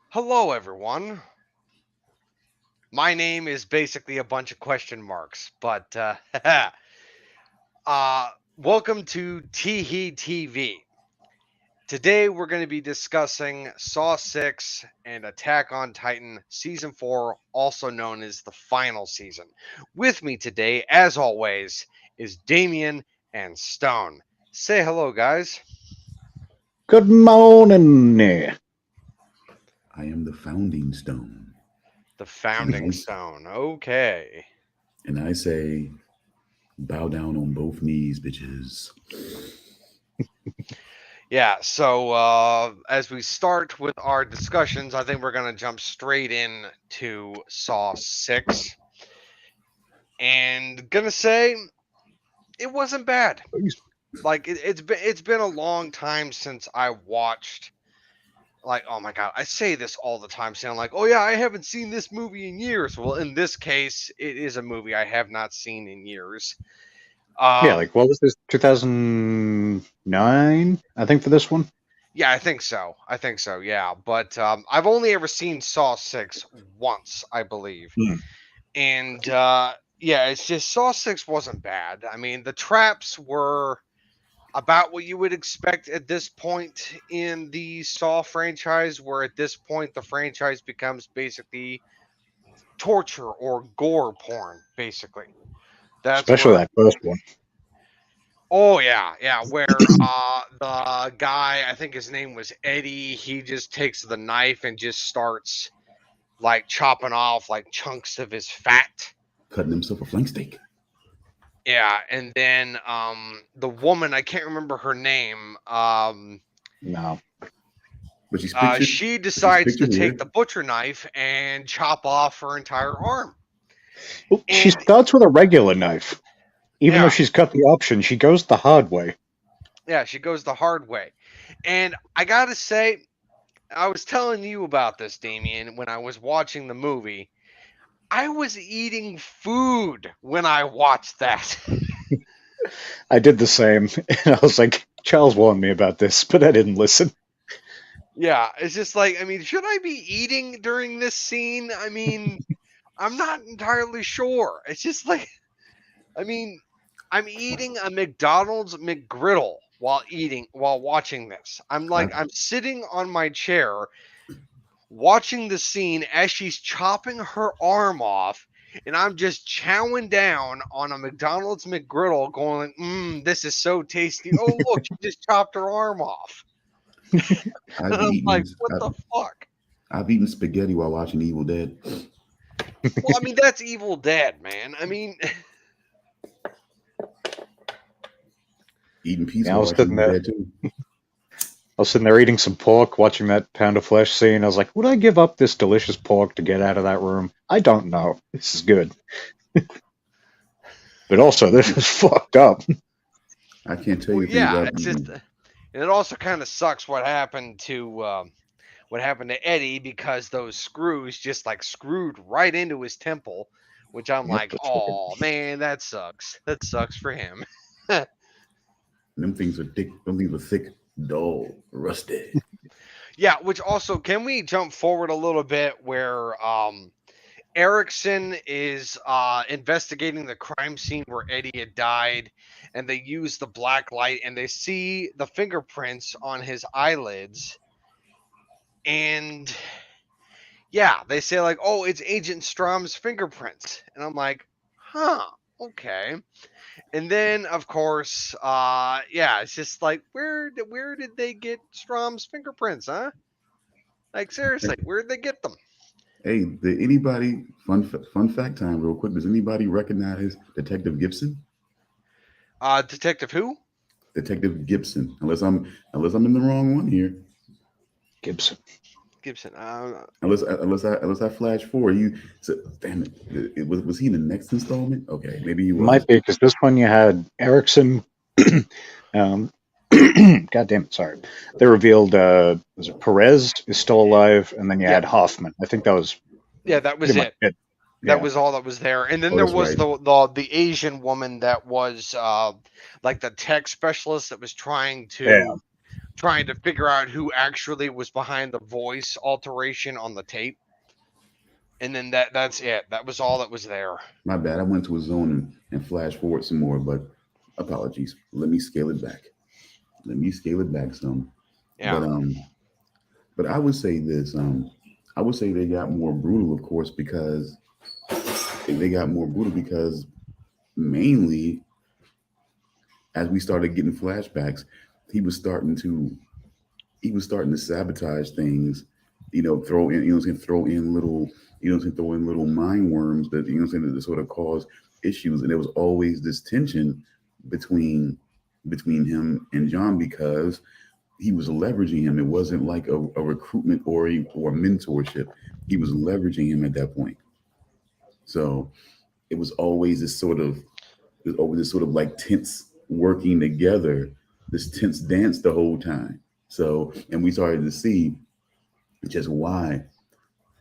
Hello, everyone. My name is basically a bunch of question marks, but uh, welcome to TEE TV. Today, we're going to be discussing Saw 6 and Attack on Titan Season 4, also known as the final season. With me today, as always, is Damian and Stone. Say hello, guys. Good morning. I am the founding stone. The Founding Nice. Stone. Okay. And I say, bow down on both knees, bitches. Yeah, so as we start with our discussions, I think we're going to jump straight in to Saw 6. And gonna say it wasn't bad. Like it's been a long time since I watched, like, oh my god, I say this all the time, saying like, oh yeah, I haven't seen this movie in years. Well, in this case, it is a movie I have not seen in years. Yeah, like what was this? 2009, I think, for this one. Yeah, I think so. Yeah, but I've only ever seen Saw 6 once, I believe. And yeah, it's just Saw 6 wasn't bad. I mean, the traps were about what you would expect at this point in the Saw franchise, where at this point the franchise becomes basically torture or gore porn, basically. That's Especially where. that first one. Oh yeah, where the guy, I think his name was Eddie, he just takes the knife and just starts like chopping off like chunks of his fat. Cutting himself a flank steak. Yeah, and then the woman, I can't remember her name, No. But she's pictured. she decides to pictured here. take the butcher knife and chop off her entire arm. Well, she And starts with a regular knife. Even Yeah. though she's cut the option, she goes the hard way. yeah, she goes the hard way. And I gotta say, I was telling you about this, Damian, when I was watching the movie. I was eating food when I watched that. I did the same, and I was like, Charles warned me about this, but I didn't listen. Yeah, it's just like, I mean, should I be eating during this scene? I mean, I'm not entirely sure. It's just like, I mean, I'm eating a McDonald's McGriddle while watching this. I'm sitting on my chair watching the scene as she's chopping her arm off, and I'm just chowing down on a McDonald's McGriddle, going, this is so tasty. Oh, look, she just chopped her arm off. And I've I'm like, eaten. what the fuck? I've eaten spaghetti while watching Evil Dead. Well, I mean, that's Evil Dead, man. I mean, Eating pizza Yeah, I while was watching sitting Evil there. Dead too. I was sitting there eating some pork, watching that pound of flesh scene. I was like, would I give up this delicious pork to get out of that room? I don't know. This is good. But also, this is fucked up. I can't tell well, you things yeah, I've it's just, eaten. and it also kind of sucks what happened to Eddie, because those screws just like screwed right into his temple, which I'm Yep, like, that's oh man, that sucks. That sucks for him. Them things are thick. Them things are thick, dull, rusty. Yeah, which also, can we jump forward a little bit where Erickson is investigating the crime scene where Eddie had died, and they use the black light and they see the fingerprints on his eyelids, and yeah, they say like, oh, it's Agent Strom's fingerprints, and I'm like, huh, okay. And then of course, yeah, it's just like, where did they get Strom's fingerprints, huh? Like, seriously, where did they get them? Hey, did anybody fun fact time real quick? Does anybody recognize Detective Gibson? Detective who? Detective Gibson. Unless I'm in the wrong one here. Gibson. Gibson. Unless I flash forward, damn it. Was he in the next installment? Okay, maybe he was. Might be, because this one you had Erickson. God damn it, sorry. They revealed, was it Perez is still alive, and then you had Hoffman. I think that was that was pretty it. much it. That Yeah. was all that was there. And then Oh, there that's was right. the Asian woman that was like the tech specialist that was trying Yeah. to trying to figure out who actually was behind the voice alteration on the tape. And then that's it. That was all that was there. My bad. I went to a zone and flash forward some more, but apologies. Let me scale it back. Let me scale it back some. Yeah. But I would say this. I would say they got more brutal, of course, because they got more brutal because mainly as we started getting flashbacks, he was starting to sabotage things, throw in, throw in little, throw in little mind worms that, that sort of cause issues. And there was always this tension between him and John because he was leveraging him. It wasn't like a recruitment or a mentorship. He was leveraging him at that point. So it was always this sort of like tense working together, this tense dance the whole time. So, and we started to see just why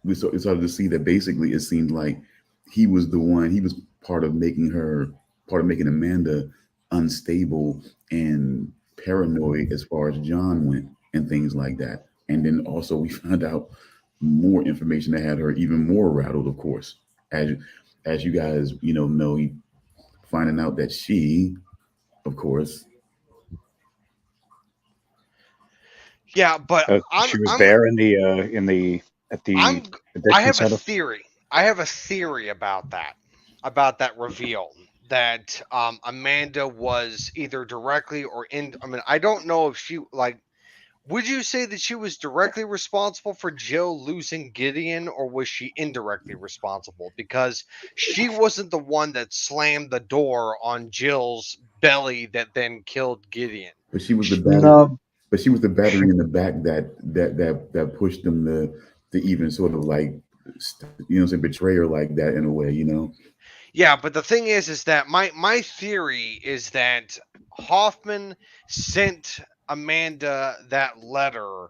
we started to see that basically it seemed like he was the one, he was part of making Amanda unstable and paranoid as far as John went and things like that. And then also we found out more information that had her even more rattled, of course, as you guys know, finding out that she, of course, Yeah, but she was there in the at the I have a center. theory. I have a theory about that reveal that Amanda was either directly or in. I mean, I don't know if she like. Would you say that she was directly responsible for Jill losing Gideon, or was she indirectly responsible because she wasn't the one that slammed the door on Jill's belly that then killed Gideon? but she was the battery. No, But she was the battery in the back that pushed them to even sort of like betray her like that in a way. Yeah, but the thing is that my theory is that Hoffman sent Amanda that letter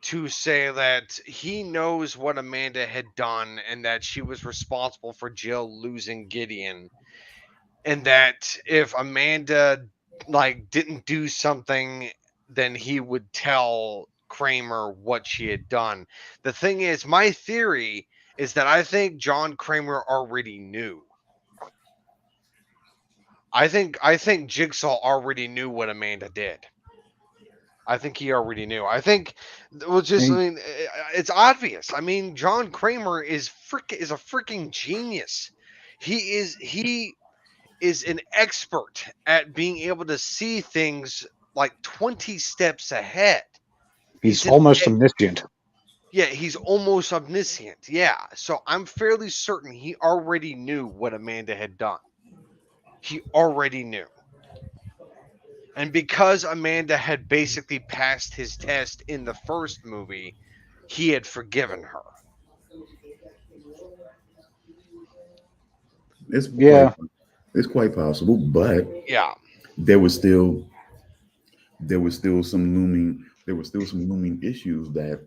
to say that he knows what Amanda had done and that she was responsible for Jill losing Gideon, and that if Amanda like didn't do something, then he would tell Kramer what she had done. The thing is, my theory is that I think John Kramer already knew. I think Jigsaw already knew what Amanda did. I think he already knew. I think well, just I mean, it's obvious. I mean, John Kramer is a freaking genius. He is an expert at being able to see things like 20 steps ahead. he's almost omniscient. Yeah, he's almost omniscient. Yeah, so I'm fairly certain he already knew what Amanda had done. He already knew. And because Amanda had basically passed his test in the first movie, he had forgiven her. It's Yeah, it's quite possible, but Yeah. there was still some looming issues that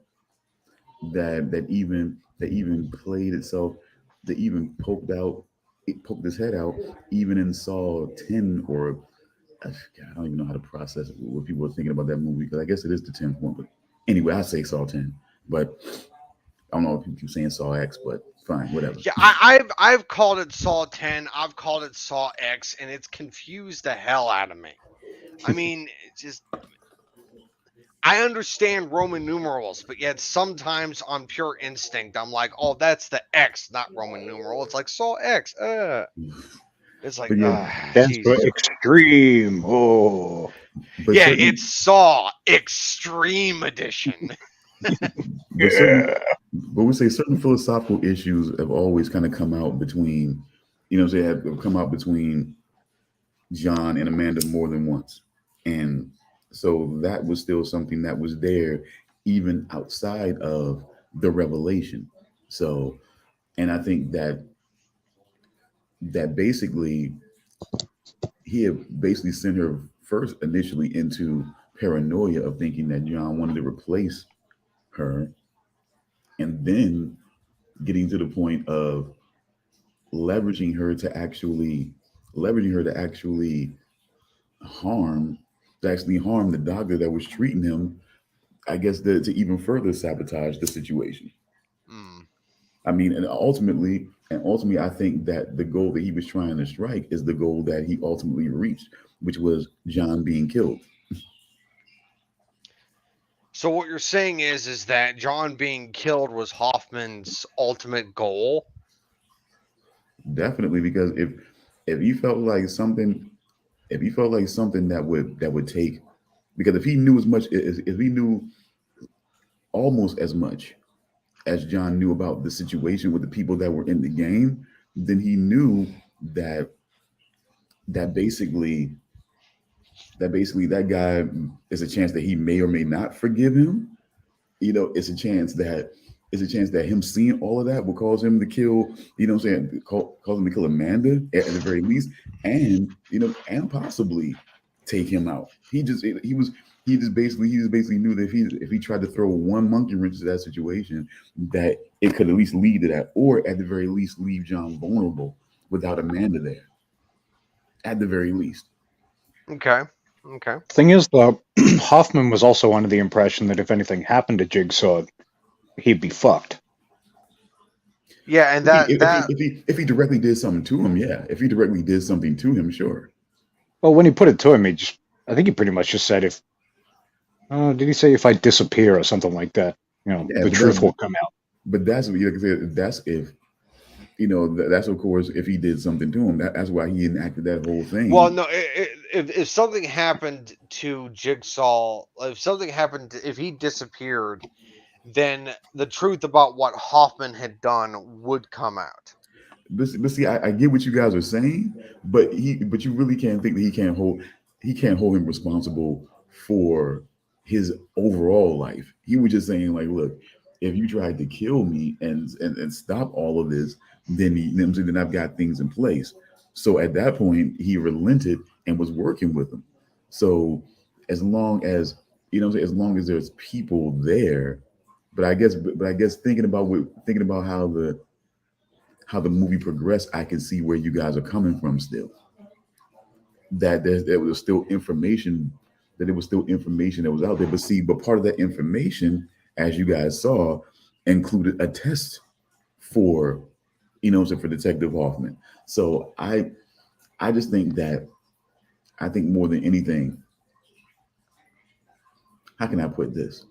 even played itself, that even poked his head out even in Saw 10 or I don't even know how to process what people are thinking about that movie because I guess it is the 10th one. But anyway, I say Saw 10, but I don't know if you keep saying Saw X, but fine, whatever. Yeah, I've called it Saw 10, I've called it Saw X, and it's confused the hell out of me. I mean, just I understand Roman numerals, but yet sometimes on pure instinct, I'm like, oh, that's the X, not Roman numeral. It's like Saw X. It's like, But yeah, stands for Jesus. extreme. Oh, but Yeah, certain it's Saw Extreme Edition. but certain yeah. but we say certain philosophical issues have always kind of come out between, they have come out between John and Amanda more than once. And so that was still something that was there even outside of the revelation. So, and I think that basically he had basically sent her first initially into paranoia of thinking that John wanted to replace her, and then getting to the point of leveraging her to actually harm to actually harm the doctor that was treating him. I guess to even further sabotage the situation. Mm. I mean, and ultimately, I think that the goal that he was trying to strike is the goal that he ultimately reached, which was John being killed. So what you're saying is that John being killed was Hoffman's ultimate goal? Definitely, because if you felt like something, if you felt like something that would take, because if he knew as much, if he knew almost as much as John knew about the situation with the people that were in the game, then he knew that that basically that guy is a chance that he may or may not forgive him. It's a chance that him seeing all of that will cause him to kill, what I'm saying, cause him to kill Amanda at the very least, and and possibly take him out. He just basically knew that if he tried to throw one monkey wrench to that situation, that it could at least lead to that, or at the very least leave John vulnerable without Amanda there. At the very least. Okay. Okay. Thing is, though, Hoffman was also under the impression that if anything happened to Jigsaw, he'd be fucked. Yeah, and If he if he that if he if he directly did something to him, yeah. If he directly did something to him, sure. Well, when he put it to him, I think he pretty much just said, if, did he say if I disappear or something like that, Yeah, the truth will come out. but that's what like I said, that's if that's of course if he did something to him. That's why he enacted that whole well, thing. no, if something happened to Jigsaw, if he disappeared, then the truth about what Hoffman had done would come out. But see, I get what you guys are saying, but you really can't think that he can't hold him responsible for his overall life. He was just saying like, look, if you tried to kill me and stop all of this, then I've got things in place. So at that point, he relented and was working with him. So as long as as long as there's people there, but I guess thinking about how the movie progressed, I can see where you guys are coming from still. That there was still information, that there was still information that was out there. But part of that information, as you guys saw, included a test for, for Detective Hoffman. So I just think that I think more than anything, how can I put this?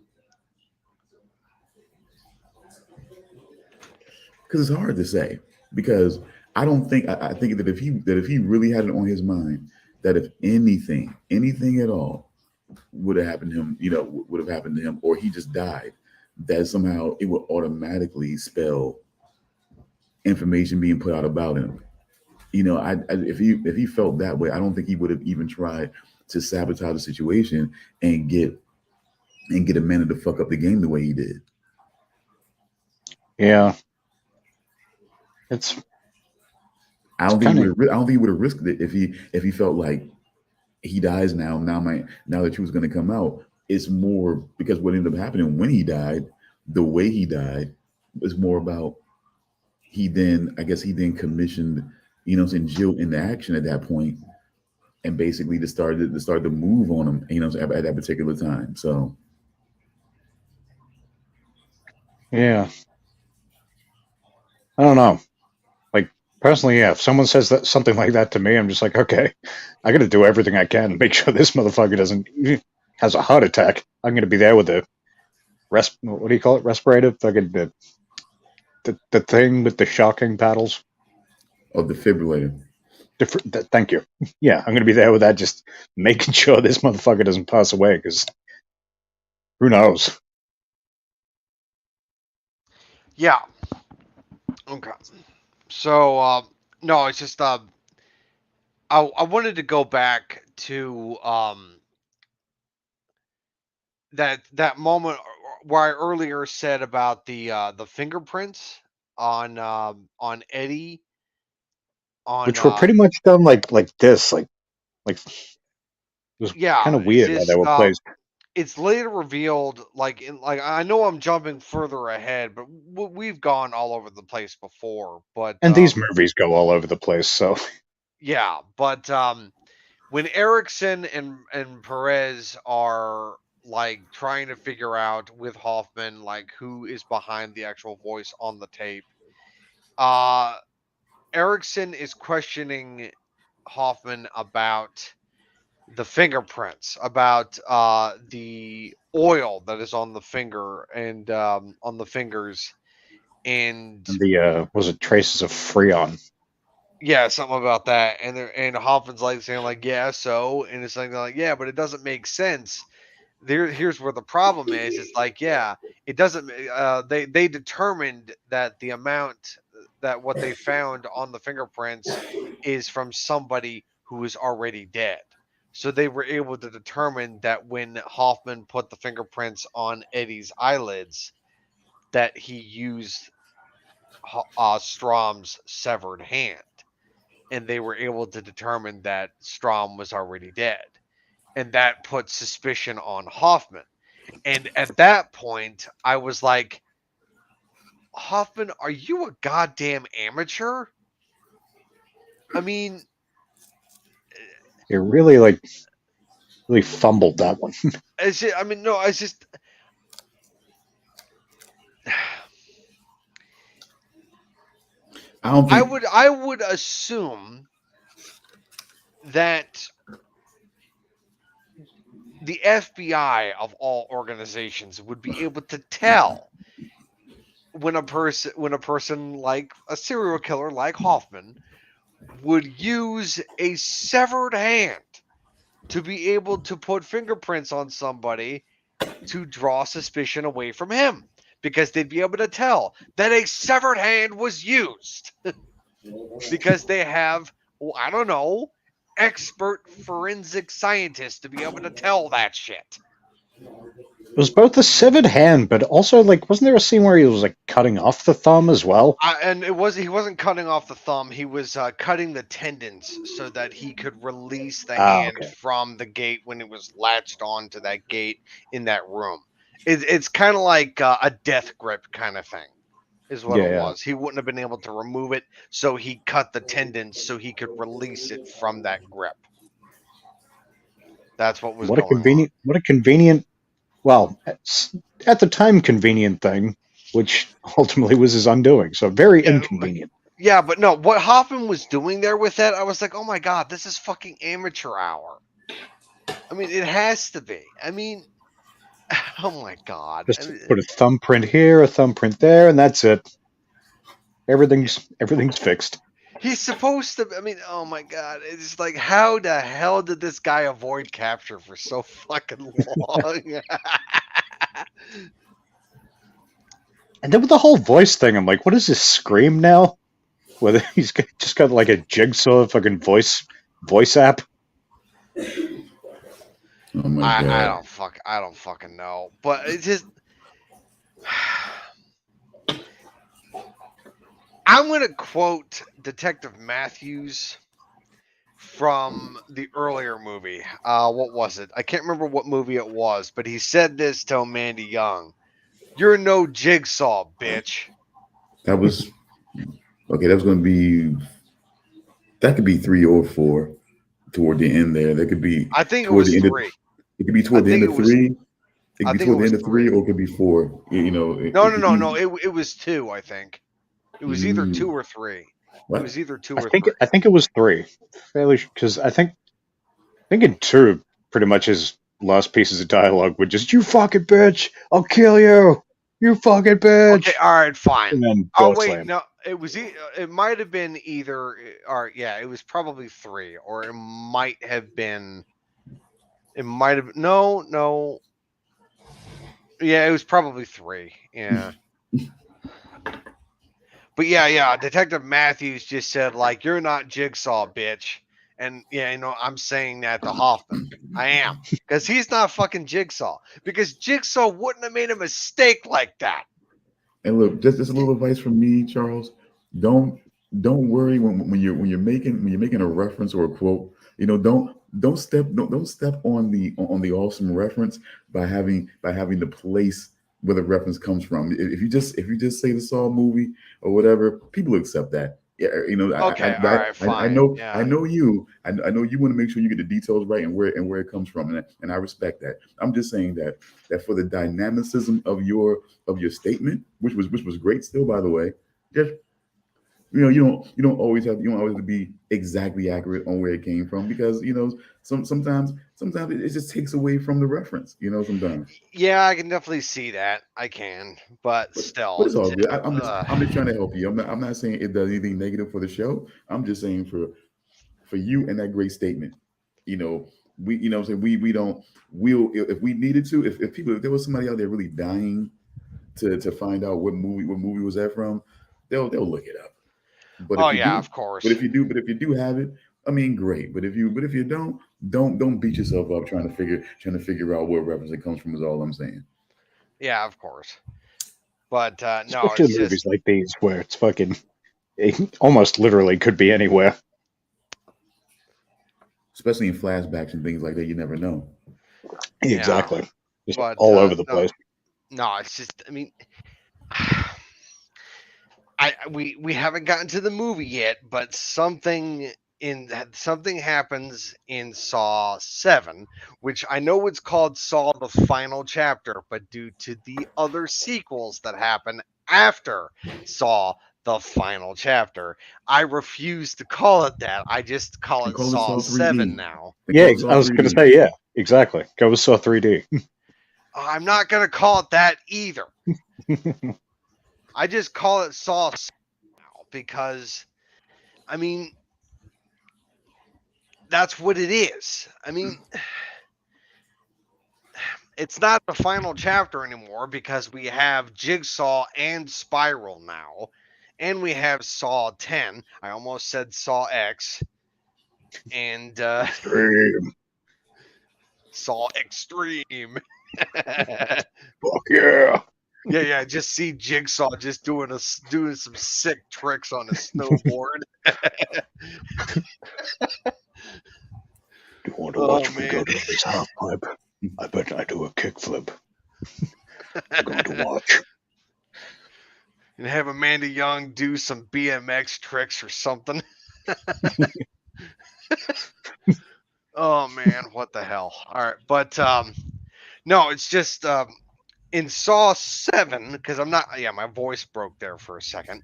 Because it's hard to say. Because I think that if he really had it on his mind, that if anything at all would have happened to him, would have happened to him, or he just died, that somehow it would automatically spell information being put out about him. If he felt that way, I don't think he would have even tried to sabotage the situation and get Amanda to fuck up the game the way he did. Yeah, it's I don't think he kind would of, have. I don't think he would have risked it if he felt like he dies now. Now the truth's going to come out. It's more because what ended up happening when he died, the way he died, was more about I guess he then commissioned, Jill into action at that point, and basically to start to move on him, at that particular time. So yeah, I don't know. Like, personally, yeah, if someone says that something like that to me, I'm just like, okay, I got to do everything I can to make sure this motherfucker doesn't has a heart attack. I'm going to be there with the what do you call it? Respirator? Fucking the thing with the shocking paddles. of defibrillator. Thank you. Yeah, I'm going to be there with that, just making sure this motherfucker doesn't pass away, because who knows? Yeah. Okay. So no, it's just I wanted to go back to that moment where I earlier said about the fingerprints on Eddie on Which were pretty much done like this, like it was yeah, kind of it's weird how they just were placed. it's later revealed like I know I'm jumping further ahead, but we've gone all over the place before. But And these movies go all over the place, so yeah, but when Erickson and Perez are like trying to figure out with Hoffman like who is behind the actual voice on the tape, Erickson is questioning Hoffman about the fingerprints, about the oil that is on the finger and on the fingers, and And the was it traces of Freon? yeah, something about that. And Hoffman's like saying like, yeah, so, and it's like yeah, but it doesn't make sense. Here's where the problem is. It's like, yeah, it doesn't. They determined that the amount that what they found on the fingerprints is from somebody who is already dead. So they were able to determine that when Hoffman put the fingerprints on Eddie's eyelids, that he used Strom's severed hand, and they were able to determine that Strom was already dead, and that put suspicion on Hoffman. And at that point, I was like, Hoffman, are you a goddamn amateur? I mean, It really really fumbled that one. it's just, I mean, no, it's just. I don't think I would assume that the FBI of all organizations would be able to tell when a person like a serial killer like Hoffman would use a severed hand to be able to put fingerprints on somebody to draw suspicion away from him, because they'd be able to tell that a severed hand was used because they have, well, I don't know, expert forensic scientists to be able to tell that shit. It was both the severed hand, but also wasn't there a scene where he was cutting off the thumb as well? And he wasn't cutting off the thumb. He was cutting the tendons so that he could release the hand Okay. from the gate when it was latched onto that gate in that room. It's kind of like a death grip kind of thing, is what it was. He wouldn't have been able to remove it, so he cut the tendons so he could release it from that grip. That's what was What a going convenient! What a convenient. Well, at the time, convenient thing, which ultimately was his undoing. So very inconvenient. Yeah, but no, what Hoffman was doing there with that, I was like, oh my god, this is fucking amateur hour. I mean, it has to be. I mean, oh my god. Just put a thumbprint here, a thumbprint there, and that's it. Everything's fixed. He's supposed to. I mean, oh my god, it's like, how the hell did this guy avoid capture for so fucking long? And then with the whole voice thing, I'm like, what is this Scream now? Whether he's just got a Jigsaw fucking voice app. Oh my god! I don't fucking know. But it's just, I'm gonna quote Detective Matthews from the earlier movie. What was it? I can't remember what movie it was, but he said this to Amanda Young: "You're no Jigsaw, bitch." That was okay. That was going to be. That could be 3 or 4 toward the end there. That could be. I think it was 3. It could be toward the end of 3. It could be toward the end of 3, or it could be 4. You know. No. It was 2. I think it was either 2 or 3. What? It was either 2 or 3. I think it was 3. Because I think in 2, pretty much his last pieces of dialogue were just, "You fucking bitch! I'll kill you! You fucking bitch!" Okay, all right, fine. And then oh wait, slam. no, it was. It might have been either. Or yeah, it was probably 3, or it might have been. It might have. No. Yeah, it was probably 3. Yeah. But yeah. Detective Matthews just said like, "You're not Jigsaw, bitch," and yeah, I'm saying that to Hoffman. I am, because he's not fucking Jigsaw. Because Jigsaw wouldn't have made a mistake like that. And look, just a little advice from me, Charles. Don't worry when you're making a reference or a quote. Don't step on the awesome reference by having the place where the reference comes from. If you just say the Saw movie or whatever, people accept that. Yeah, Okay, all right, I fine. know, Yeah. I know you, I know you want to make sure you get the details right and where it comes from, and I respect that. I'm just saying that for the dynamicism of your statement, which was great, still, by the way, just you don't always have to be exactly accurate on where it came from, because sometimes it just takes away from the reference, sometimes. Yeah, I can definitely see that. I can, but But still, it's all good. I'm just trying to uh, help you. I'm not saying it does anything negative for the show. I'm just saying for you and that great statement. You know, what I'm saying, we don't we'll if we needed to, if there was somebody out there really dying to find out what movie was that from, they'll look it up. But oh if you yeah, do, of course. but if you do have it, I mean, great. But if you don't beat yourself up trying to figure out what reference it comes from. Is all I'm saying. Yeah, of course. But no, Especially it's in movies just like these where it's fucking, it almost literally could be anywhere. Especially in flashbacks and things like that, you never know. yeah. Exactly. Just But all over the no, place. no, it's just. I mean, we haven't gotten to the movie yet, but something happens in Saw 7, which I know it's called Saw the Final Chapter, but due to the other sequels that happen after Saw the Final Chapter, I refuse to call it that. I just call They it call it Saw Saw 7 3D. now. They Yeah, call it I Saw was going to 3D. say, yeah, exactly. Go with Saw 3D. I'm not going to call it that either. I just call it Saw 7 now because I mean, that's what it is. I mean, it's not the final chapter anymore because we have Jigsaw and Spiral now, and we have Saw 10. I almost said Saw X, and Extreme. Saw Extreme. Fuck yeah. Yeah. Just see Jigsaw just doing some sick tricks on a snowboard. You want to Oh watch me man. go down this half pipe? I bet I do a kickflip. You're going to watch. And have Amanda Young do some BMX tricks or something. Oh man, what the hell? All right, but no, it's just in Saw 7 because I'm not. Yeah, my voice broke there for a second.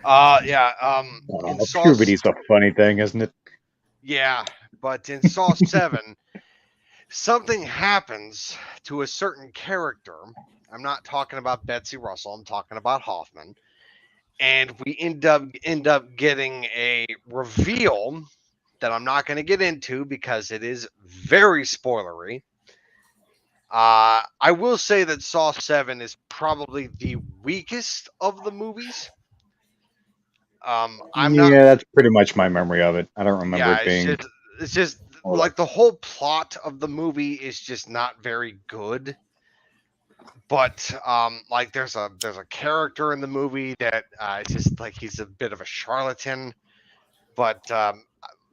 Yeah, in Saw. Puberty's a funny thing, isn't it? Yeah, but in Saw 7, something happens to a certain character. I'm not talking about Betsy Russell. I'm talking about Hoffman, and we end up getting a reveal that I'm not going to get into because it is very spoilery. I will say that Saw 7 is probably the weakest of the movies. I'm not. Yeah, that's pretty much my memory of it. I don't remember Yeah, it being it's just all that. like the whole plot of the movie is just not very good. But like there's a character in the movie that it's just like he's a bit of a charlatan. But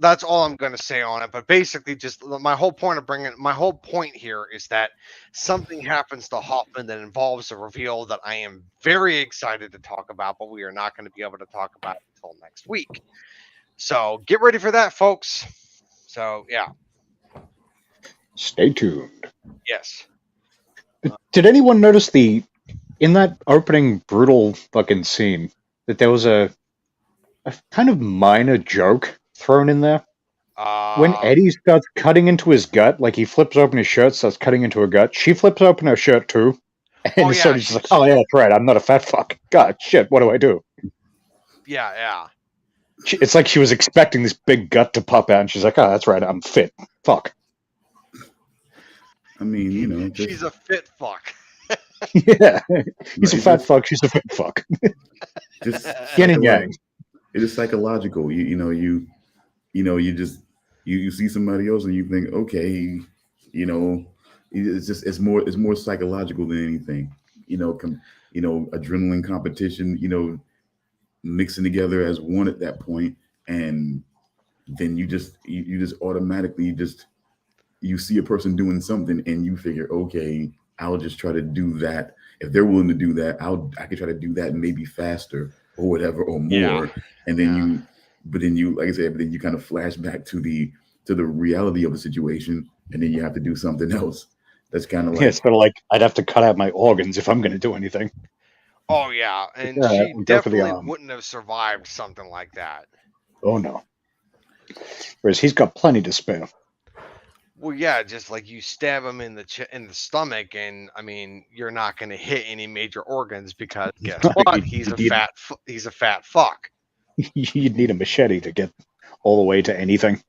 that's all I'm going to say on it. But basically, just my whole point here is that something happens to Hoffman that involves a reveal that I am very excited to talk about, but we are not going to be able to talk about until next week. So get ready for that, folks. So yeah, Stay tuned. yes. Did anyone notice in that opening brutal fucking scene that there was a kind of minor joke thrown in there? When Eddie starts cutting into his gut, like he flips open his shirt, starts cutting into her gut, she flips open her shirt too. And Oh so yeah, he's just like, oh yeah, that's right, I'm not a fat fuck. God, shit, what do I do? yeah. It's like she was expecting this big gut to pop out, and she's like, oh, that's right, I'm fit. Fuck. I mean, just She's a fit fuck. Yeah. He's a it's fat fuck, she's a fit fuck. just Yin and yang. it is psychological. You just you see somebody else and you think, okay, it's more psychological than anything. Adrenaline competition. Mixing together as one at that point, and then you just automatically you see a person doing something and you figure, okay, I'll just try to do that. If they're willing to do that, I could try to do that maybe faster or whatever or more, and then like I said, but then you kind of flash back to the reality of the situation, and then you have to do something else. That's kind of like, it's sort of like I'd have to cut out my organs if I'm going to do anything. Oh yeah, and Yeah, she we'll go for the definitely arm. wouldn't have survived something like that. Oh no. Whereas he's got plenty to spare. Well, yeah, just like you stab him in the stomach, and I mean, you're not going to hit any major organs because guess what? He's a fat fuck. You'd need a machete to get all the way to anything.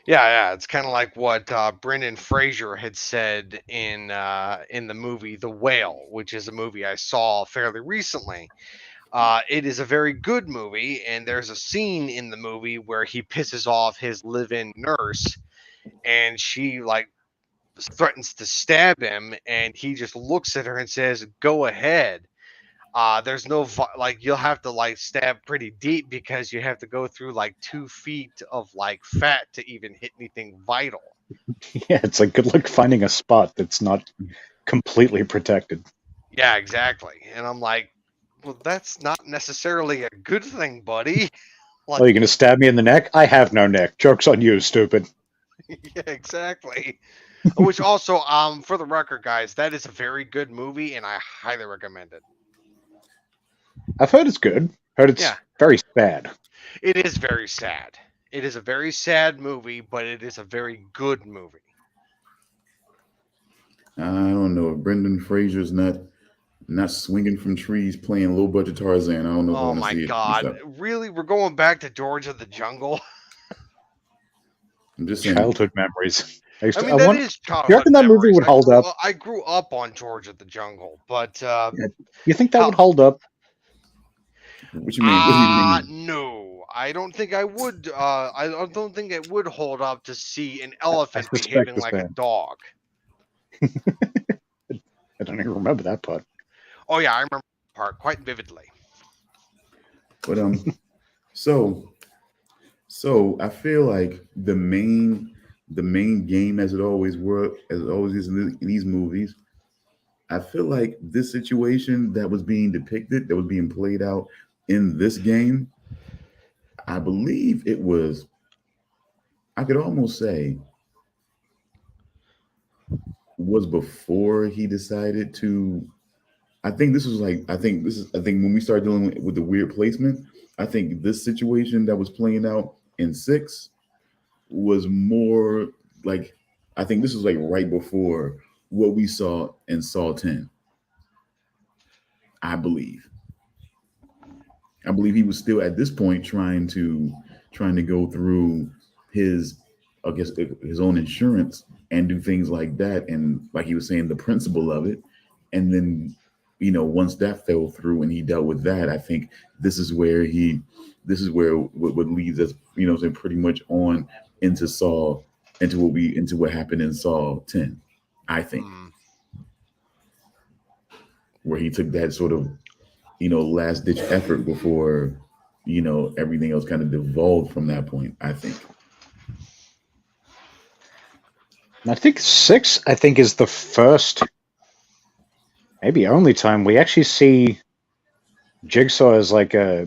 Yeah, it's kind of like what Brendan Fraser had said in the movie The Whale, which is a movie I saw fairly recently. It is a very good movie, and there's a scene in the movie where he pisses off his live-in nurse, and she like threatens to stab him, and he just looks at her and says, "Go ahead." There's no like you'll have to like stab pretty deep because you have to go through like 2 feet of like fat to even hit anything vital. Yeah, it's like good luck finding a spot that's not completely protected. Yeah, exactly. And I'm like, well, that's not necessarily a good thing, buddy. Like, Oh, you're going to stab me in the neck? I have no neck. Joke's on you, stupid. yeah, exactly. Which also, for the record, guys, that is a very good movie, and I highly recommend it. I've heard it's good. Heard it's very sad. It is very sad. It is a very sad movie, but it is a very good movie. I don't know if Brendan Fraser's not swinging from trees playing low budget Tarzan. I don't know if I Oh want to my see it. god! Really, we're going back to George of the Jungle. I'm just saying. Childhood memories. I mean, that is childhood. You reckon that movie would hold up? I grew up on George of the Jungle, but you think that would hold up? What you mean? What do you mean? No, I don't think I would. I don't think it would hold up to see an elephant behaving like a dog. I don't even remember that part. Oh yeah, I remember that part quite vividly. But so I feel like the main game, as it always is in these movies, I feel like this situation that was being depicted, that was being played out in this game, I believe it was, I could almost say, was before he decided to. I think when we started dealing with the weird placement, I think this situation that was playing out in 6 was more like, I think this was like right before what we saw in Saw 10. I believe he was still at this point trying to go through his, I guess, his own insurance and do things like that, and like he was saying, the principle of it. And then, once that fell through and he dealt with that, I think this is where what leads us, pretty much on into Saw, into what happened in Saw 10, I think. Where he took that sort of, last ditch effort before, everything else kind of devolved from that point, I think. I think 6, is the first, maybe only time we actually see Jigsaw as like a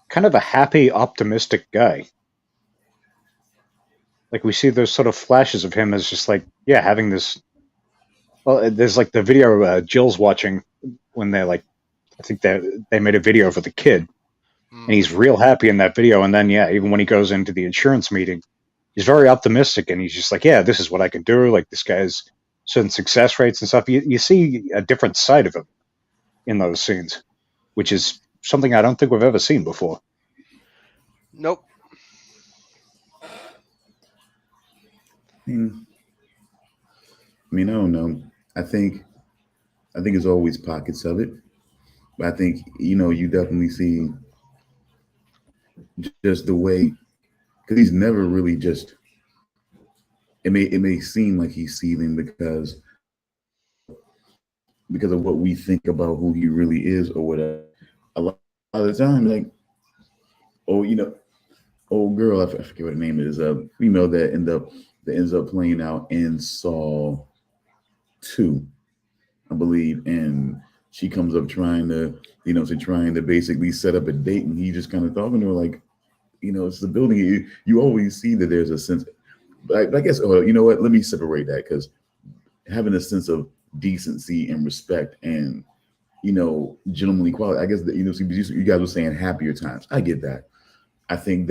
kind of a happy, optimistic guy. Like we see those sort of flashes of him as just like, having this. Well, there's like the video Jill's watching when they're like, I think they made a video for the kid, and he's real happy in that video. And then, even when he goes into the insurance meeting, he's very optimistic, and he's just like, this is what I can do. Like, this guy's certain success rates and stuff. You see a different side of him in those scenes, which is something I don't think we've ever seen before. Nope. I mean, I don't know. I think there's always pockets of it, but I think, you definitely see just the way, because he's never really just, it may seem like he's seething because of what we think about who he really is or whatever. A lot of the time, like, old girl, I forget what her name is, a female that ends up playing out in Saw 2, I believe, and she comes up trying to, trying to basically set up a date, and he just kind of talking to her like, it's the building. You always see that there's a sense, but I guess, you know what? Let me separate that, because having a sense of decency and respect and, gentlemanly quality. I guess that, you guys were saying happier times. I get that. I think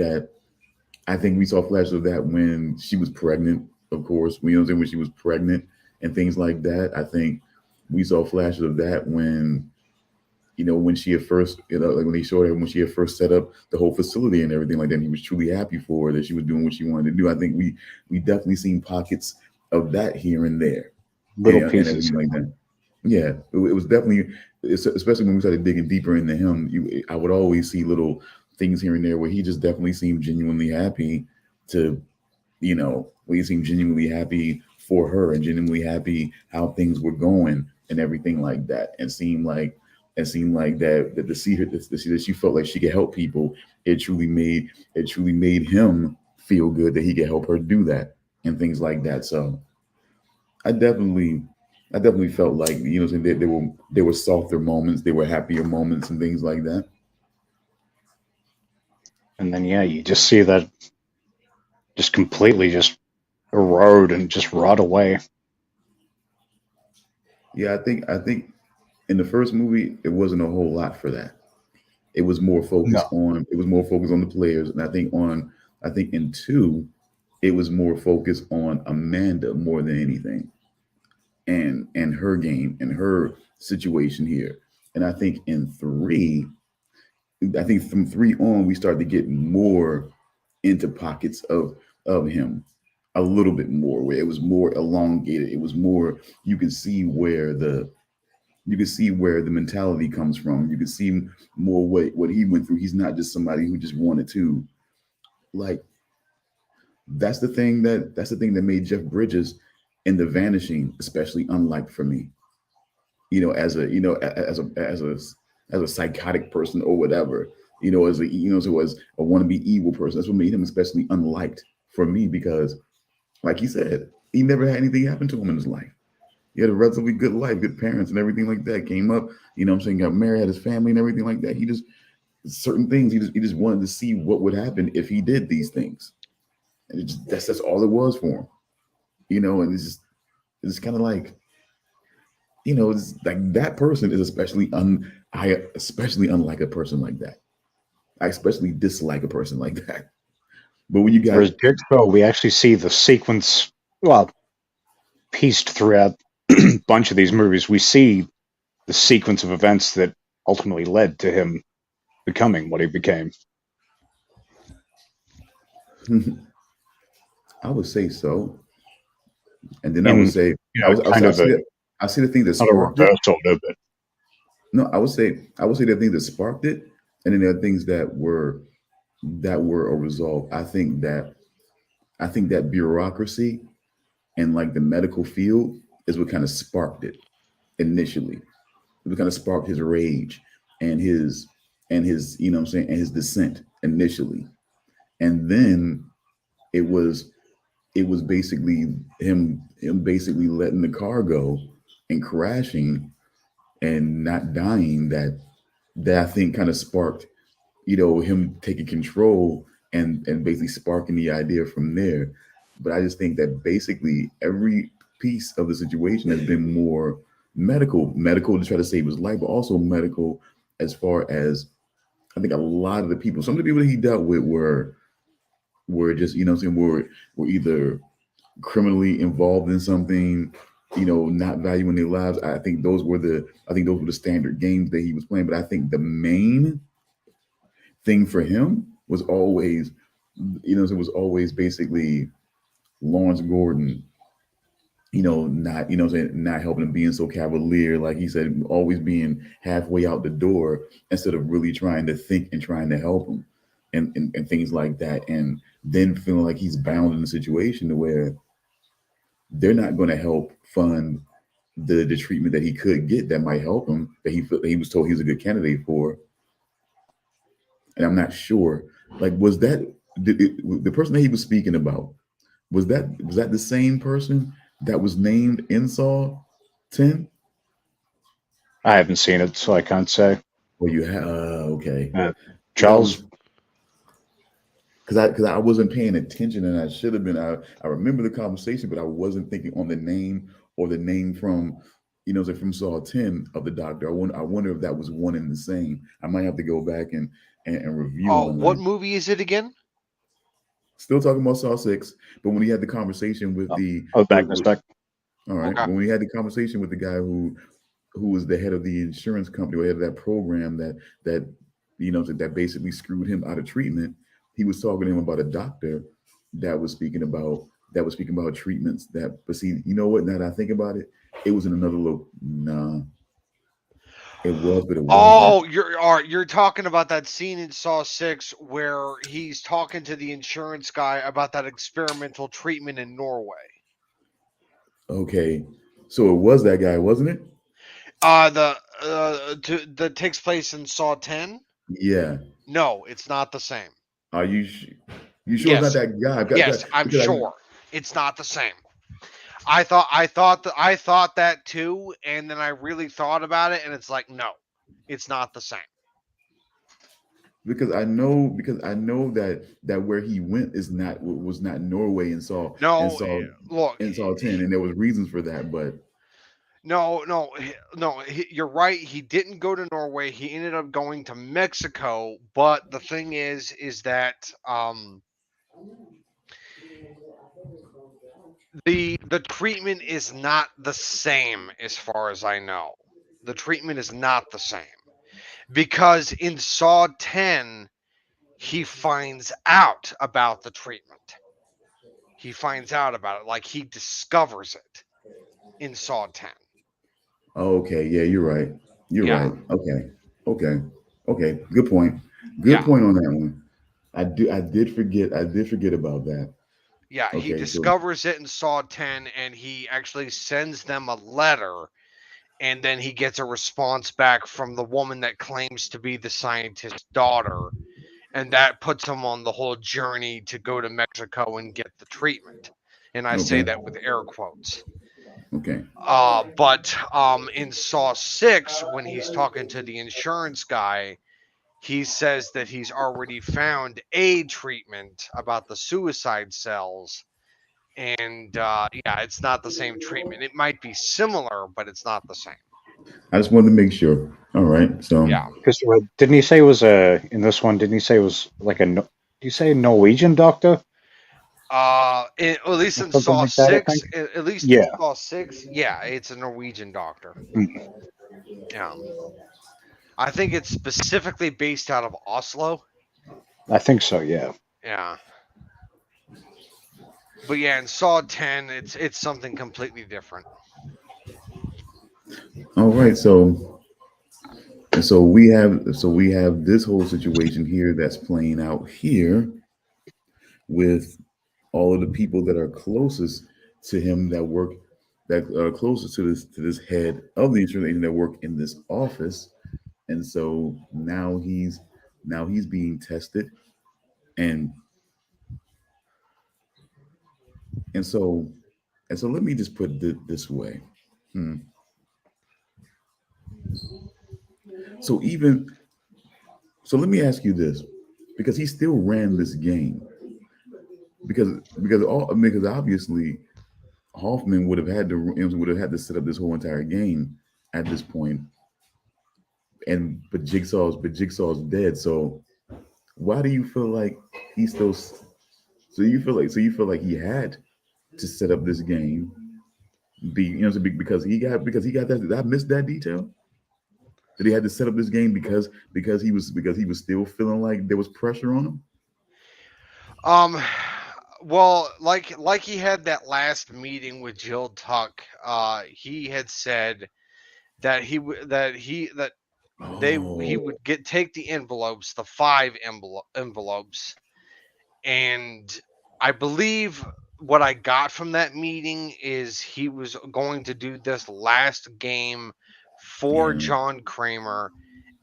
we saw flashes of that when she was pregnant, of course. When she was pregnant and things like that. I think we saw flashes of that when, when she had first, like when they showed her when she had first set up the whole facility and everything like that. And he was truly happy for her that she was doing what she wanted to do. I think we definitely seen pockets of that here and there, Little and pieces. everything like that. Yeah, it was definitely, especially when we started digging deeper into him. I would always see little things here and there where he just definitely seemed genuinely happy to, where he seemed genuinely happy for her and genuinely happy how things were going and everything like that, and seemed like that to see her, to see that she felt like she could help people, it truly made him feel good that he could help her do that and things like that. So I definitely felt like, there were softer moments, there were happier moments and things like that. And then, yeah, you just see that just completely just erode and just rot away. Yeah, I think in the first movie it wasn't a whole lot for that. It was more focused on the players, and I think in 2 it was more focused on Amanda more than anything, and her game and her situation here. And I think in 3, I think from 3 on we started to get more into pockets of him a little bit more, where it was more elongated. It was more, you could see where the mentality comes from. You could see more what he went through. He's not just somebody who just wanted to, like, that's the thing that made Jeff Bridges in The Vanishing especially unliked for me. As a psychotic person or whatever, as a wannabe evil person. That's what made him especially unliked for me, because, like he said, he never had anything happen to him in his life. He had a relatively good life, good parents and everything like that. Came up, got married, had his family and everything like that. He just, certain things, he just wanted to see what would happen if he did these things. And that's all it was for him. And it's kind of like, it's like that person is I especially unlike a person like that. I especially dislike a person like that. But when you guys, Whereas Jigsaw, we actually see the sequence, well, pieced throughout a bunch of these movies. We see the sequence of events that ultimately led to him becoming what he became. I would say so. And then I would say, I see the thing that not a sparked it. reversal of it. No, I would say the thing that sparked it, and then there are things that were a result. I think that bureaucracy and like the medical field is what kind of sparked it initially. It kind of sparked his rage and his and his dissent initially. And then it was basically him basically letting the car go and crashing and not dying, that I think kind of sparked, him taking control and basically sparking the idea from there. But I just think that basically every piece of the situation has been more medical to try to save his life, but also medical as far as, I think a lot of the people, some of the people that he dealt with were just, were either criminally involved in something, not valuing their lives. I think those were the standard games that he was playing. But I think the main thing for him was always, it was always basically Lawrence Gordon, not helping him, being so cavalier, like he said, always being halfway out the door instead of really trying to think and trying to help him and things like that. And then feeling like he's bound in a situation to where they're not going to help fund the treatment that he could get that might help him, that he was told he was a good candidate for. And I'm not sure, like, was that the person that he was speaking about, was that the same person that was named in Saw 10? I haven't seen it, so I can't say. Well, you have okay. Charles, Because I wasn't paying attention and I should have been. I remember the conversation, but I wasn't thinking on the name or the name from from Saw 10 of the Doctor. I wonder if that was one and the same. I might have to go back and review Oh, on what that. movie is it again? Still talking about Saw 6, but when he had the conversation with the I'll back in a with sec. all right, Okay. when we had the conversation with the guy who was the head of the insurance company or head of that program that basically screwed him out of treatment. He was talking to him about a doctor that was speaking about treatments but see, you know what? Now that I think about it, it was in another look. Nah, it was, but it wasn't. Oh, you're talking about that scene in Saw 6 where he's talking to the insurance guy about that experimental treatment in Norway. Okay, so it was that guy, wasn't it? That takes place in Saw 10? Yeah. No, it's not the same. Are you sure it's not Yes. that guy? Yes, I'm Because sure. It's not the same. I thought that too, and then I really thought about it, and it's like, no, it's not the same. because I know that where he went was not Norway and No, look, Saw 10, and there was reasons for that, but no. You're right. He didn't go to Norway. He ended up going to Mexico. But the thing is that the treatment is not the same, as far as I know. The treatment is not the same because in Saw 10, he finds out about the treatment. He finds out about it, like he discovers it in Saw 10. okay, yeah, you're right. You're Yeah, right. Okay. Okay. Okay. Good point. Good yeah, point on that one. I did forget about that. yeah. He Okay, so discovers it in Saw 10, and he actually sends them a letter, and then he gets a response back from the woman that claims to be the scientist's daughter, and that puts him on the whole journey to go to Mexico and get the treatment. And I say okay. that with air quotes. Okay. But in Saw 6, when he's talking to the insurance guy, he says that he's already found a treatment about the suicide cells. And yeah, it's not the same treatment. It might be similar, but it's not the same. I just wanted to make sure. All right. So Yeah. Because didn't he say it was in this one? Didn't he say it was like did you say Norwegian doctor At least or in something Saw like that? I 6, think. at least in Yeah, Saw 6, yeah, it's a Norwegian doctor. Mm. Yeah. I think it's specifically based out of Oslo. I think so. Yeah. Yeah. But yeah, in Saw 10, it's something completely different. all right. So we have this whole situation here that's playing out here with all of the people that are closest to him that are closest to this head of the insurance agent that work in this office. And so now he's being tested, and and so let me just put it this way. Hmm. So even so, let me ask you this, because he still ran this game, because obviously Hoffman would have had to set up this whole entire game at this point, and but Jigsaw's dead. So why do you feel like he still? So you feel like he had to set up this game, because he got that. Did I miss that detail? That he had to set up this game because he was still feeling like there was pressure on him. Um, well, like he had that last meeting with Jill Tuck. He had said that he Oh, would take the envelopes, the five envelopes, and I believe what I got from that meeting is he was going to do this last game for yeah. John Kramer,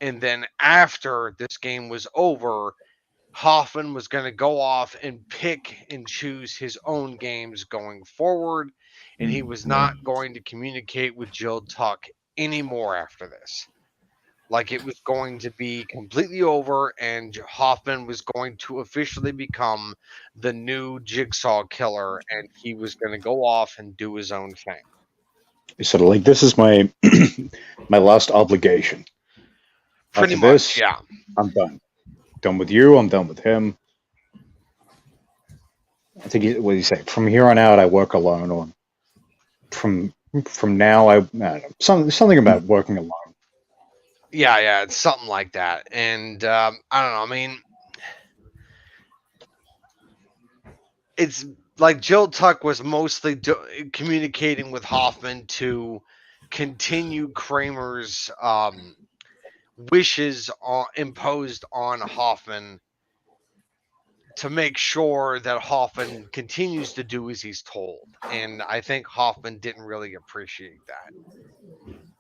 and then after this game was over, Hoffman was going to go off and pick and choose his own games going forward, and he was Yeah. not going to communicate with Jill Tuck anymore after this. Like it was going to be completely over, and Hoffman was going to officially become the new Jigsaw killer, and he was going to go off and do his own thing. He said, like, this is my my last obligation. Pretty After much, this, yeah. I'm done. Done with you. I'm done with him. I think what do you say? From here on out, I work alone. Or from now, I don't know, something about working alone. Yeah, it's something like that. And I don't know. I mean, it's like Jill Tuck was mostly communicating with Hoffman to continue Kramer's wishes imposed on Hoffman to make sure that Hoffman continues to do as he's told. And I think Hoffman didn't really appreciate that.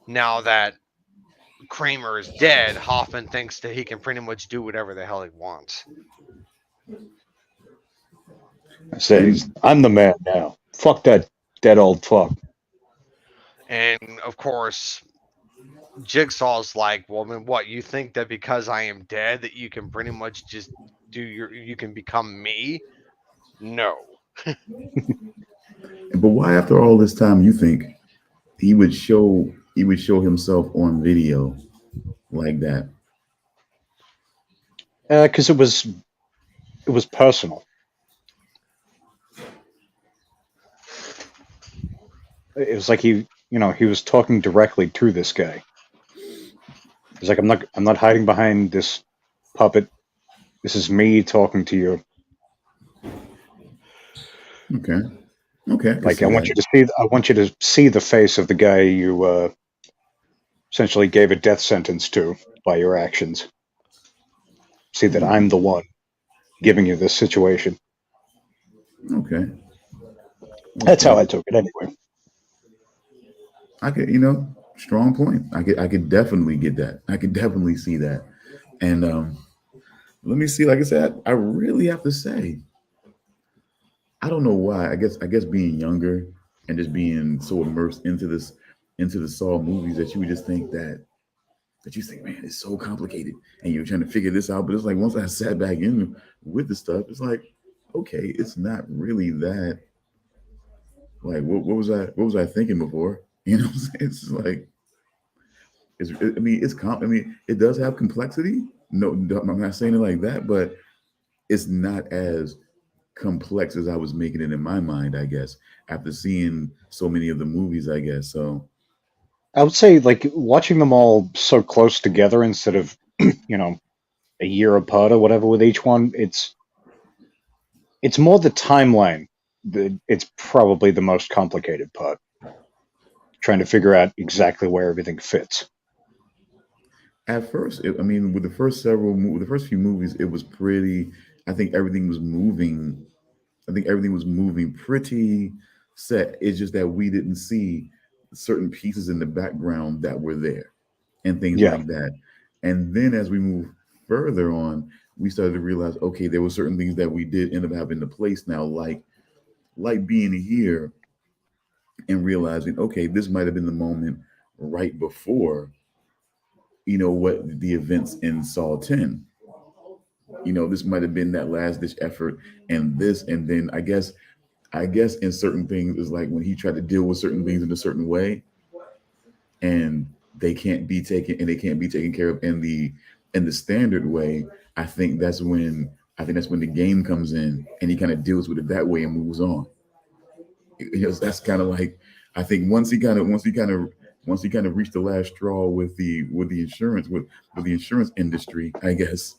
Now that Kramer is dead, Hoffman thinks that he can pretty much do whatever the hell he wants. I said, I'm the man now. Fuck that dead old fuck. And of course, Jigsaw's like, well, then what? You think that because I am dead that you can pretty much just you can become me? No. But why, after all this time, you think he would show himself on video like that? Because it was personal. It was like he was talking directly to this guy. He's like, I'm not hiding behind this puppet. This is me talking to you. Okay. Like I want you to see the face of the guy you essentially gave a death sentence to by your actions. See that I'm the one giving you this situation. Okay. That's how I took it anyway. I could, strong point. I could definitely get that. I could definitely see that. And let me see. Like I said, I really have to say, I don't know why. I guess being younger and just being so immersed into the Saw movies, that you would just think that you think, man, it's so complicated, and you're trying to figure this out. But it's like once I sat back in with the stuff, it's like, okay, it's not really that. Like, what was I thinking before? You know what I'm saying? It's like, it does have complexity. No, I'm not saying it like that, but it's not as complex as I was making it in my mind, I guess, after seeing so many of the movies, I guess. So I would say like watching them all so close together instead of a year apart or whatever with each one. It's more the timeline. It's probably the most complicated part. Trying to figure out exactly where everything fits. at first, with the first few movies, it was pretty. I think everything was moving. I think everything was moving pretty set. It's just that we didn't see certain pieces in the background that were there and things Yeah. like that. And then as we move further on, we started to realize, okay, there were certain things that we did end up having to place now, like being here and realizing, okay, this might have been the moment right before, what the events in Saw 10. This might have been that last ditch effort, and this, and then I guess in certain things is like when he tried to deal with certain things in a certain way, and they can't be taken care of in the standard way. I think that's when the game comes in, and he kind of deals with it that way and moves on. That's kind of like, I think once he kind of reached the last straw with the insurance with the insurance industry, I guess,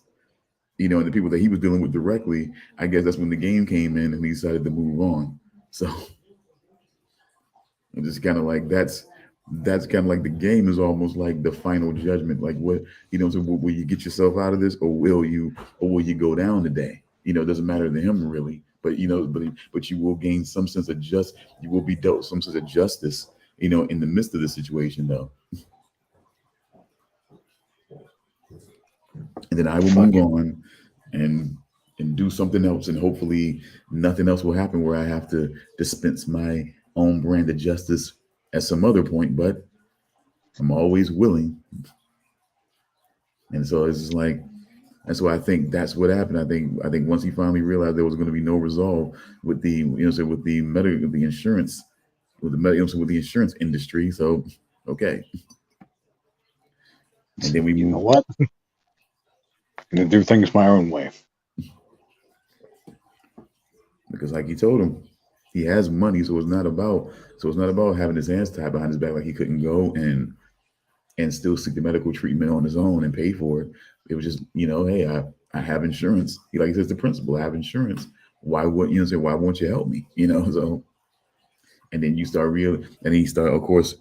and the people that he was dealing with directly, I guess that's when the game came in and he decided to move on. So it's just kind of like that's kind of like the game is almost like the final judgment. Like, what, so will you get yourself out of this, or will you go down today? It doesn't matter to him really, but but you will gain some sense of you will be dealt some sense of justice, in the midst of the situation though. And then I will move on and do something else, and hopefully nothing else will happen where I have to dispense my own brand of justice at some other point. But I'm always willing. And so it's just like, and so I think that's what happened. I think once he finally realized there was going to be no resolve with the, with the the insurance, with the with the insurance industry. So, okay. And then we You know move. what? I'm gonna do things my own way. Because like he told him, he has money, so it's not about having his hands tied behind his back, like he couldn't go and still seek the medical treatment on his own and pay for it. It was just, hey, I have insurance. He says the principal, I have insurance. Why wouldn't you say, why won't you help me? So, and then you start and then he start, of course,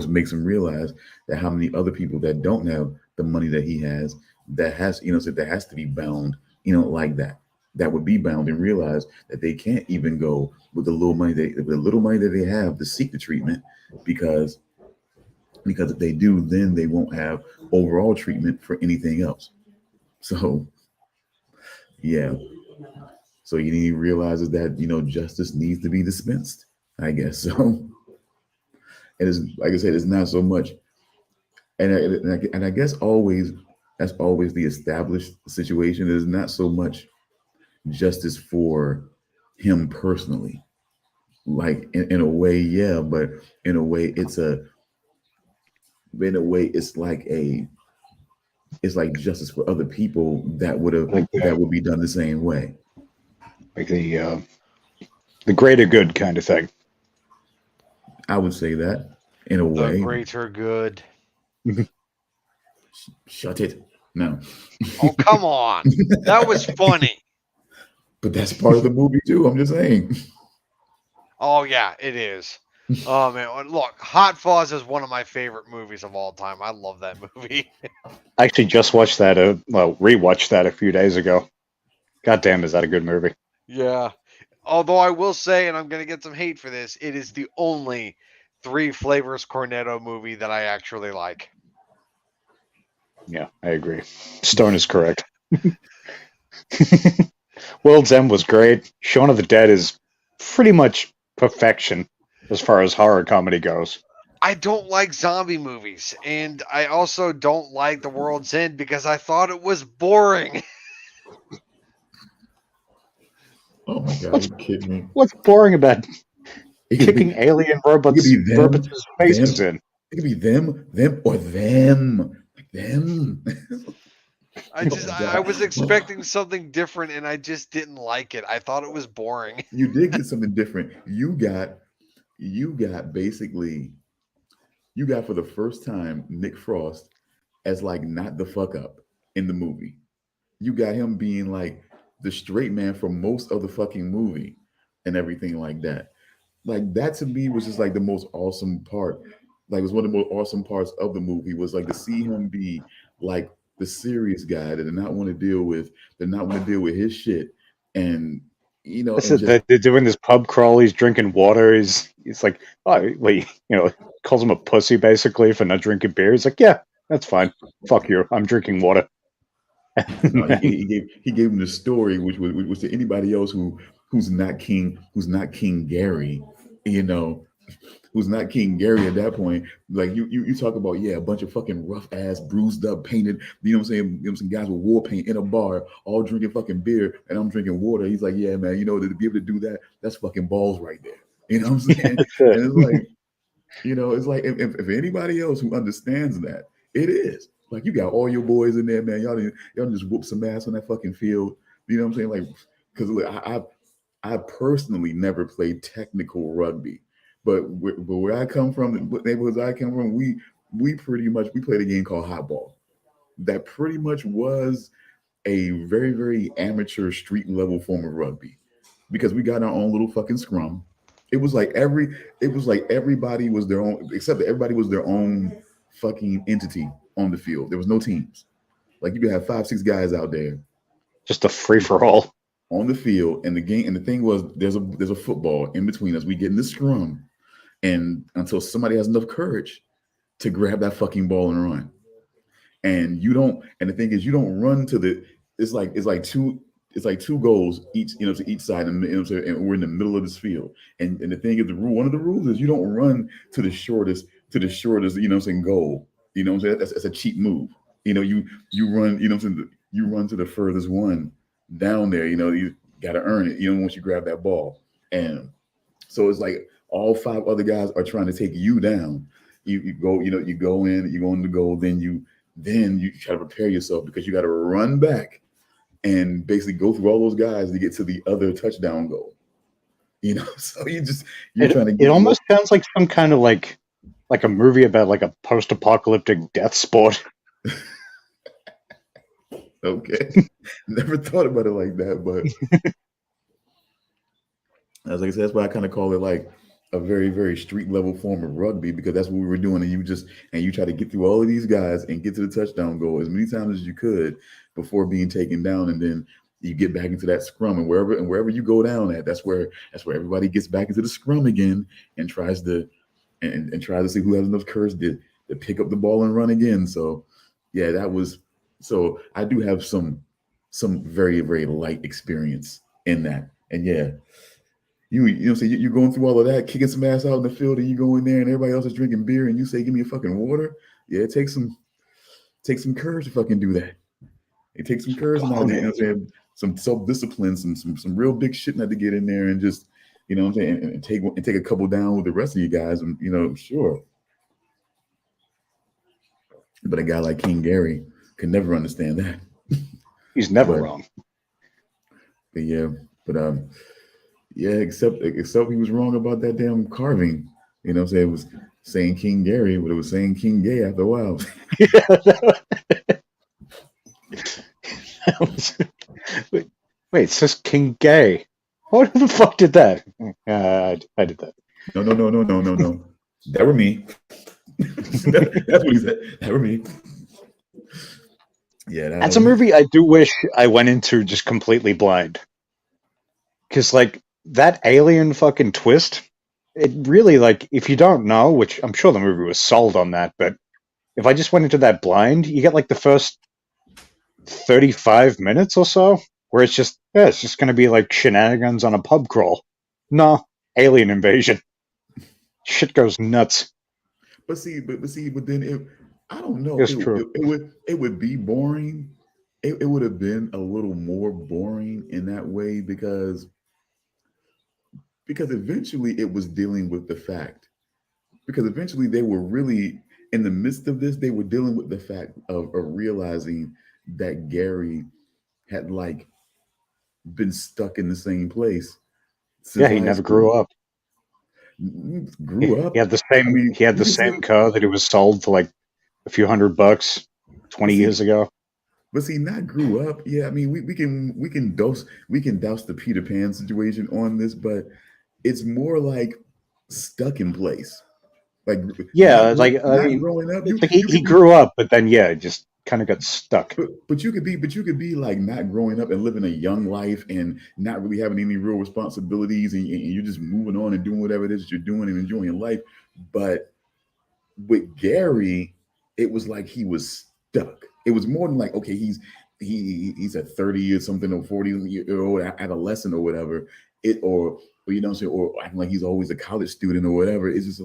makes him realize that how many other people that don't have the money that he has, that has, that has to be bound, like that would be bound and realize that they can't even go with the little money that they have to seek the treatment because if they do, then they won't have overall treatment for anything else. So, yeah. So he realizes that, justice needs to be dispensed, I guess. So, and it's, like I said, it's not so much. And I guess that's always the established situation. Is not so much justice for him personally. Like in a way, yeah, but in a way it's like justice for other people that would be done the same way. Like the greater good kind of thing. I would say that in a The way. greater good. Shut it. No. Oh, come on. That was funny. But that's part of the movie too. I'm just saying. Oh, yeah, it is. Oh, man. Look, Hot Fuzz is one of my favorite movies of all time. I love that movie. I actually just watched that, rewatched that a few days ago. God damn, is that a good movie? Yeah. Although I will say, and I'm going to get some hate for this, it is the only Three Flavors Cornetto movie that I actually like. Yeah, I agree. Stone is correct. World's End was great. Shaun of the Dead is pretty much perfection as far as horror comedy goes. I don't like zombie movies, and I also don't like The World's End because I thought it was boring. Oh my god, you kidding me? What's boring about It could kicking be, alien it could be them, robots' faces in? It could be them, or them. I was expecting something different, and I just didn't like it. I thought it was boring. You did get something different. You got for the first time Nick Frost as like not the fuck up in the movie. You got him being like the straight man for most of the fucking movie and everything like that. Like that to me was just like the most awesome part. Like it was one of the most awesome parts of the movie was like to see him be like the serious guy that did not want to deal with his shit. And They're doing this pub crawl. He's drinking water. He's like, oh, wait, calls him a pussy basically for not drinking beer. He's like, yeah, that's fine. Fuck you. I'm drinking water. No, he gave him the story, which was to anybody else who's not King Gary, who's not King Gary at that point. Like you talk about, yeah, a bunch of fucking rough ass, bruised up, painted, some guys with war paint in a bar, all drinking fucking beer, and I'm drinking water. He's like, yeah, man, to be able to do that, that's fucking balls right there. You know what I'm saying? And it's like, it's like if anybody else who understands that, it is. Like you got all your boys in there, man. Y'all just whoop some ass on that fucking field. You know what I'm saying? Like, because I personally never played technical rugby, but where I come from, what neighborhoods I come from, we pretty much played a game called hot ball. That pretty much was a very, very amateur street level form of rugby because we got our own little fucking scrum. It was like everybody was their own, except that everybody was their own fucking entity on the field. There was no teams. Like you could have 5-6 guys out there, just a free for all on the field. And the game, and the thing was, there's a football in between us. We get in the scrum, and until somebody has enough courage to grab that fucking ball and run. And you don't. And the thing is, you don't run to the. It's like two goals each, to each side, and we're in the middle of this field. And the thing is, one of the rules is you don't run to the shortest to the shortest, you know what I'm saying, goal. You know what I'm saying? That's a cheap move. You know, you run, you know what I'm saying, you run to the furthest one down there, you know, you gotta earn it, you know, once you grab that ball. And so it's like all 5 other guys are trying to take you down. You go, you know, you go in the goal, then you try to prepare yourself because you got to run back and basically go through all those guys to get to the other touchdown goal. You know, so you're trying to get. It almost sounds like some kind of like a movie about like a post-apocalyptic death sport. Okay, never thought about it like that, but as I said, that's why I kind of call it like a very, very street level form of rugby, because that's what we were doing. And you try to get through all of these guys and get to the touchdown goal as many times as you could before being taken down, and then you get back into that scrum, and wherever you go down at, that's where everybody gets back into the scrum again and tries to try to see who has enough courage to pick up the ball and run again. So yeah, so I do have some very, very light experience in that. And yeah, you know, so you're going through all of that, kicking some ass out in the field, and you go in there and everybody else is drinking beer and you say, give me a fucking water. Yeah, it takes some courage to fucking do that. It takes some courage and, you know what I'm saying, some self-discipline, some real big shit not to get in there and just, you know what I'm saying, and take a couple down with the rest of you guys, and you know, sure. But a guy like King Gary could never understand that. He's never wrong. But yeah, yeah, except he was wrong about that damn carving. You know what I'm saying? It was saying King Gary, but it was saying King Gay after a while. Wait, it says King Gay. What the fuck did that? I did that. No. That were me. That's what he said. That were me. Yeah, that's a movie I do wish I went into just completely blind. Because, like, that alien fucking twist, it really, like, if you don't know, which I'm sure the movie was sold on that, but if I just went into that blind, you get, like, the first 35 minutes or so, where it's just going to be, like, shenanigans on a pub crawl. No, alien invasion. Shit goes nuts. But then I don't know. It's true. It would be boring. It would have been a little more boring in that way because eventually it was dealing with the fact. Because eventually they were really in the midst of this. They were dealing with the fact of realizing that Gary had like been stuck in the same place. Yeah, he never grew up. Grew up. He had the same. I mean, he had the same car that he was sold for like a few $100 20 years ago. But see, not grew up. Yeah, I mean, we can douse the Peter Pan situation on this, but it's more like stuck in place. Like yeah, not growing up. He grew up, but then just kind of got stuck. But you could be like not growing up and living a young life and not really having any real responsibilities, and you're just moving on and doing whatever it is that you're doing and enjoying your life. But with Gary, it was like he was stuck. It was more than like, okay, he's a 30 or something or 40-year-old adolescent or whatever. Or you know what I'm saying, or acting like he's always a college student or whatever. It's just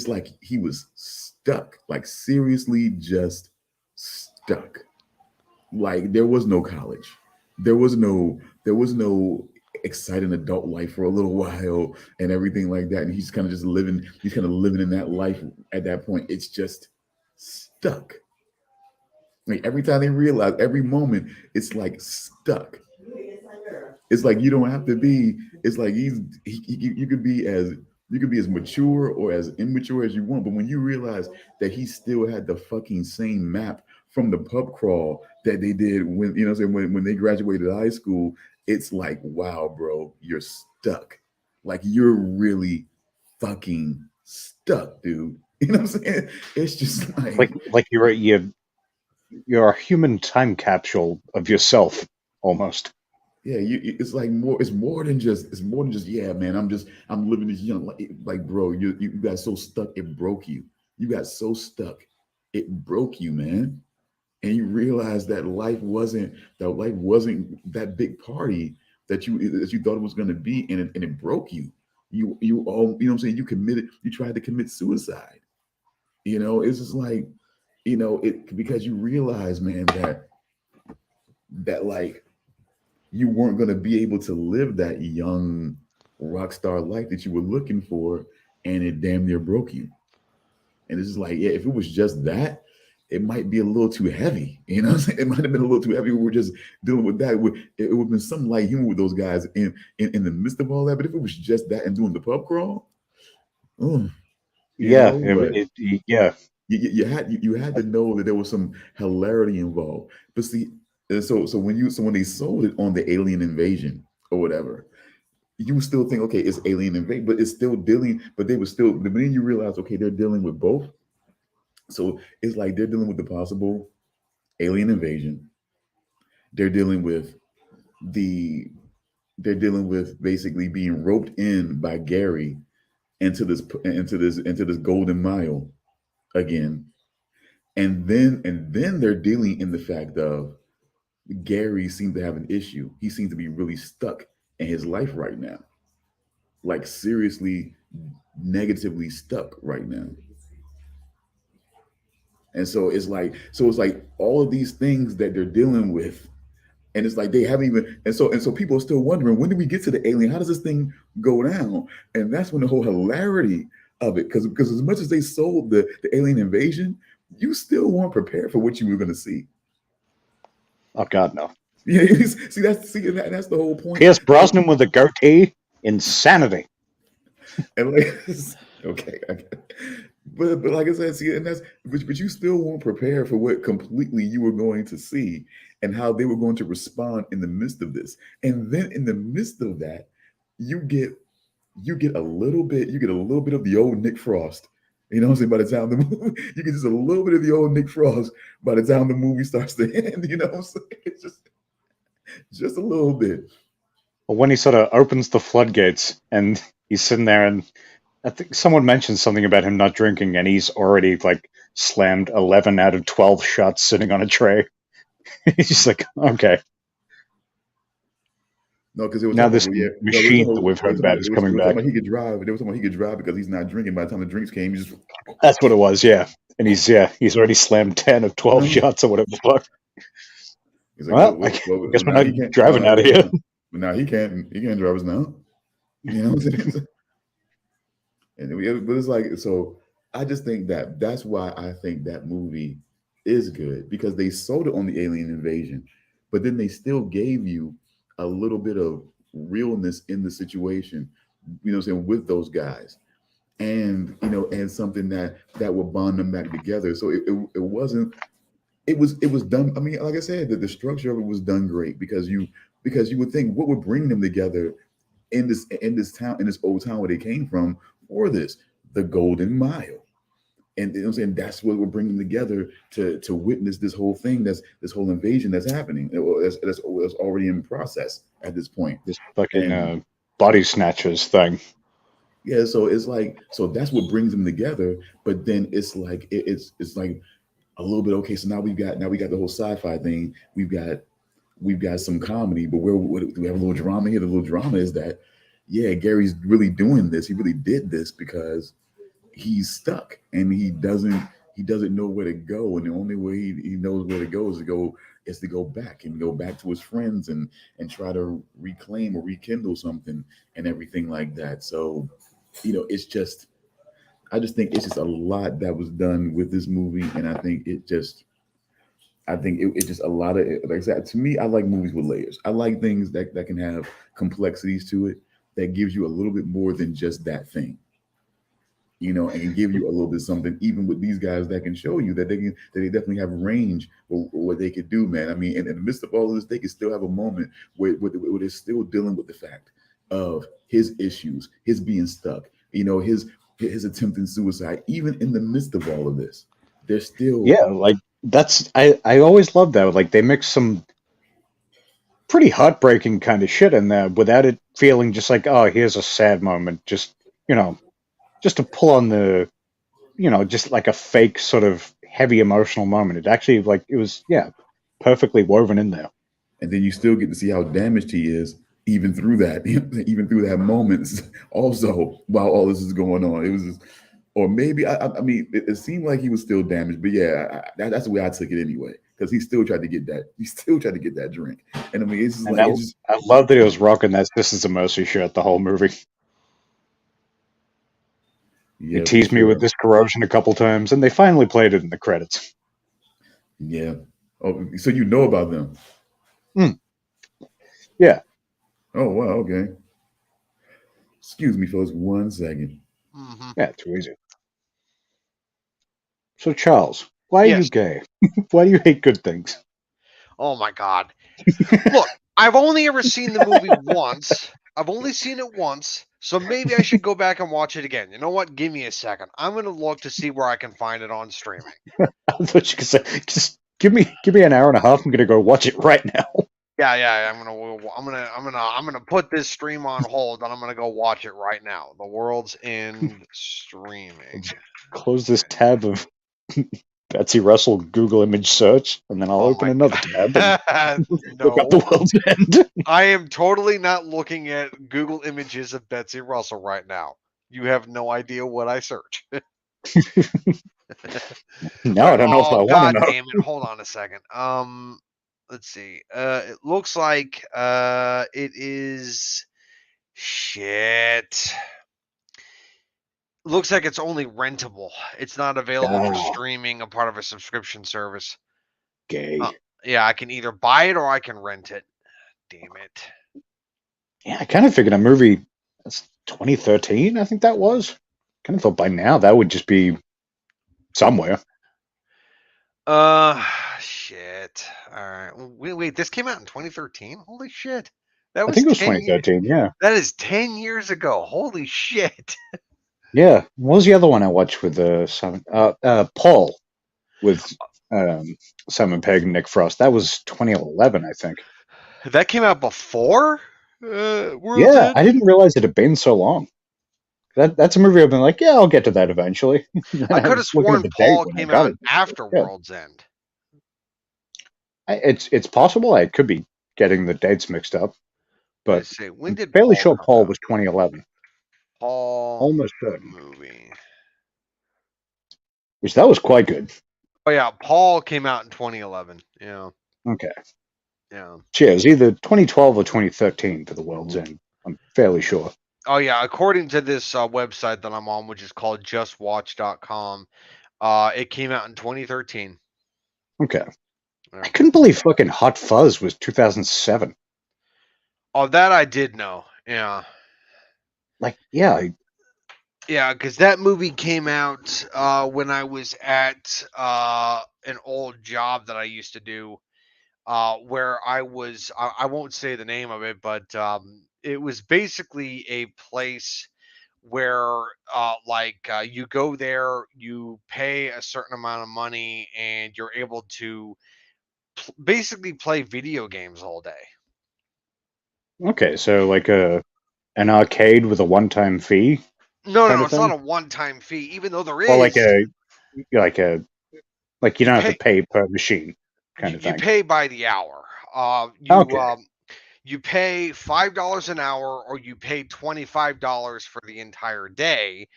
like he was stuck, like seriously just stuck. Like there was no college. There was no exciting adult life for a little while and everything like that. And he's kind of living in that life at that point. It's just stuck. Like every time they realize, every moment, it's like stuck. It's like you don't have to be. It's like you could be as mature or as immature as you want, but when you realize that he still had the fucking same map from the pub crawl that they did when, you know what I'm saying, when they graduated high school, it's like, wow, bro, you're stuck. Like you're really fucking stuck, dude. You know what I'm saying? It's just like you're a human time capsule of yourself almost. Yeah, it's more than just yeah, man. I'm living this young like bro. You got so stuck it broke you. You got so stuck it broke you, man. And you realize that life wasn't that big party that you thought it was going to be, and it broke you. all, you know what I'm saying, you tried to commit suicide. You know, it's just like, you know, it, because you realize, man, that like you weren't going to be able to live that young rock star life that you were looking for, and it damn near broke you. And it's just like, yeah, if it was just that, it might be a little too heavy. You know what I'm saying? It might have been a little too heavy. We were just dealing with that. It would have been some light humor with those guys in the midst of all that. But if it was just that and doing the pub crawl, you Yeah, know, but yeah, you had to know that there was some hilarity involved. But see, so when they sold it on the alien invasion or whatever, you still think, okay, it's alien invasion, but it's still dealing. But they were still. But then you realize, okay, they're dealing with both. So it's like they're dealing with the possible alien invasion. They're dealing with the they're dealing with basically being roped in by Gary into this golden mile again. And then they're dealing in the fact of Gary seems to have an issue. He seems to be really stuck in his life right now. Like seriously negatively stuck right now. And so it's like all of these things that they're dealing with, and it's like they haven't even, and so people are still wondering, when do we get to the alien? How does this thing go down? And that's when the whole hilarity of it, because as much as they sold the alien invasion, you still weren't prepared for what you were going to see. oh god, no. Yeah, that's the whole point. Pierce Brosnan with a goatee, insanity. And like, okay, but like I said, see, and but you still weren't prepared for what completely you were going to see and how they were going to respond in the midst of this. And then in the midst of that, you get you get a little bit of the old Nick Frost. You know what I'm saying? By the time the movie, you get just a little bit of the old Nick Frost by the time the movie starts to end. You know what I'm saying? It's just a little bit. Or when he sort of opens the floodgates and he's sitting there, and I think someone mentioned something about him not drinking, and he's already like slammed 11 out of 12 shots sitting on a tray. He's just like, okay. No, because it was Now talking this about, yeah, no, machine that we've heard about is coming back. he could drive. They were talking about he could drive because he's not drinking. By the time the drinks came, he just That's what it was, yeah. And he's already slammed 10 of 12 shots or whatever the fuck. he's like, Well, I guess we're not driving out of here. But now he can't drive us now. You know what I'm saying? But it's like, so I just think that's why I think that movie is good, because they sold it on the alien invasion, but then they still gave you a little bit of realness in the situation, you know what I'm saying, with those guys, and and something that will bond them back together. So it wasn't, it was done. I mean, like I said, the structure of it was done great, because you would think, what would bring them together in this town, in this old town where they came from, for this, the Golden Mile. And you know what I'm saying, that's what we're bringing together to witness this whole thing, this whole invasion that's happening, that's already in process at this point. This fucking body snatchers thing. Yeah, so it's like, so that's what brings them together. But then it's like it's like a little bit, okay, so now we got the whole sci-fi thing. We've got some comedy, but do we have a little drama here? The little drama is that, yeah, Gary's really doing this. He really did this because he's stuck and he doesn't know where to go, and the only way he knows where to go is to go back to his friends and try to reclaim or rekindle something and everything like that. So it's just, I just think it's just a lot that was done with this movie, and I think it's just a lot of, like I said, to me, I like movies with layers. I like things that can have complexities to it, that gives you a little bit more than just that thing. And give you a little bit something, even with these guys, that can show you that they definitely have range for what they could do, man. I mean, in the midst of all of this, they can still have a moment where they're still dealing with the fact of his issues, his being stuck, his attempting suicide. Even in the midst of all of this, they're still, yeah, like that's, I always love that. Like, they mix some pretty heartbreaking kind of shit in there without it feeling just like, oh, here's a sad moment, just just to pull on the, just like a fake sort of heavy emotional moment. It actually, like, it was, perfectly woven in there. And then you still get to see how damaged he is even through that, even through that moments. Also, while all this is going on, it was just, or maybe I mean, it seemed like he was still damaged, but yeah, that's the way I took it anyway, because he still tried to get that. He still tried to get that drink, and I mean, it's just And like it's just I love that he was rocking that "This Is a Mercy" shirt the whole movie. He yeah, for teased me with sure. this corrosion a couple times, and they finally played it in the credits. Yeah. Oh, so you know about them? Yeah. Oh wow. Okay. Excuse me, fellas. 1 second. Mm-hmm. Yeah, too easy. So, Charles, why are Yes. you gay? Why do you hate good things? Oh my God. Look, I've only ever seen the movie once. I've only seen it once, so maybe I should go back and watch it again. You know what? Give me a second. I'm gonna look to see where I can find it on streaming. I thought you could say, just give me an hour and a half. I'm gonna go watch it right now. Yeah. I'm gonna put this stream on hold, and I'm gonna go watch it right now. The world's end streaming. Close this tab of Betsy Russell Google image search, and then I'll Oh open my another tab and look up No, the world's end. I am totally not looking at Google images of Betsy Russell right now. You have no idea what I search. Now I Right. don't know if I Oh want to God know. damn it! Hold on a second. Let's see. It looks like it is shit. Looks like it's only rentable. It's not available for Ah, streaming, a part of a subscription service. gay. Yeah, I can either buy it or I can rent it. Damn it. Yeah, I kind of figured a movie that's 2013. I think that was. Kind of thought by now that would just be somewhere. Shit. All right. Wait. This came out in 2013. Holy shit. That I was think it was 10 years. 2013. Yeah. That is 10 years ago. Holy shit. Yeah. What was the other one I watched with Simon? Paul with Simon Pegg and Nick Frost. That was 2011, I think. That came out before World's Yeah, End? I didn't realize it had been so long. That's a movie I've been like, yeah, I'll get to that eventually. I I could have was looking at sworn the date Paul when I came got out it. after Yeah, World's End. it's possible. I could be getting the dates mixed up, but Let's see. When I'm did fairly Paul sure come Paul out? was 2011. Paul Almost certain. movie. Which that was quite good. Oh yeah, Paul came out in 2011. Yeah. Okay. Yeah. So yeah, it was either 2012 or 2013 for The World's End. I'm fairly sure. Oh yeah, according to this website that I'm on, which is called justwatch.com, it came out in 2013. Okay. Yeah. I couldn't believe fucking Hot Fuzz was 2007. Oh, that I did know. Yeah. Like, yeah, Yeah, because that movie came out when I was at an old job that I used to do, where I won't say the name of it, but it was basically a place where you go there, you pay a certain amount of money, and you're able to basically play video games all day. okay, so like an arcade with a one-time fee No, kind of it's not thing, a one-time fee, even though there or like is. a like you You don't have pay to pay per machine kind of you thing. pay by the hour. Okay, You pay $5 an hour, or you pay $25 for the entire day,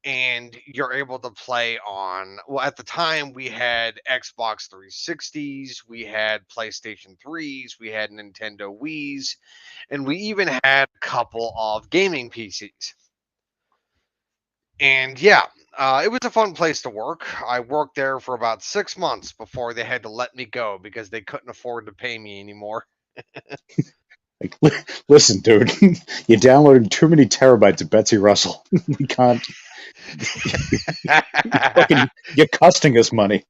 and you're able to play on. Well, at the time we had Xbox 360s, we had PlayStation 3s, we had Nintendo Wii's, and we even had a couple of gaming PCs. And yeah, it was a fun place to work. I worked there for about 6 months before they had to let me go because they couldn't afford to pay me anymore. like listen, dude, you downloaded too many terabytes of Betsy Russell. We can't. Fucking, you're costing us money.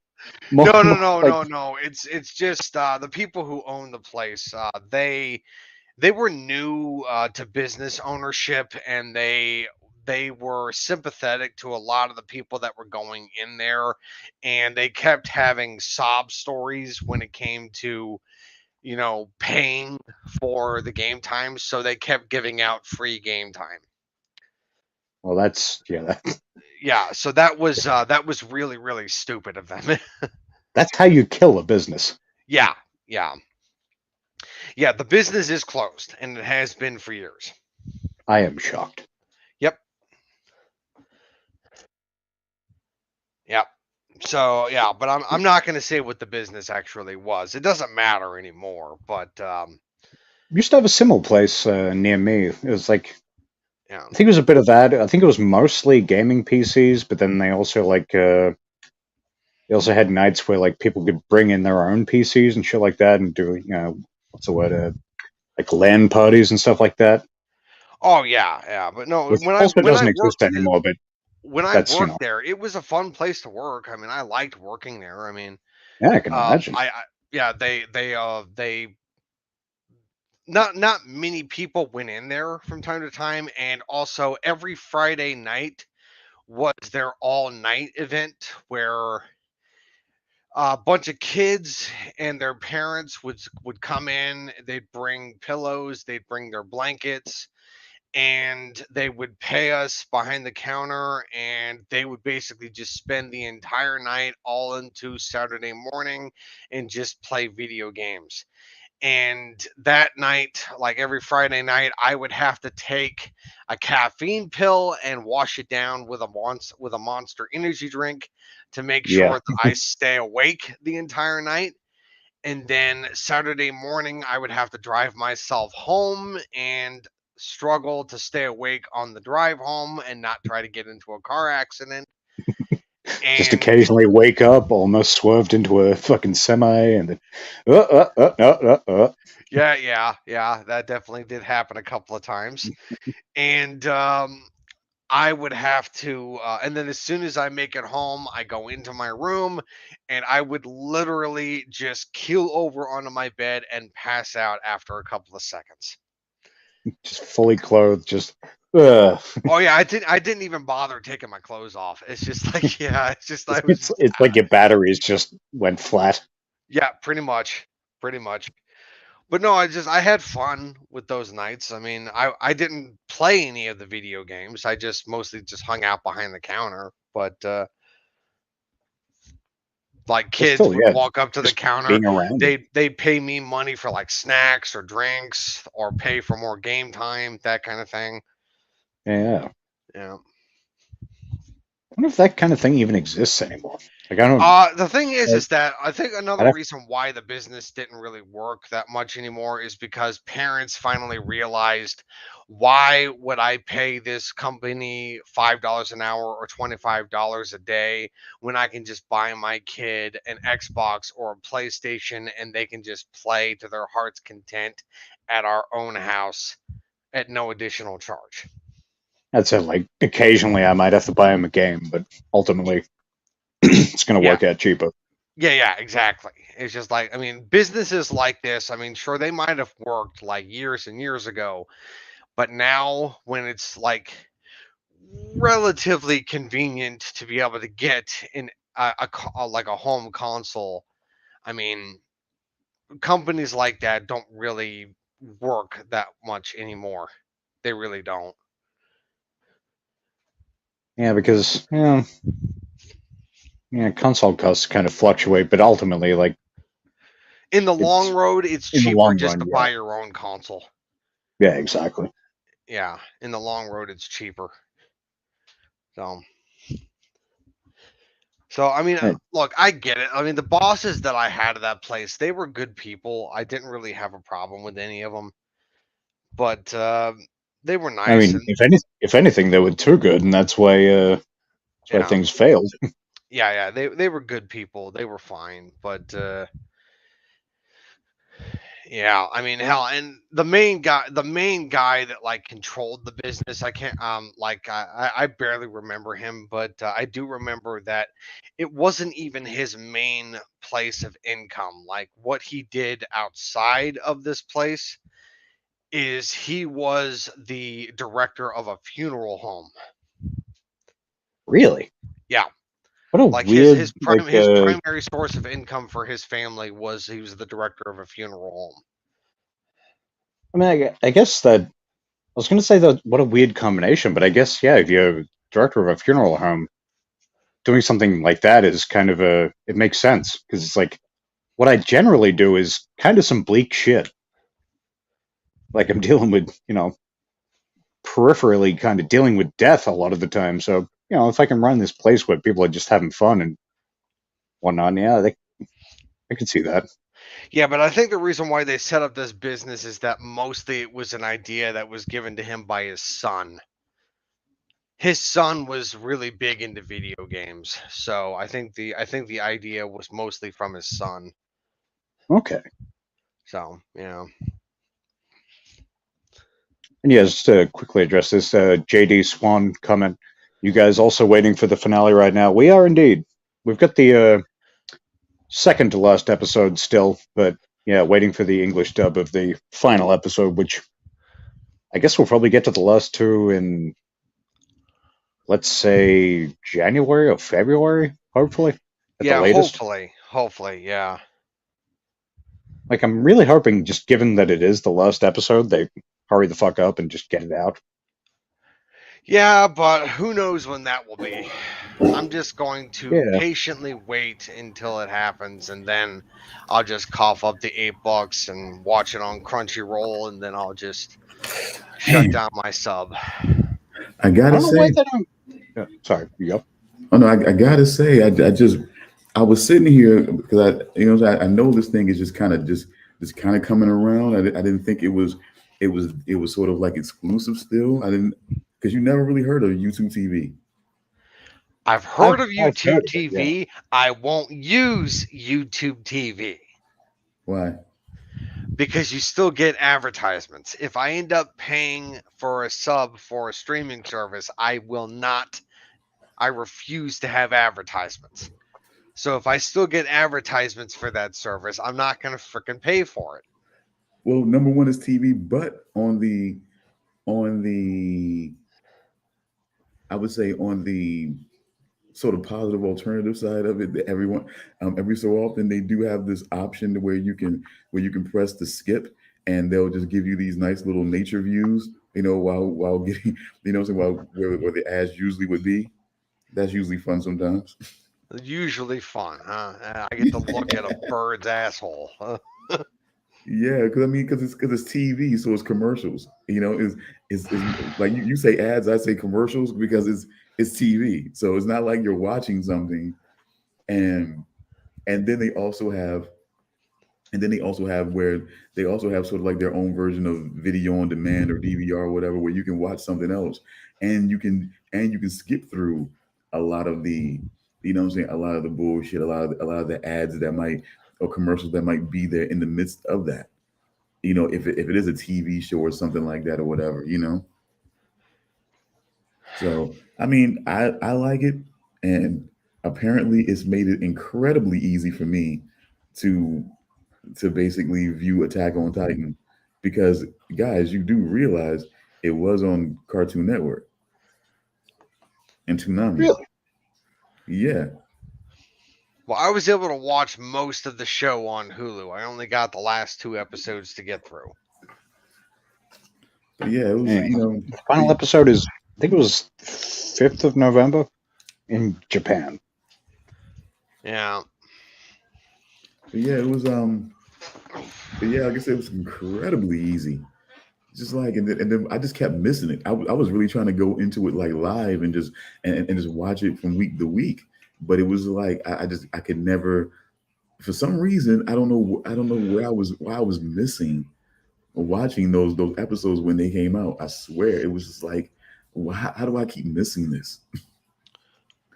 No. It's just the people who own the place. They were new to business ownership, and they were sympathetic to a lot of the people that were going in there, and they kept having sob stories when it came to paying for the game time, so they kept giving out free game time. Well, that's yeah. Yeah, so that was really, really stupid of them. That's how you kill a business. Yeah. Yeah, the business is closed, and it has been for years. I am shocked. Yep. Yep. So yeah, but I'm not going to say what the business actually was. It doesn't matter anymore. But We used to have a similar place near me. It was like, yeah. I think it was a bit of that. I think it was mostly gaming PCs, but then they also they also had nights where like people could bring in their own PCs and shit like that, and do what's the word, like LAN parties and stuff like that. Oh yeah, yeah. But no, Which also when I doesn't exist worked anymore. But when I that's worked there, it was a fun place to work. I mean, I liked working there. I mean, yeah, I can imagine. I yeah, they not many people went in there from time to time, and also every Friday night was their all night event where a bunch of kids and their parents would come in. They'd bring pillows, they'd bring their blankets, and they would pay us behind the counter, and they would basically just spend the entire night all into Saturday morning and just play video games. And that night, like every Friday night, I would have to take a caffeine pill and wash it down with a monster energy drink to make Yeah, sure that I stay awake the entire night. And then Saturday morning, I would have to drive myself home and struggle to stay awake on the drive home and not try to get into a car accident. just And occasionally wake up, almost swerved into a fucking semi, and then yeah, that definitely did happen a couple of times. And I would have to, and then as soon as I make it home, I go into my room and I would literally just keel over onto my bed and pass out after a couple of seconds. just fully clothed, just. Uh, Oh yeah, I didn't even bother taking my clothes off. It's just like, yeah, it's just I was just it's like your batteries just went flat. yeah, pretty much. But no, I had fun with those nights. I mean, I didn't play any of the video games. I just mostly just hung out behind the counter. But like But kids still, would yeah, walk up to the just counter, being around it. they'd pay me money for like snacks or drinks or pay for more game time, that kind of thing. Yeah, I Yeah. wonder if that kind of thing even exists anymore. Like I don't. The thing is that I think I'd another have, reason why the business didn't really work that much anymore is because parents finally realized, why would I pay this company $5 an hour or $25 a day when I can just buy my kid an Xbox or a PlayStation and they can just play to their heart's content at our own house at no additional charge. I'd say like occasionally I might have to buy him a game, but ultimately it's going to Yeah. work out cheaper. Yeah, exactly. It's just like, I mean, businesses like this, I mean, sure, they might have worked like years and years ago, but now when it's like relatively convenient to be able to get in like a home console, I mean, companies like that don't really work that much anymore. They really don't. Yeah, because console costs kind of fluctuate, but ultimately, like In the long it's road, it's in the cheaper long just run, to yeah, buy your own console. yeah, exactly. Yeah, in the long road, it's cheaper. So. So I mean, Right. look, I get it. I mean, the bosses that I had at that place, they were good people. I didn't really have a problem with any of them, but they were I nice mean, and if anything, they were too good, and that's why yeah, things failed. yeah. They were good people. They were fine, but yeah, I mean, hell, and the main guy that like controlled the business, I can't, like I barely remember him, but I do remember that it wasn't even his main place of income. Like what he did outside of this place is he was the director of a funeral home. Really, Yeah, what a like weird like. his primary source of income for his family was he was the director of a funeral home. I mean, I guess that I was going to say that what a weird combination, but I guess yeah, if you're director of a funeral home, doing something like that is kind of it makes sense because it's like what I generally do is kind of some bleak shit. like I'm dealing with, peripherally kind of dealing with death a lot of the time. So, if I can run this place where people are just having fun and whatnot, yeah, I could see that. Yeah, but I think the reason why they set up this business is that mostly it was an idea that was given to him by his son. His son was really big into video games, so I think the idea was mostly from his son. Okay. So, And yeah, just to quickly address this, JD Swan comment. You guys also waiting for the finale right now? We are indeed. We've got the second to last episode still, but yeah, waiting for the English dub of the final episode, which I guess we'll probably get to the last two in, let's say, January or February, hopefully, at the yeah, latest. hopefully, yeah. Like, I'm really hoping, just given that it is the last episode, they hurry the fuck up and just get it out. Yeah, but who knows when that will be. I'm just going to patiently wait until it happens, and then I'll just cough up the $8 and watch it on Crunchyroll, and then I'll just shut down my sub. I gotta say, sorry, you go. Oh no, I gotta say, I was sitting here because I know this thing is just kind of coming around. I didn't think it was sort of like exclusive still. I didn't, because you never really heard of YouTube TV. I've heard of YouTube TV. I won't use YouTube TV. Why? Because you still get advertisements. If I end up paying for a sub for a streaming service, I refuse to have advertisements. So if I still get advertisements for that service, I'm not going to freaking pay for it. Well, number one is TV, but on the I would say on the sort of positive alternative side of it, everyone every so often they do have this option to where you can press the skip and they'll just give you these nice little nature views, while getting, where the ads usually would be. That's usually fun sometimes. Usually fun, huh? I get to look at a bird's asshole. Yeah, because it's TV, so it's commercials. It's like you say ads, I say commercials because it's TV. So it's not like you're watching something, and then they also have where they also have sort of like their own version of video on demand or DVR or whatever, where you can watch something else, and you can skip through a lot of the, a lot of the bullshit, a lot of the ads that might, or commercials that might be there in the midst of that. If it is a TV show or something like that or whatever, So, I mean, I like it, and apparently it's made it incredibly easy for me to basically view Attack on Titan, because guys, you do realize it was on Cartoon Network and Toonami. Really? Yeah. Well, I was able to watch most of the show on Hulu. I only got the last 2 episodes to get through. But yeah, it was, the final episode is, I think it was 5th of November in Japan. Yeah. But yeah, it was but yeah, like I said, it was incredibly easy. Just like, and then I just kept missing it. I was really trying to go into it like live and just watch it from week to week, but it was like I could never, for some reason, I don't know why I was missing watching those episodes when they came out. I swear it was just like, how do I keep missing this?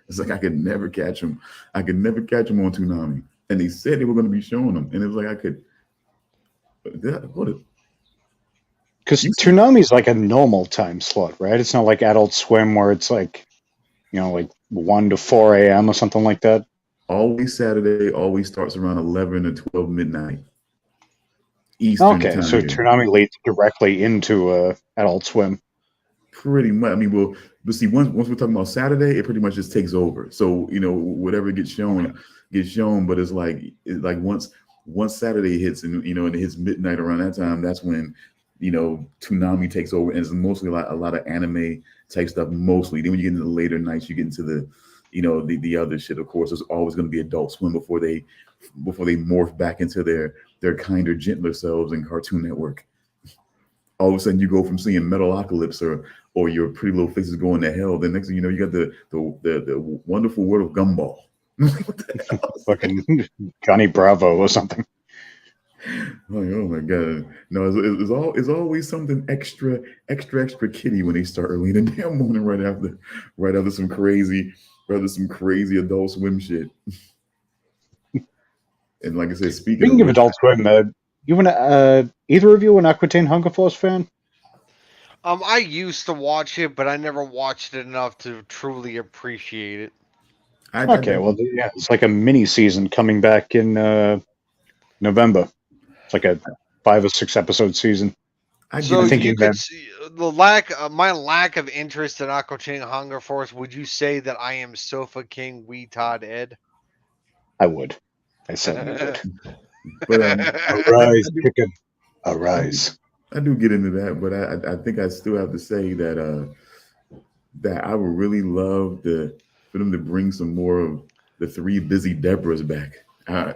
It's like I could never catch them. I could never catch them on Toonami, and they said they were going to be showing them, and it was like I could. What? Because Toonami's like a normal time slot, right? It's not like Adult Swim where it's like, like 1 to 4 a.m. or something like that. Always Saturday, always starts around 11 or 12 midnight. Eastern time. So Toonami leads directly into Adult Swim. Pretty much. I mean, but see, once we're talking about Saturday, it pretty much just takes over. So, whatever gets shown, but it's like once Saturday hits and it hits midnight around that time, that's when Toonami takes over, and it's mostly like a lot of anime type stuff. Mostly, then when you get into the later nights, you get into the the other shit. Of course, there's always going to be Adult Swim before they morph back into their kinder, gentler selves in Cartoon Network. all of a sudden you go from seeing Metalocalypse or your Pretty Little Faces going to hell. Then next thing you know, you got the wonderful world of Gumball. What the hell? Fucking Johnny Bravo or something. Like, oh my god! No, it's always something extra kitty when they start early in the damn morning, right after some crazy Adult Swim shit. And like I said, Speaking of Adult Swim, either of you an Aqua Teen Hunger Force fan? I used to watch it, but I never watched it enough to truly appreciate it. Okay, well, yeah, it's like a mini season coming back in November. It's like a 5 or 6 episode season. So you could see my lack of interest in Aqua Teen Hunger Force. Would you say that I am Sofa King Wee Todd Ed? I would. I certainly would. But arise, chicken, arise. I do get into that, but I think I still have to say that that I would really love for them to bring some more of the 3 busy Deborahs back. I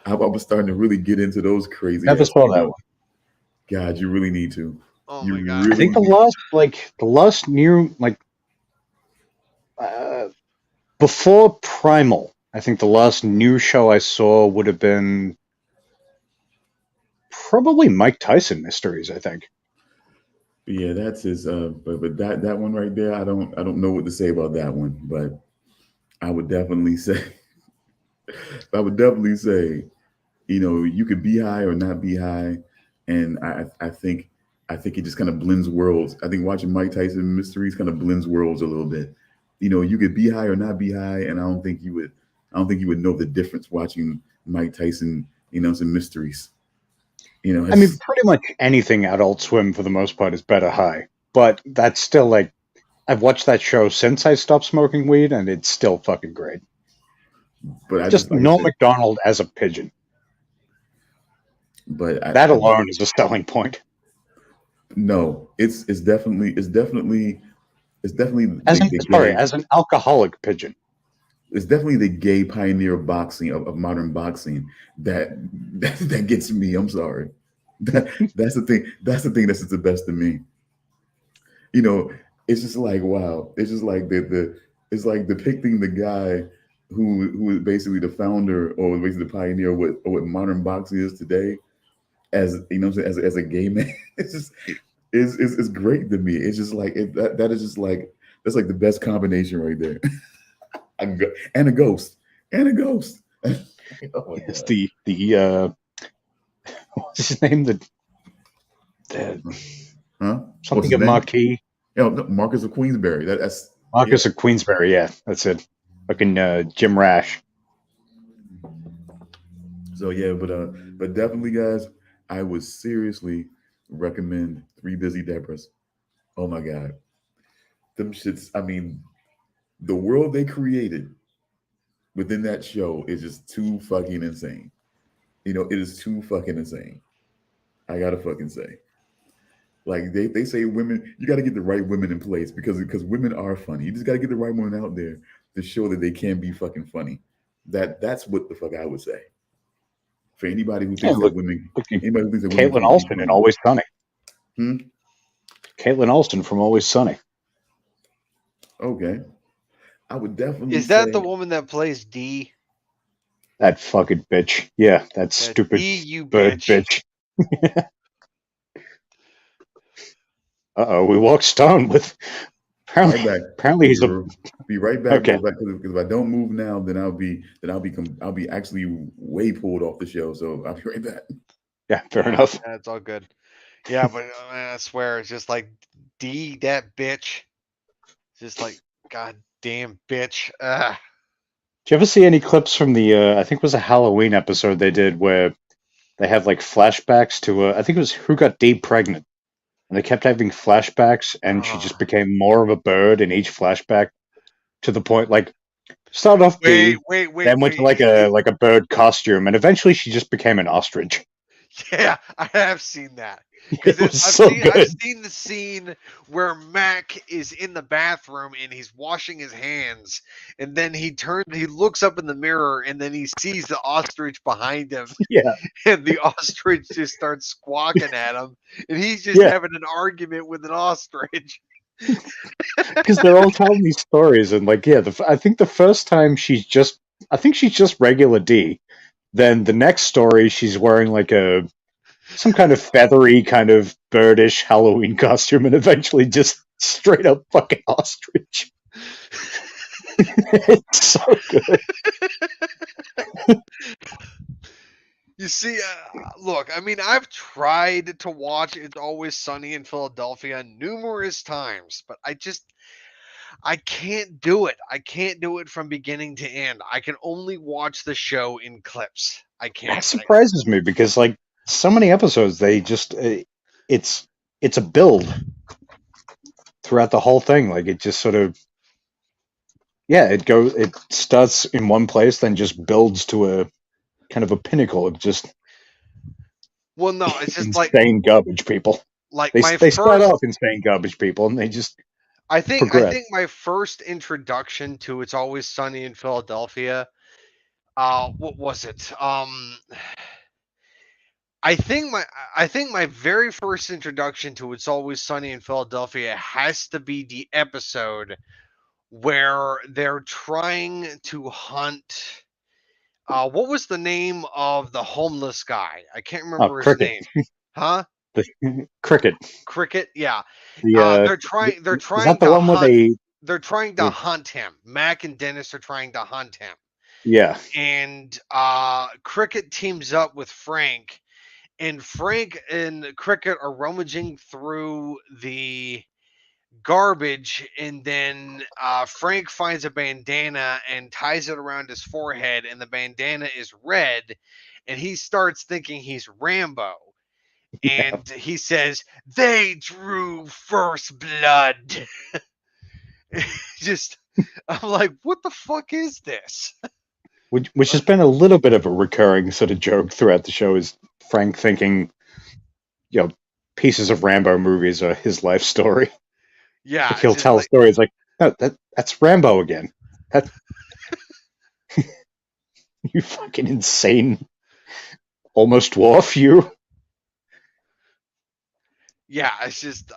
was starting to really get into those crazy. Never saw that one. God, you really need to. Oh my god! I think the last new before Primal. I think the last new show I saw would have been probably Mike Tyson Mysteries. I think. Yeah, that's his. But that one right there, I don't know what to say about that one. But I would definitely say, you could be high or not be high, and I think it just kind of blends worlds. I think watching Mike Tyson Mysteries kind of blends worlds a little bit. You could be high or not be high, and I don't think you would know the difference watching Mike Tyson, some mysteries. I mean, pretty much anything Adult Swim for the most part is better high, but that's still I've watched that show since I stopped smoking weed, and it's still fucking great. But just Norm Macdonald as a pigeon. But that alone is a selling point. No, it's definitely as an alcoholic pigeon. It's definitely the gay pioneer of boxing, of modern boxing that gets me. I'm sorry. That's the thing. That's the thing that's the best to me. It's just like, wow. It's just like it's like depicting the guy who is basically the founder or basically the pioneer of what modern boxing is today, as as a gay man. It's great to me. It's just like that is just like that's like the best combination right there. And a ghost. Oh, it's the what's his name? Something of Marquis. Marcus of Queensberry. That's Marcus of Queensberry. Yeah, that's it. Fucking Jim Rash. So yeah, but definitely, guys, I would seriously recommend 3 Busy Deborahs. Oh my god, them shits. I mean, the world they created within that show is just too fucking insane. It is too fucking insane. I gotta fucking say. Like they say women, you got to get the right women in place because women are funny. You just got to get the right women out there to show that they can be fucking funny. That's what the fuck I would say. For anybody who thinks that women, anybody who thinks that Caitlin Alston in Always Sunny. Caitlin Alston from Always Sunny. Okay, I would definitely. Is that the woman that plays D? That fucking bitch. Yeah, that stupid D, you bird bitch. Uh-oh, we walked Stone with. Apparently he's be right back. Okay. Because if I don't move now, then I'll be actually way pulled off the show. So I'll be right back. Yeah, fair enough. Yeah, it's all good. Yeah, but I swear it's just like D, that bitch. Just like goddamn bitch. Did you ever see any clips from the? I think it was a Halloween episode they did where they have like flashbacks to. I think it was Who Got Dee Pregnant. And they kept having flashbacks, and she just became more of a bird in each flashback, to the point started off then went to like a bird costume, and eventually she just became an ostrich. Yeah, I have seen that. Because It was so I've good. seen the scene where Mac is in the bathroom and he's washing his hands, and then he looks up in the mirror, and then he sees the ostrich behind him, Yeah, and the ostrich just starts squawking at him, and he's just yeah. having an argument with an ostrich. Because they're all telling these stories, and like, yeah, I think the first time I think she's just regular D. Then the next story, she's wearing like some kind of feathery, kind of birdish Halloween costume, and eventually just straight up fucking ostrich. It's so good. You see, look, I mean, I've tried to watch It's Always Sunny in Philadelphia numerous times, but I can't do it. I can't do it from beginning to end. I can only watch the show in clips. I can't. That surprises me because like so many episodes, they just it's a build throughout the whole thing. Like it just sort of it starts in one place, then just builds to a kind of a pinnacle of just Well, no, it's just insane garbage people. like They my start first. off insane garbage people, and they just I think progress. my first introduction to It's Always Sunny in Philadelphia. What was it? I think my very first introduction to It's Always Sunny in Philadelphia has to be the episode where they're trying to hunt. What was the name of the homeless guy? I can't remember his Cricket. name. Huh? The Cricket. Cricket? Yeah. The They're trying. They're is that trying the to one where hunt. they? They're trying to hunt him. Mac and Dennis are trying to hunt him. Yeah. And Cricket teams up with Frank, and Frank and Cricket are rummaging through the garbage, and then Frank finds a bandana and ties it around his forehead, and the bandana is red, and he starts thinking he's Rambo. And he says, "They drew first blood." Just, I'm like, what the fuck is this? Which has been a little bit of a recurring sort of joke throughout the show is Frank thinking, pieces of Rambo movies are his life story. Yeah, Like he'll tell stories like, no, that's Rambo again. That you fucking insane, almost dwarf, you. Yeah, it's just,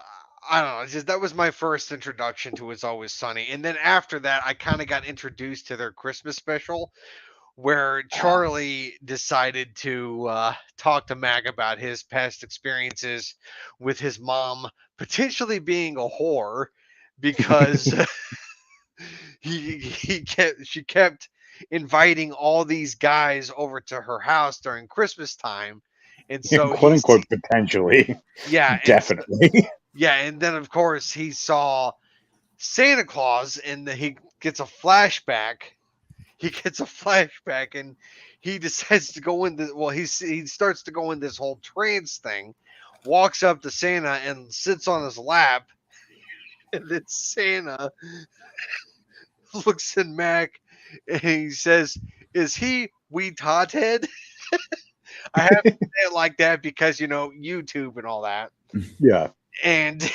I don't know. It's just, that was my first introduction to It's Always Sunny, and then after that, I kind of got introduced to their Christmas special, where Charlie decided to talk to Mac about his past experiences with his mom potentially being a whore, because she kept inviting all these guys over to her house during Christmas time, and so quote unquote potentially. yeah, definitely. and then of course he saw Santa Claus, and he gets a flashback. And he decides to go into, well, he starts to go in this whole trance thing, walks up to Santa and sits on his lap, and then Santa looks at Mac and he says, "Is he wee tothead?" I have to say it like that because, YouTube and all that. Yeah. And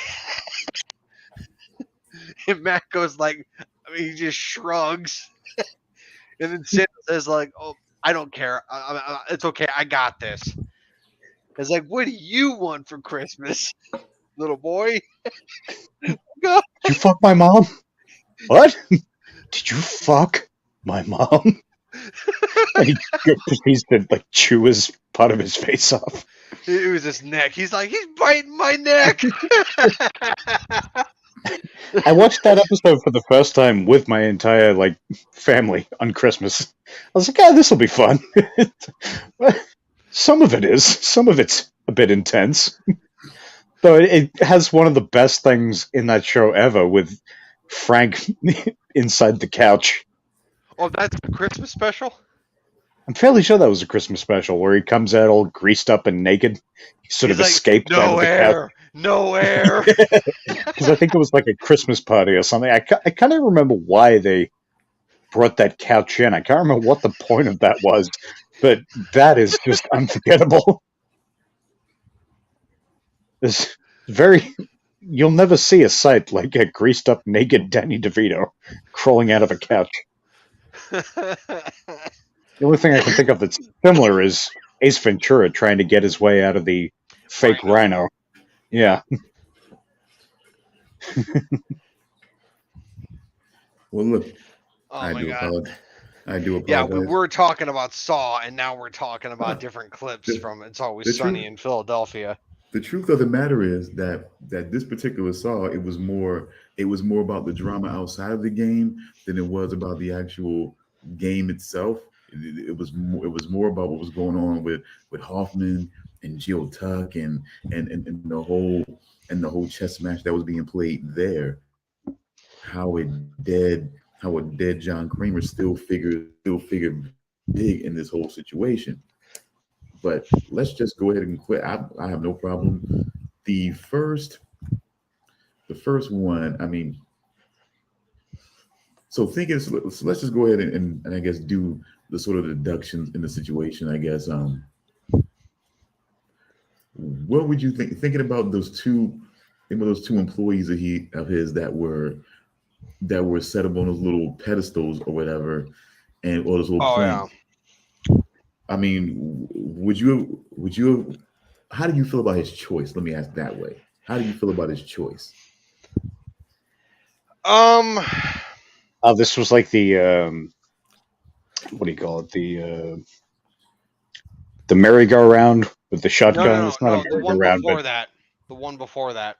Mac goes like, he just shrugs. And then Santa says like, "Oh, I don't care. It's okay. I got this." It's like, what do you want for Christmas, little boy? Did you fuck my mom? What? Did you fuck my mom? And he proceeds to like chew his part of his face off. It was his neck. He's like, he's biting my neck. I watched that episode for the first time with my entire family on Christmas. I was like, this will be fun. Some of it is. Some of it's a bit intense. Though it has one of the best things in that show ever with Frank inside the couch. Oh, that's the Christmas special? I'm fairly sure that was a Christmas special where he comes out all greased up and naked. He sort of escaped out of the couch. No air. Because I think it was like a Christmas party or something. I kind of remember why they brought that couch in. I can't remember what the point of that was, but that is just unforgettable. It's very. You'll never see a sight like a greased up naked Danny DeVito crawling out of a couch. The only thing I can think of that's similar is Ace Ventura trying to get his way out of the fake rhino. Yeah. Well, look, Oh I my do God. apologize. I do Yeah, apologize. we were talking about Saw, and now we're talking about different clips The- from It's Always the Sunny truth- in Philadelphia. The truth of the matter is that this particular Saw, it was more about the drama outside of the game than it was about the actual game itself. It was more about what was going on with Hoffman and Jill Tuck and the whole chess match that was being played there. How a dead John Kramer still figured big in this whole situation. But let's just go ahead and quit. I have no problem. The first one, I mean, so thinking, so let's just go ahead and I guess do the sort of deductions in the situation. I guess, what would you think, thinking about those two employees of his that were set up on those little pedestals or whatever, and all those little Oh yeah. planks. I mean, how do you feel about his choice? Let me ask that way. How do you feel about his choice? This was like the what do you call it? The merry-go-round with the shotgun. It's not a The one merry-go-round, but before that. The one before that.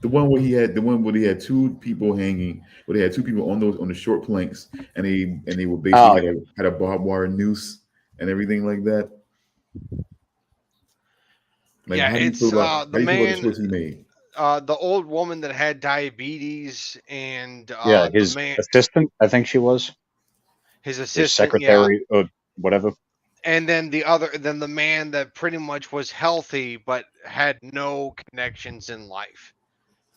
The one where he had two people hanging, where they had two people on the short planks, and they were basically had a barbed wire noose and everything like that. Like, Yeah, it's the how do you feel about the man, choice he made? the old woman that had diabetes, and yeah, the his man, assistant, I think she was, his or assistant, yeah, secretary, or whatever. and then the man that pretty much was healthy but had no connections in life.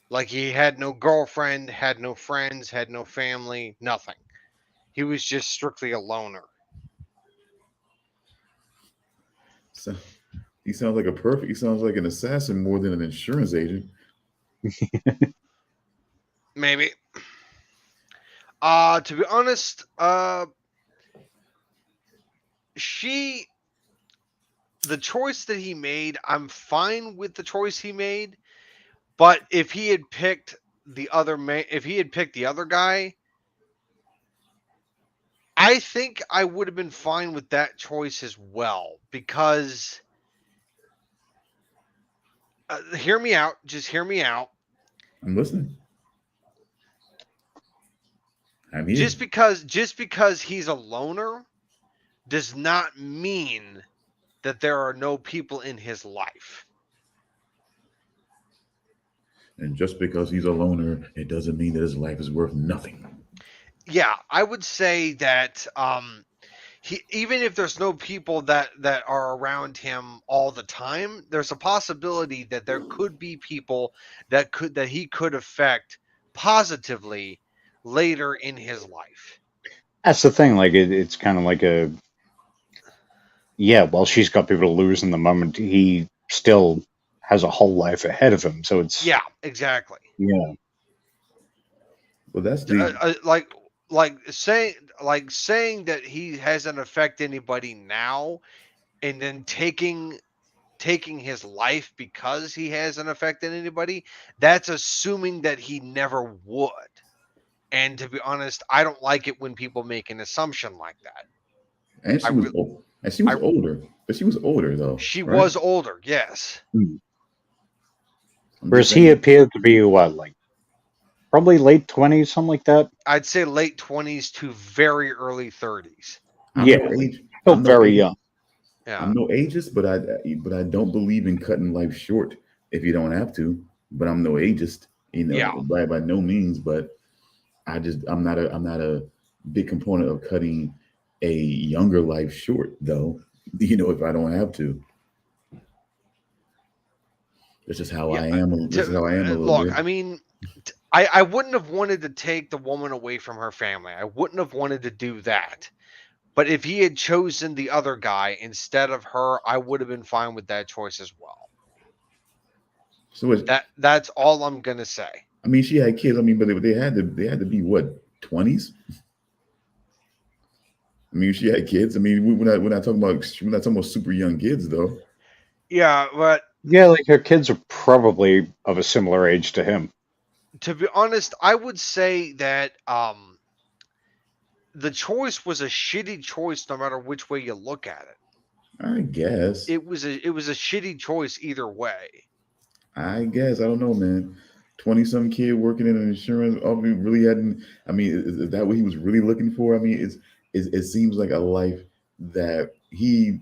Like he had no girlfriend, had no friends, had no family, nothing. He was just strictly a loner. So he sounds like he sounds like an assassin more than an insurance agent. Maybe. To be honest, the choice that he made, I'm fine with the choice he made. But if he had picked the other guy, I think I would have been fine with that choice as well. Because, hear me out. Just hear me out. I'm listening. I'm here. Just because he's a loner does not mean that there are no people in his life. And just because he's a loner, it doesn't mean that his life is worth nothing. Yeah, I would say that even if there's no people that are around him all the time, there's a possibility that there could be people that he could affect positively later in his life. That's the thing. Like it's kind of like a well, she's got people to lose in the moment. He still has a whole life ahead of him. So it's Yeah, exactly. yeah. Well, that's the like saying that he hasn't affected anybody now, and then taking his life because he hasn't affected anybody. That's assuming that he never would. And to be honest, I don't like it when people make an assumption like that. and she was older, but she was older though. She right? was older, yes. I'm Whereas just he saying. appeared to be what, like probably late 20s, something like that. I'd say late 20s to very early 30s. I'm Yeah, no age. still I'm no very age. young. Yeah. I'm no ageist, but I don't believe in cutting life short if you don't have to. But I'm no ageist, Yeah. by no means. But I'm not a big component of cutting a younger life short, though. If I don't have to. That's just how I am. This is how I am a little Look, bit. I mean, I wouldn't have wanted to take the woman away from her family. I wouldn't have wanted to do that. But if he had chosen the other guy instead of her, I would have been fine with that choice as well. So what? That's all I'm gonna say. I mean, she had kids. I mean, but they had to be what, 20s? I mean, she had kids. I mean, we're not talking about super young kids though. Yeah, but Yeah, like her kids are probably of a similar age to him. to be honest, I would say that the choice was a shitty choice no matter which way you look at it. I guess. It was a shitty choice either way. I don't know, man. 20-some kid working in an insurance. I mean, really hadn't. I mean, is that what he was really looking for? I mean, it seems like a life that he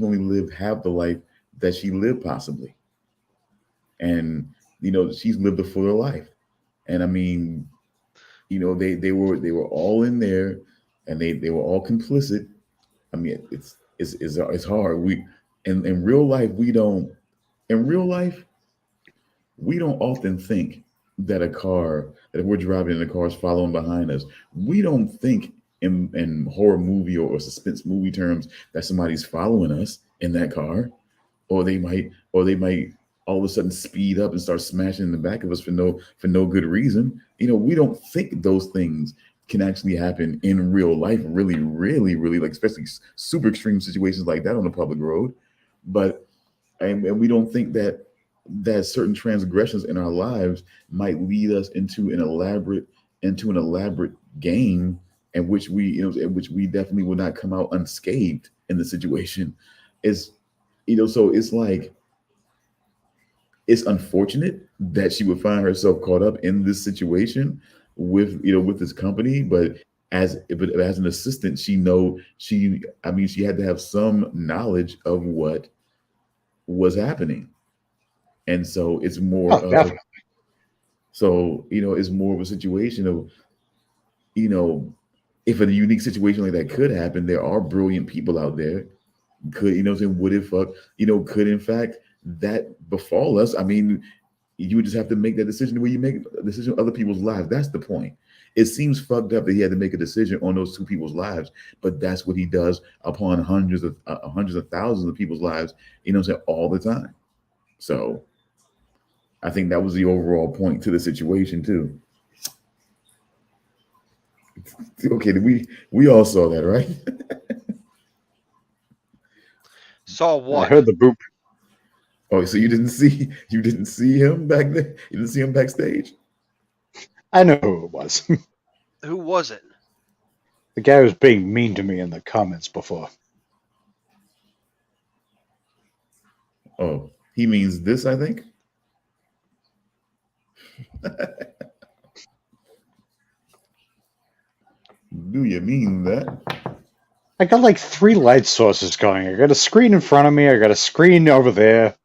only lived half the life that she lived, possibly. And she's lived a fuller life. And I mean, they were all in there, and they were all complicit. I mean, it's hard. In real life, we don't. In real life, we don't often think that that if we're driving and a car is following behind us, we don't think in horror movie or suspense movie terms that somebody's following us in that car, or they might all of a sudden speed up and start smashing in the back of us for no good reason. We don't think those things can actually happen in real life, really, really, really, like especially super extreme situations like that on the public road. But and we don't think that certain transgressions in our lives might lead us into an elaborate game in which we definitely will not come out unscathed in the situation. Is so it's like it's unfortunate that she would find herself caught up in this situation with this company, but as an assistant, she had to have some knowledge of what was happening. And so it's more Oh, of definitely. it's more of a situation of you know if a unique situation like that could happen, there are brilliant people out there. Could would it fuck could in fact that befall us? I mean, you would just have to make that decision where you make a decision on other people's lives. That's the point. It seems fucked up that he had to make a decision on those two people's lives, but that's what he does upon hundreds of thousands of people's lives, all the time. So I think that was the overall point to the situation too. Okay, we all saw that, right? Saw I what? heard the boop. Oh, so you didn't see him back there? You didn't see him backstage? I know who it was. Who was it? The guy was being mean to me in the comments before. Oh, he means this, I think. Do you mean that? I got like 3 light sources going. I got a screen in front of me. I got a screen over there.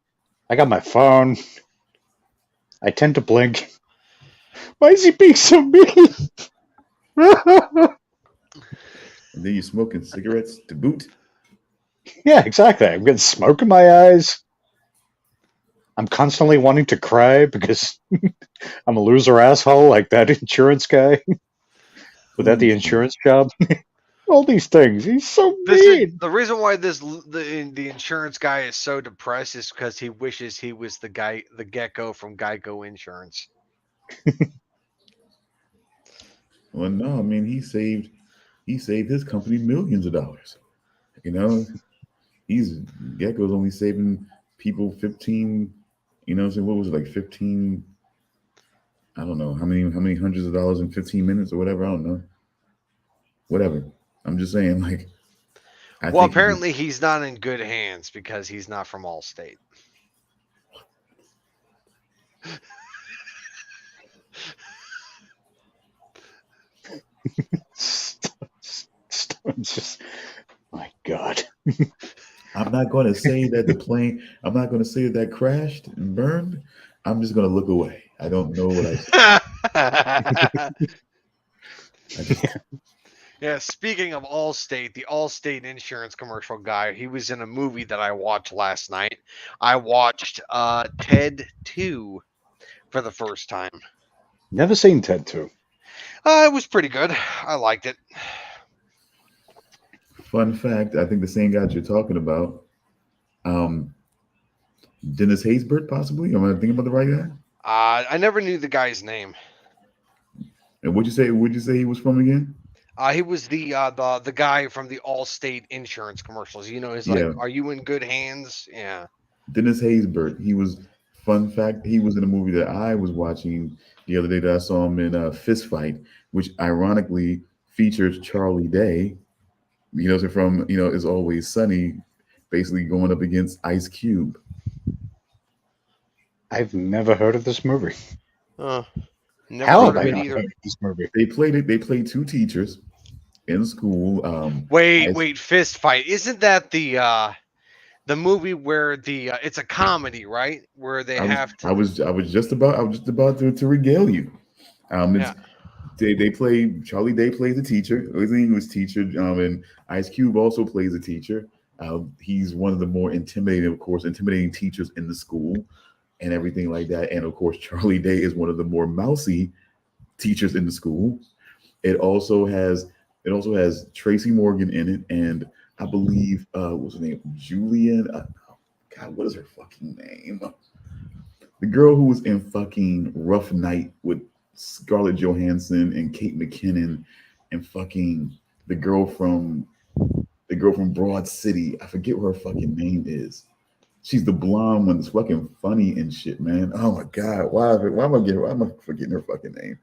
I got my phone. I tend to blink. Why is he being so mean? And then you smoking cigarettes to boot. Yeah, exactly. I'm getting smoke in my eyes. I'm constantly wanting to cry because I'm a loser asshole like that insurance guy without the insurance job. All these things. He's so This is mean. the reason why the insurance guy is so depressed is because he wishes he was the gecko from Geico Insurance. Well, no, I mean he saved his company millions of dollars. You know, he's Gecko's only saving people 15. So what was it, like 15? I don't know how many hundreds of dollars in 15 minutes or whatever. I don't know. Whatever. I'm just saying, like, I Well, think he apparently he's not in good hands because he's not from Allstate. It's just, my God. I'm not going to say that the plane. I'm not going to say that crashed and burned. I'm just going to look away. I don't know what I just. Yeah, speaking of Allstate, the Allstate insurance commercial guy, he was in a movie that I watched last night. I watched Ted 2 for the first time. Never seen Ted 2. It was pretty good. I liked it. Fun fact: I think the same guy you're talking about. Um, Dennis Haysbert, possibly. Am I thinking about the right guy? I never knew the guy's name. And what'd you say? Where'd you say he was from again? He was the guy from the Allstate insurance commercials. You know, he's like, Yeah, "Are you in good hands?" Yeah. Dennis Haysbert. He was. Fun fact: he was in a movie that I was watching the other day. That I saw him in Fist Fight, which ironically features Charlie Day. You know, so from It's Always Sunny, basically going up against Ice Cube. I've never heard of this movie. Never How heard have of I it not either. heard of this movie? They played it. They played two teachers in school. Wait, Fist Fight. Isn't that the movie where it's a comedy, right? Where they have to. I was just about to regale you. Yeah. It's they play Charlie Day plays a teacher. His English teacher, and Ice Cube also plays a teacher. He's one of the more intimidating teachers in the school and everything like that. And of course, Charlie Day is one of the more mousy teachers in the school. It also has Tracy Morgan in it, and I believe what's her name? Julian. God, what is her fucking name? The girl who was in fucking Rough Night with Scarlett Johansson and Kate McKinnon, and fucking the girl from Broad City. I forget what her fucking name is. She's the blonde one that's fucking funny and shit, man. Oh my god, why am I forgetting her fucking name?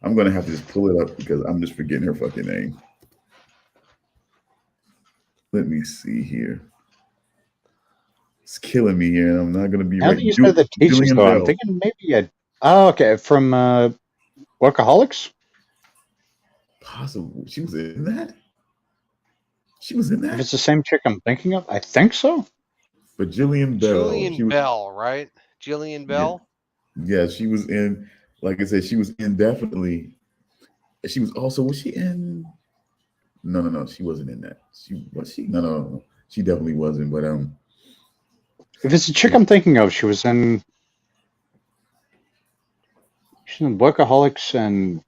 I'm gonna have to just pull it up because I'm just forgetting her fucking name. Let me see here. It's killing me here, and I'm not gonna be Now right. that you said the teachers, Julian though, I'm Bell. thinking maybe oh, okay, from Workaholics? Possible. She was in that? She was in If it's that? the same chick I'm thinking of, I think so. But Jillian Bell, Julian she was, Bell, right? Jillian yeah, Bell. yeah, she was in, like I said, she was in definitely. She was also, was she in? No, no, no, she wasn't in that. Was she? No, no, no, she definitely wasn't. But If it's the chick I'm thinking of, she's in Workaholics, and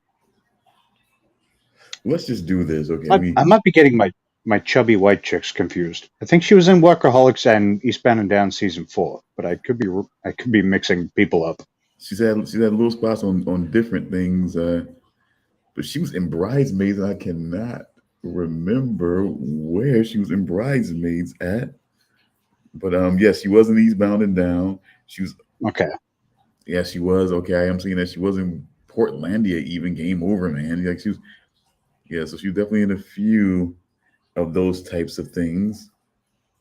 let's just do this, okay? I might be getting my chubby white chicks confused. I think she was in Workaholics and Eastbound and Down season 4, but I could be mixing people up. She's had little spots on different things, but she was in Bridesmaids, and I cannot remember where she was in Bridesmaids at. But yes, she was in Eastbound and Down. She was Okay, Yeah, she was. Okay, I am seeing that she was in Portlandia, even Game Over, man. Like she was, yeah, so she was definitely in a few of those types of things.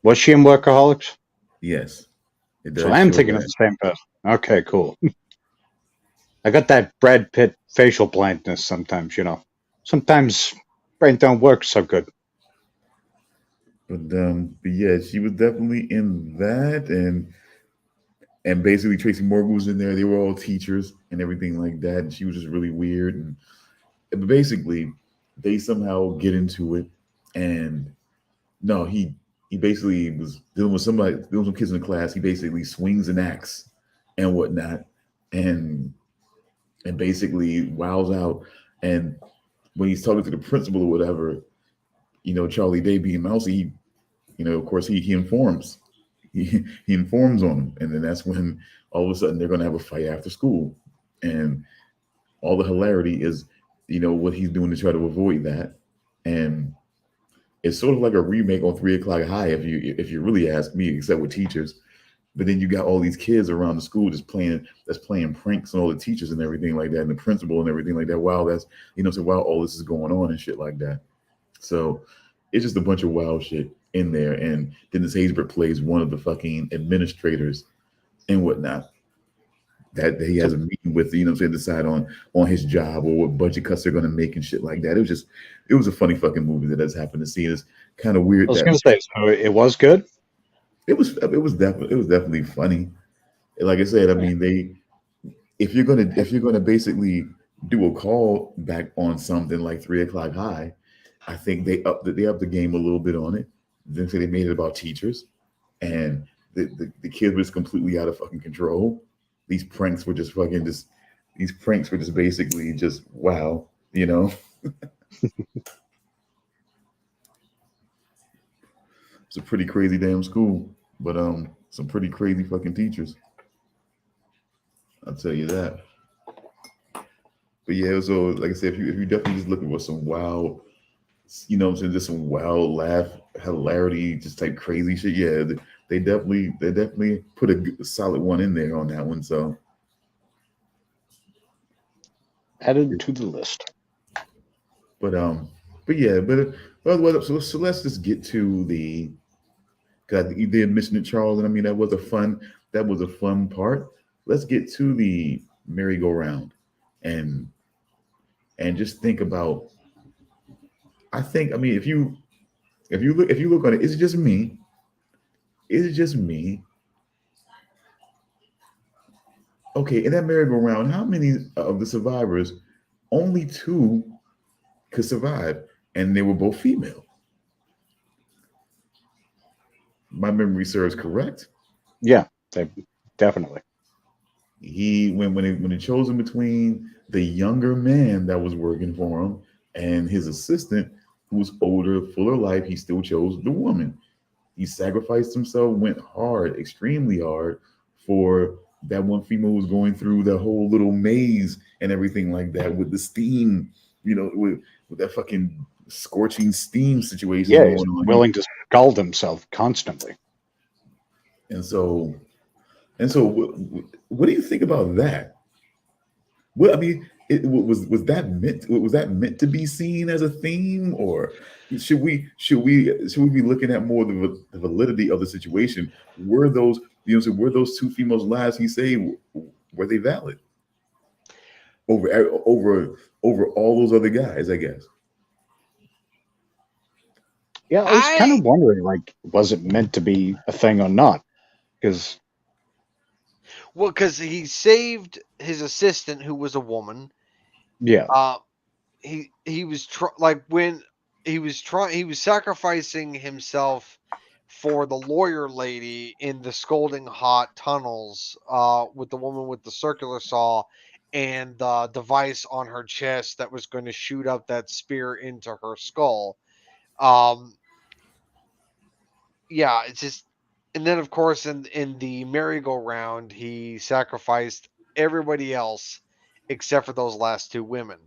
was she in Workaholics? Yes, it So does I am show thinking of that. the same person. Okay, cool. I got that Brad Pitt facial blankness sometimes, Sometimes brain don't work so good. But yeah, she was definitely in that, and basically Tracy Morgan was in there. They were all teachers and everything like that, and she was just really weird. And basically, they somehow get into it, and no, he basically was dealing with some kids in the class. He basically swings an axe and whatnot, and basically wows out. And when he's talking to the principal or whatever, Charlie Day being mousy, of course he informs. He informs on him, and then that's when all of a sudden they're going to have a fight after school, and all the hilarity is, what he's doing to try to avoid that, and it's sort of like a remake on 3 O'clock High, if you really ask me, except with teachers. But then you got all these kids around the school that's playing pranks on all the teachers and everything like that, and the principal and everything like that. While that's so while all this is going on and shit like that. So it's just a bunch of wild shit in there. And Dennis Haysbert plays one of the fucking administrators and whatnot. That he has a meeting with, decide on his job or what budget cuts they're gonna make and shit like that. It was a funny fucking movie that has happened to see. It's kind of weird I was that going to say, so it was good. it was definitely funny. Like I said, I mean, if you're gonna basically do a call back on something like 3 O'clock High, I think they upped the game a little bit on it. Then say they made it about teachers, and the kids were just completely out of fucking control. These pranks were just basically just wow, It's a pretty crazy damn school. But some pretty crazy fucking teachers. I'll tell you that. But yeah, so like I said, if you definitely just looking for some wild, what I'm saying, just some wild laugh, hilarity, just type crazy shit. Yeah, they definitely put a solid one in there on that one. So Added to the list. but but yeah, so let's just get to the God, you did mention it, Charles, and I mean that was a fun part. Let's get to the merry-go-round and just think about. I mean, if you look on it, is it just me? Is it just me? Okay, in that merry-go-round, how many of the survivors? Only two could survive, and they were both female. My memory serves correct. Yeah, definitely. He when he chose in between the younger man that was working for him and his assistant who was older, fuller life, he still chose the woman. He sacrificed himself, went hard, extremely hard for that one female who was going through the whole little maze and everything like that with the steam, with that fucking scorching steam situation Yeah, he's going on. willing to scald himself constantly. And so what do you think about that? Well, I mean, was that meant to be seen as a theme, or should we be looking at more the validity of the situation? Were those were those two females' lives he saved, were they valid over all those other guys? I guess. Yeah, I was kind of wondering, like, was it meant to be a thing or not? Because Because he saved his assistant, who was a woman. yeah, He was like when he was sacrificing himself for the lawyer lady in the scalding hot tunnels, with the woman with the circular saw and the device on her chest that was going to shoot up that spear into her skull. Um, yeah, it's just, and then of course in the merry-go-round he sacrificed everybody else except for those last two women.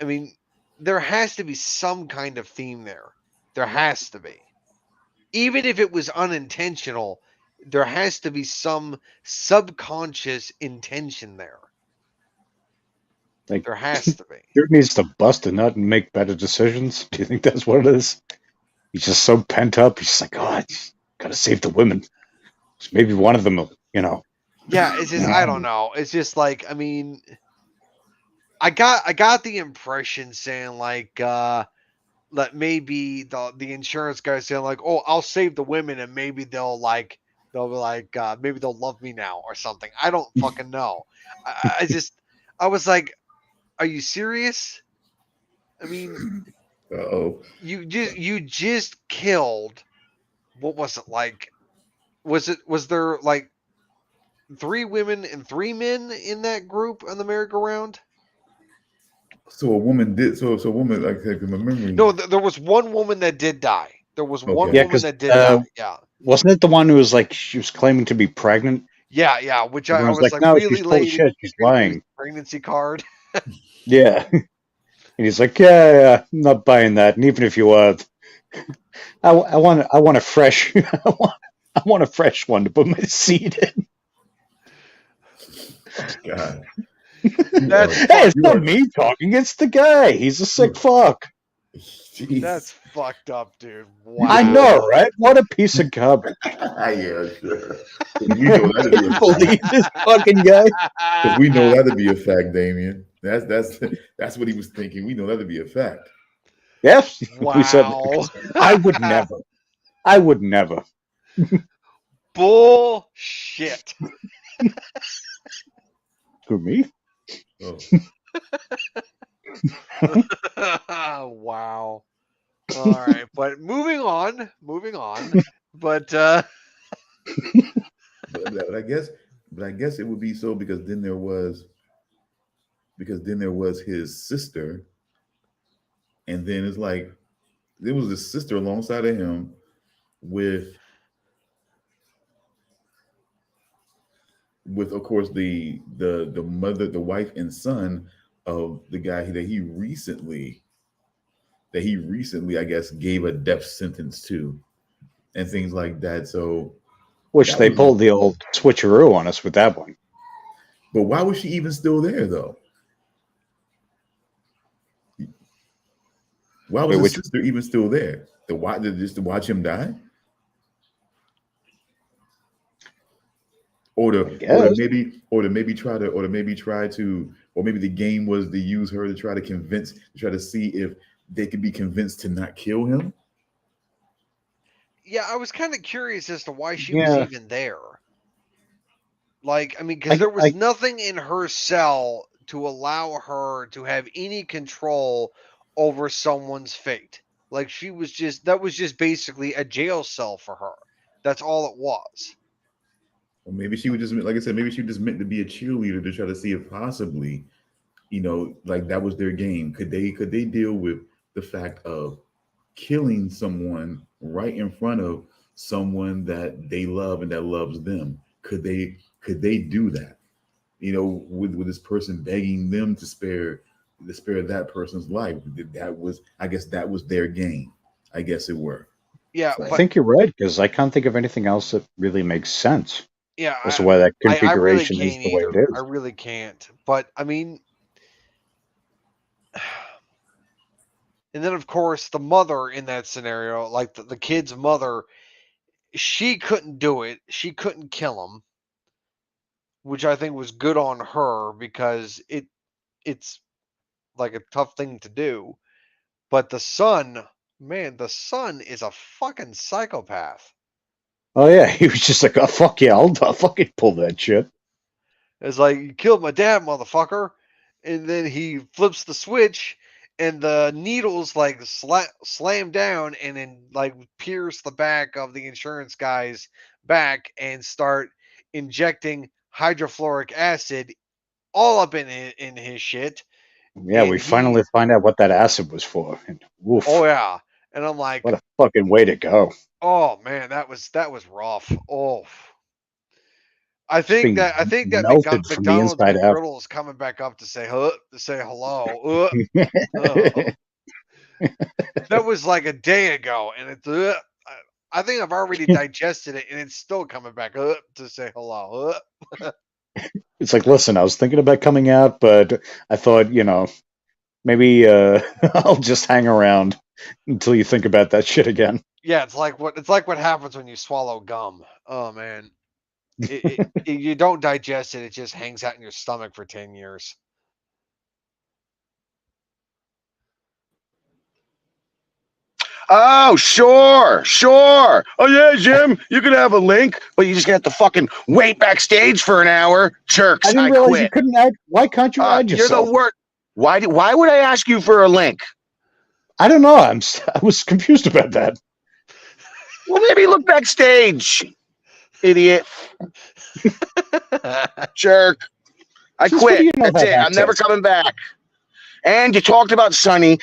I mean, there has to be some kind of theme there. There has to be. Even if it was unintentional, there has to be some subconscious intention there. like, There has to be. dude needs to bust a nut and make better decisions. Do you think that's what it is? He's just so pent up. He's like, oh, I just gotta save the women. So maybe one of them will, Yeah, it's just, I don't know. It's just like, I mean, I got the impression saying like that maybe the insurance guy saying like, oh, I'll save the women and maybe they'll be like maybe they'll love me now or something. I don't fucking know. I was like, are you serious? I mean, Oh, you just killed, what was it like? Was there like three women and three men in that group on the merry-go-round? so a woman did so a woman like my memory. No, there was one woman that did die. There was one Okay. yeah, woman because that did die. Yeah. wasn't it the one who was like she was claiming to be pregnant? Yeah. Which I Everyone's was like, like, no, really, she's full of lady, shit. She's you're gonna use lying. the pregnancy card. Yeah, and he's like, yeah, I'm not buying that. And even if you are, I want a fresh, I want a fresh one to put my seed in. God. That's Hey, it's not me talking. It's the guy. He's a sick fuck. Jeez. That's fucked up, dude. Wow. I know, right? What a piece of garbage. Yeah, sure. We know that to be Can't believe this fucking guy. because we know that to be a fact, Damian. That's what he was thinking. We know that to be a fact. Yes, we said Wow. I would never. I would never. Bullshit. Who, me? Oh. Wow. All right, but moving on. But But I guess it would be so because then there was his sister, and then it's like there was his sister alongside of him with with of course the mother, the wife and son of the guy that he recently I guess gave a death sentence to, and things like that. So Which that they was, pulled the old switcheroo on us with that one. but why was she even still there though? Why was his sister even still there? Just to watch him die? Or maybe the game was to use her to try to see if they could be convinced to not kill him. Yeah, I was kind of curious as to why she was Yeah. even there. Like, I mean, because there was nothing in her cell to allow her to have any control over someone's fate. Like, that was just basically a jail cell for her. That's all it was. Or maybe she was just, like I said, maybe she was just meant to be a cheerleader to try to see if possibly, like that was their game. Could they deal with the fact of killing someone right in front of someone that they love and that loves them? Could they do that? With this person begging them to spare that person's life. I guess that was their game. I guess it were. Yeah, I think you're right, because I can't think of anything else that really makes sense. Yeah, as to why that configuration I really is the way either. it is. I really can't. But I mean, and then of course the mother in that scenario, like the kid's mother, she couldn't do it. She couldn't kill him, which I think was good on her because it's like a tough thing to do. But the son, man, the son is a fucking psychopath. Oh yeah, he was just like, oh fuck yeah, I'll fucking pull that shit. It's like, you killed my dad, motherfucker. And then he flips the switch and the needles like slam down and then like pierce the back of the insurance guy's back and start injecting hydrofluoric acid all up in his shit. Yeah, and we finally find out what that acid was for. And woof, Oh yeah. And I'm like, what a fucking way to go. oh man, that was rough. Oh, I Just being think that melted from the McDonald's inside out. McGriddle is coming back up to say hello. That was like a day ago, and it's. I think I've already digested it, and it's still coming back up to say hello. It's like, listen, I was thinking about coming out, but I thought, maybe I'll just hang around until you think about that shit again. Yeah, it's like what happens when you swallow gum. Oh man, you don't digest it; it just hangs out in your stomach for 10 years. Oh, sure. Oh, yeah, Jim, you can have a link, but you just have to fucking wait backstage for an hour. Jerks, I didn't realize quit. you couldn't add. Why can't you add yourself? You're the worst. Why would I ask you for a link? I don't know. I was confused about that. Well, maybe look backstage, idiot. Jerk. I quit. That's it. I'm never coming back. And you talked about Sonny,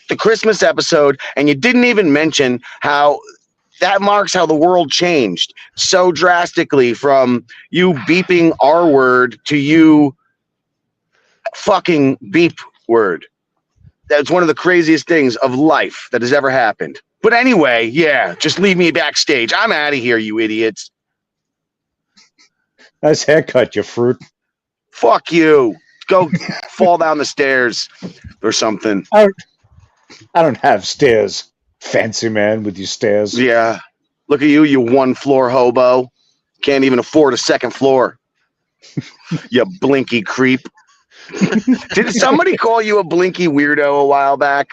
the Christmas episode, and you didn't even mention how that marks how the world changed so drastically from you beeping R word to you fucking beep word. That's one of the craziest things of life that has ever happened. But anyway, yeah, just leave me backstage. I'm out of here, you idiots. Nice haircut, you fruit. Fuck you. Go fall down the stairs or something. I don't have stairs, fancy man with your stairs. Yeah. Look at you, you one-floor hobo. Can't even afford a second floor. You blinky creep. Did somebody call you a blinky weirdo a while back?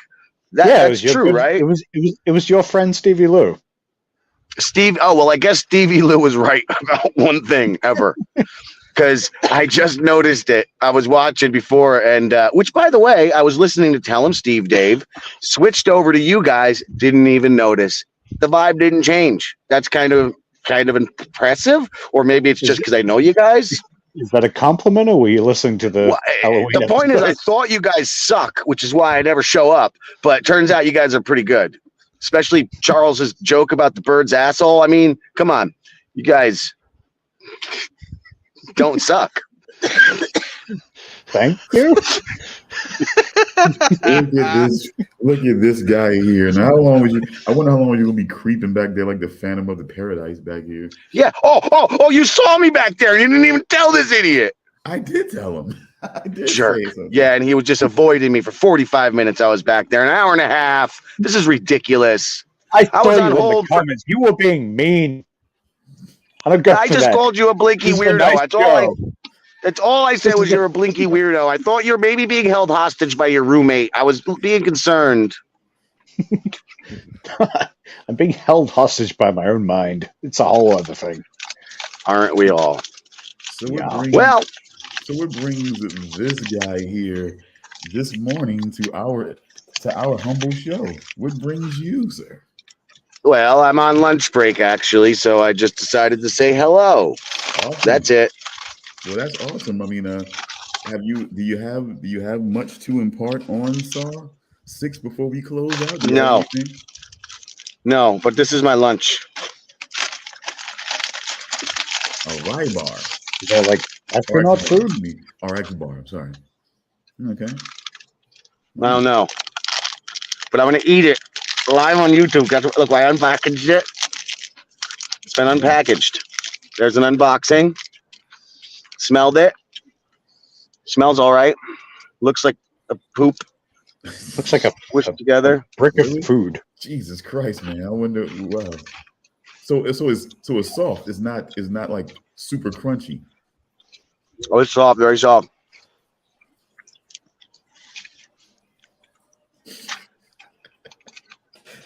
That's true, right? It was your friend Stevie Lou. Oh, well, I guess Stevie Lou was right about one thing ever. Because I just noticed it. I was watching before, and which, by the way, I was listening to Tell 'em Steve Dave, switched over to you guys, didn't even notice. The vibe didn't change. That's kind of impressive, or maybe it's just because I know you guys. Is that a compliment, or were you listening to the Halloween The point episode? is, I thought you guys suck, which is why I never show up. But it turns out you guys are pretty good. Especially Charles's joke about the bird's asshole. I mean, come on, you guys. don't suck. Thank you. Look at this guy here. Now, how long was you? I wonder how long you gonna be creeping back there like the Phantom of the Paradise back here. Yeah. Oh! You saw me back there. You didn't even tell this idiot. I did tell him. I did Jerk. say something. Yeah, and he was just avoiding me for 45 minutes. I was back there, an hour and a half. This is ridiculous. I I saw was you on in the hold for- comments. You were being mean. I don't go I for just that. called you a blinky This is a weirdo. nice That's all I said This was is a- you're a blinky weirdo. I thought you're maybe being held hostage by your roommate. I was being concerned. I'm being held hostage by my own mind. It's a whole other thing. Aren't we all? So Yeah. what brings this guy here this morning to our humble show? What brings you, sir? Well, I'm on lunch break actually, so I just decided to say hello. Awesome. That's it. Well, that's awesome. I mean, do you have much to impart on Saw 6 before we close out? Do you have anything? No, but this is my lunch. A rye bar. They're like astronaut food. RX bar. I'm sorry. Okay. I don't know, but I'm gonna eat it live on YouTube. Look, I unpackaged it. It's been unpackaged. There's an unboxing. Smelled it. Smells all right. Looks like a poop. Looks like a Squished together. brick Really? of food. Jesus Christ, man! I wonder. Wow. So it's soft. It's not like super crunchy. Oh, it's soft, very soft.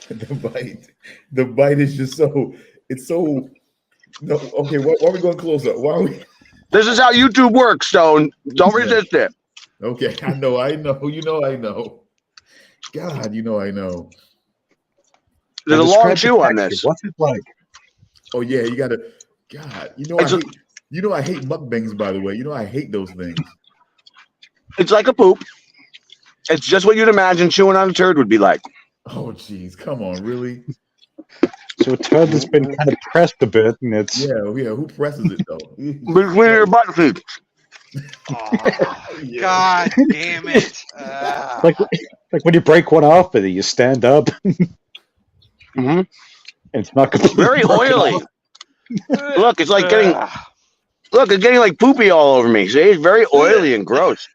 The bite is just so. It's so. No, okay. Why are we going close up? Why are we? This is how YouTube works, Stone. Don't resist it. Okay, I know. I know. God, I know. There's a long chew on this. What's it like? Oh yeah, you gotta. God, I hate mukbangs. By the way, I hate those things. It's like a poop. It's just what you'd imagine chewing on a turd would be like. Oh jeez, come on, really? So a turd that's been kind of pressed a bit, and it's Yeah. Who presses it though? Between your butt cheeks. Oh, God damn it. like when you break one off, and you stand up, Mm-hmm. and it's not completely Very broken oily. off. Look, it's like getting. Look, it's getting like poopy all over me. See, it's very oily and gross.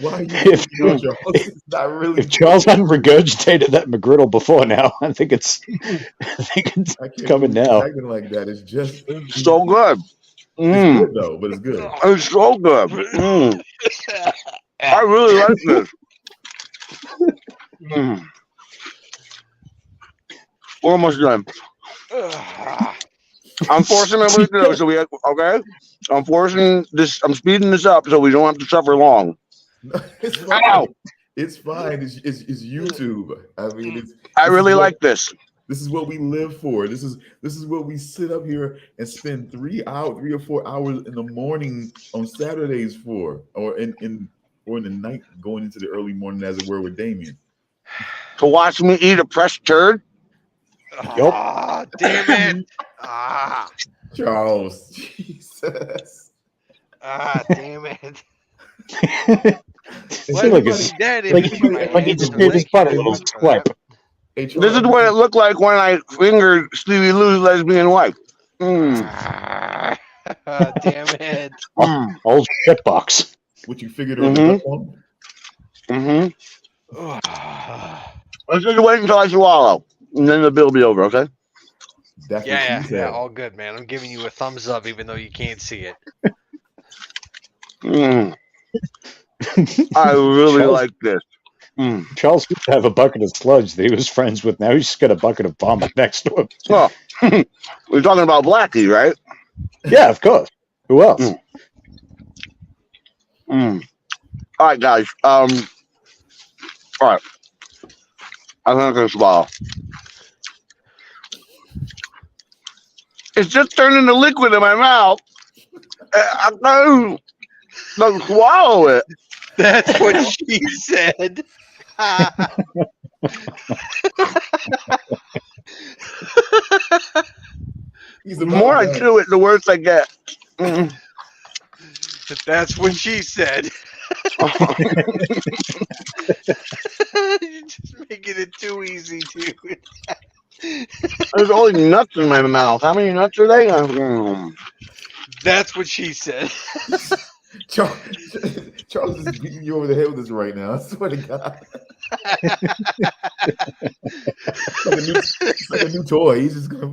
Why are you If- it's not really? If Charles hadn't regurgitated that McGriddle before now, I think it's I can't coming believe now. you're acting like that. It's just So good. it's good though, but it's good. It's so good. I really like this. We're almost done. I'm forcing everybody to do so okay? I'm forcing this. I'm speeding this up so we don't have to suffer long. It's fine. Ow! It's fine. It's YouTube. I mean, I really like this. This is what we live for. This is what we sit up here and spend 3 or 4 hours in the morning on Saturdays for, or in the night going into the early morning, as it were, with Damian. To watch me eat a pressed turd? Oh, damn it. Charles, Jesus. Damn it. It's like he just gave his butt a little swipe. Hey, This is what it looked like when I fingered Stevie Lou's lesbian wife. Damn it. Old shitbox. what you figured on the one? Let's just wait until I swallow, and then the bill will be over, okay? That's what Yeah, she said. all good, man. I'm giving you a thumbs up, even though you can't see it. I really like this. Charles used to have a bucket of sludge that he was friends with. Now he's just got a bucket of vomit next to him. Oh, we're talking about Blackie, right? Yeah, of course. Who else? All right, guys. All right. I'm not gonna swallow. It's just turning to liquid in my mouth. I don't swallow it. That's what she said. The more I do it, the worse I get. Mm. That's what she said. You're just making it too easy, dude. There's only nuts in my mouth. How many nuts are they? Mm. That's what she said. Charles is beating you over the head with this right now. I swear to God. It's like a new toy. He's just gonna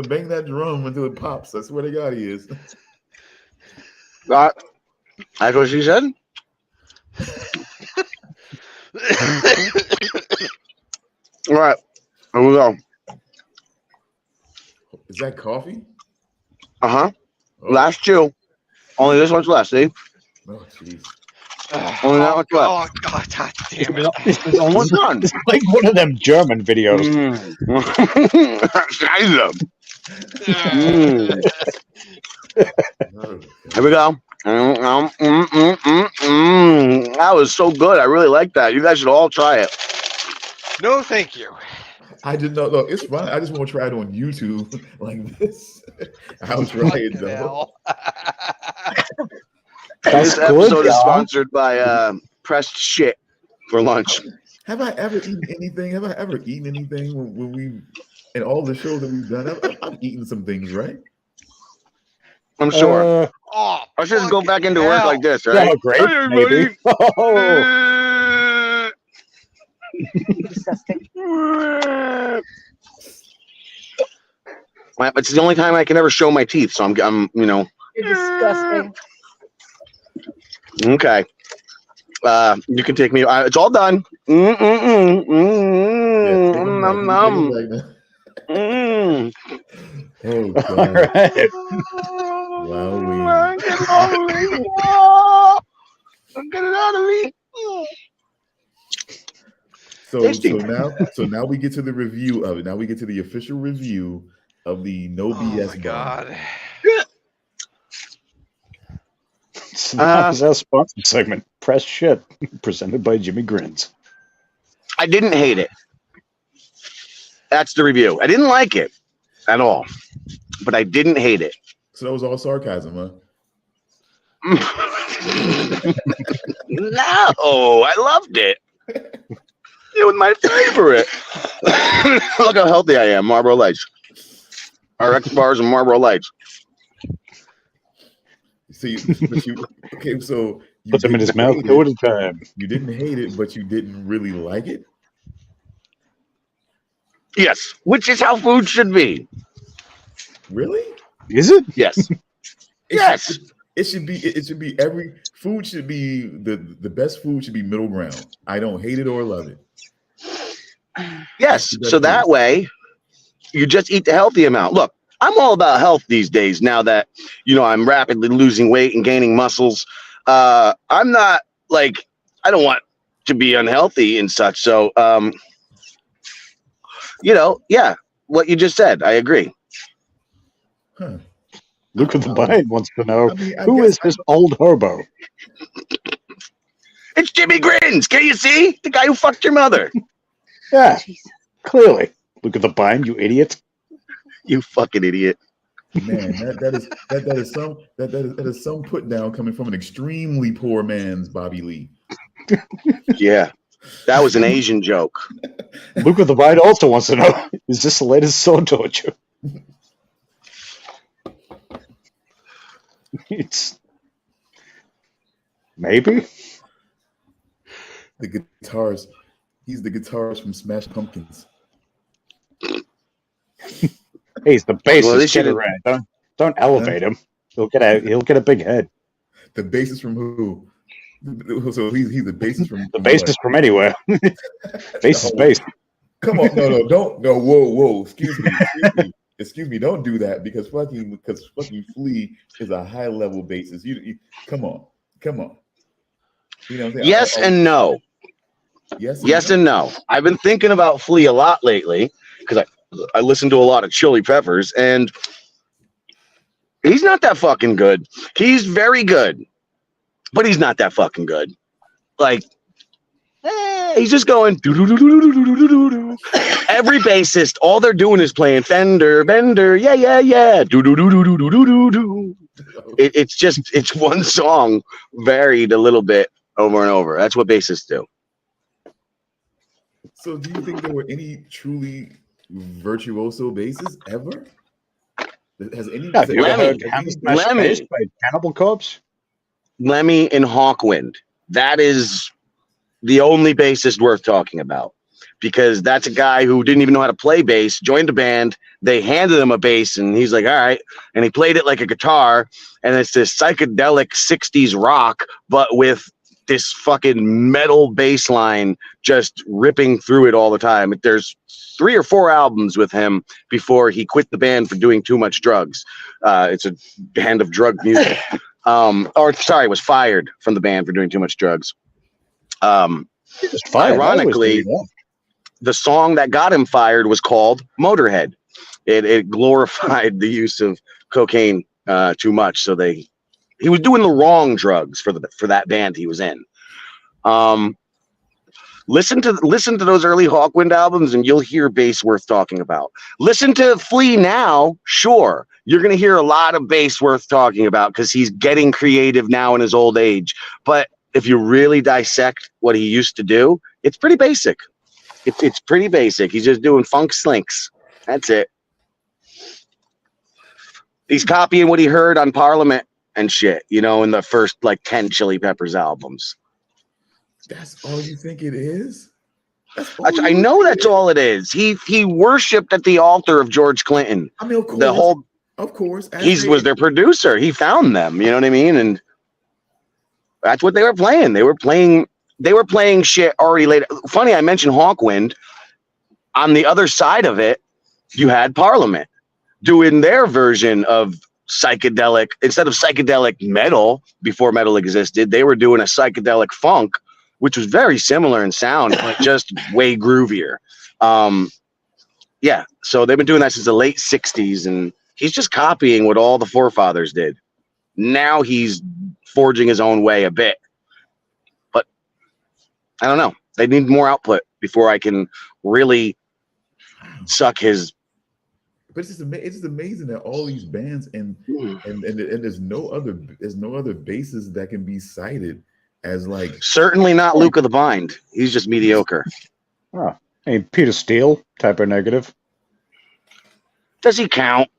bang that drum until it pops. I swear to God, he is. That's what she said. All right, here we go. Is that coffee? Oh. Last two. Only this one's left. See? Oh, jeez. Only that one's left. Oh, God, damn it. It's almost done. It's like one of them German videos. Here we go. That was so good. I really like that. You guys should all try it. No, thank you. I did not know. It's fine. I just want to try it on YouTube like this. I'll try it though. This episode is sponsored by Pressed Shit for lunch. Have I ever eaten anything? When we in all the shows that we've done? I've eaten some things, right? I'm sure. Oh, I should just go back into work like this, right? Yeah, great, Hey, maybe. Oh. Disgusting. It's the only time I can ever show my teeth, so I'm You're disgusting. Okay. You can take me. It's all done. Yeah, take Mm. Oh, God. All right. Wow. Get it out of me. So Tasty. now we get to the review of it. Now we get to the official review of the No BS my God. So that was our sponsor segment, Press Shit, presented by Jimmy Grins. I didn't hate it. That's the review. I didn't like it at all, but I didn't hate it. So that was all sarcasm, huh? No, I loved it. It was my favorite. Look how healthy I am. Marlboro Lights. RX bars and Marlboro Lights. See, okay, so you Put them in his didn't mouth hate all it. the time. You didn't hate it, but you didn't really like it. Yes, which is how food should be. Really? Is it? Yes. Yes. It should be. It should be every food should be the best food should be middle ground. I don't hate it or love it. Yes. So that way, you just eat the healthy amount. Look, I'm all about health these days now that, I'm rapidly losing weight and gaining muscles. I'm not I don't want to be unhealthy and such. So, yeah, what you just said, I agree. Huh. Luke of the Bind wants to know, I who guess is this old hobo? It's Jimmy Grins. Can you see? The guy who fucked your mother. Yeah, clearly. Luke of the Bind, you idiot. You fucking idiot. Man, that is some put down coming from an extremely poor man's Bobby Lee. Yeah. That was an Asian joke. Luke of the Bind also wants to know, is this the latest sword torture? It's maybe The guitarist. He's the guitarist from Smash Pumpkins. he's the Well, they bassist. Get should've- around. Don't elevate him. He'll get a big head. The bassist from who? So he's the bassist from The bassist from anywhere. Bass is bass. Come on, don't whoa, excuse me, don't do that because fucking Flea is a high level bassist. You come on. You know what I'm saying? Yes and no. Yes and no. I've been thinking about Flea a lot lately because I listen to a lot of Chili Peppers, and he's not that fucking good. He's very good, but he's not that fucking good. He's just going do-do-do-do-do-do-do-do. Every bassist, all they're doing is playing Fender, Bender, yeah. Do-do-do-do-do-do-do-do. It's one song varied a little bit over and over. That's what bassists do. So do you think there were any truly virtuoso bassists ever? Has any Have you ever heard Lemmy. Hammer Smash Lemmy. Bass by Cannibal Corpse? Lemmy and Hawkwind. That is the only bassist worth talking about, because that's a guy who didn't even know how to play bass, joined a band, they handed him a bass, and he's like, all right, and he played it like a guitar, and it's this psychedelic 60s rock, but with this fucking metal bass line just ripping through it all the time. There's 3 or 4 albums with him before he quit the band for doing too much drugs. It's a band of drug music. Was fired from the band for doing too much drugs. Ironically, the song that got him fired was called Motorhead. It glorified the use of cocaine too much, so he was doing the wrong drugs for that band he was in. Listen to those early Hawkwind albums, and you'll hear bass worth talking about. Listen to Flea now, sure, you're going to hear a lot of bass worth talking about because he's getting creative now in his old age. But if you really dissect what he used to do, it's pretty basic. It's pretty basic. He's just doing funk slinks. That's it. He's copying what he heard on Parliament and shit, in the first 10 Chili Peppers albums. That's all you think it is? I know that's all it is. He worshipped at the altar of George Clinton. I mean, of course. He was their producer. He found them. You know what I mean? And that's what they were playing. They were playing shit already later. Funny, I mentioned Hawkwind. On the other side of it, you had Parliament doing their version of psychedelic. Instead of psychedelic metal, before metal existed, they were doing a psychedelic funk, which was very similar in sound, but just way groovier. So they've been doing that since the late 60s, and he's just copying what all the forefathers did. Now he's forging his own way a bit. But I don't know. They need more output before I can really suck his. But it's just amazing that all these bands and there's no other bassist that can be cited as certainly not Luke of the Bind. He's just mediocre. Oh, Peter Steele, Typo Negative. Does he count?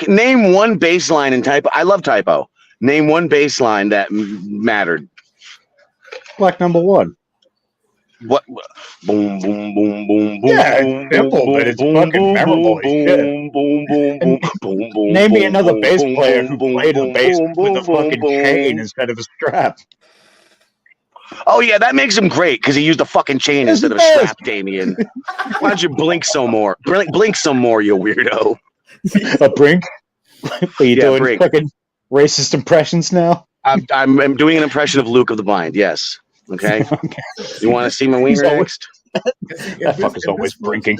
Name one bass line in Typo. I love Typo. Name one bass line that mattered. Black Number 1. What? Boom, boom, boom, boom, boom. Yeah, it's simple, but it's fucking memorable as shit. Name me another bass player who played the bass with a fucking chain instead of a strap. Oh yeah, that makes him great because he used a fucking chain instead of a strap, Damian. Why don't you blink some more? Blink some more, you weirdo. A brink? Are you doing fucking racist impressions now? I'm doing an impression of Luke of the Bind. Yes. Okay. You want to see my wiener next? That fucker's always brinking.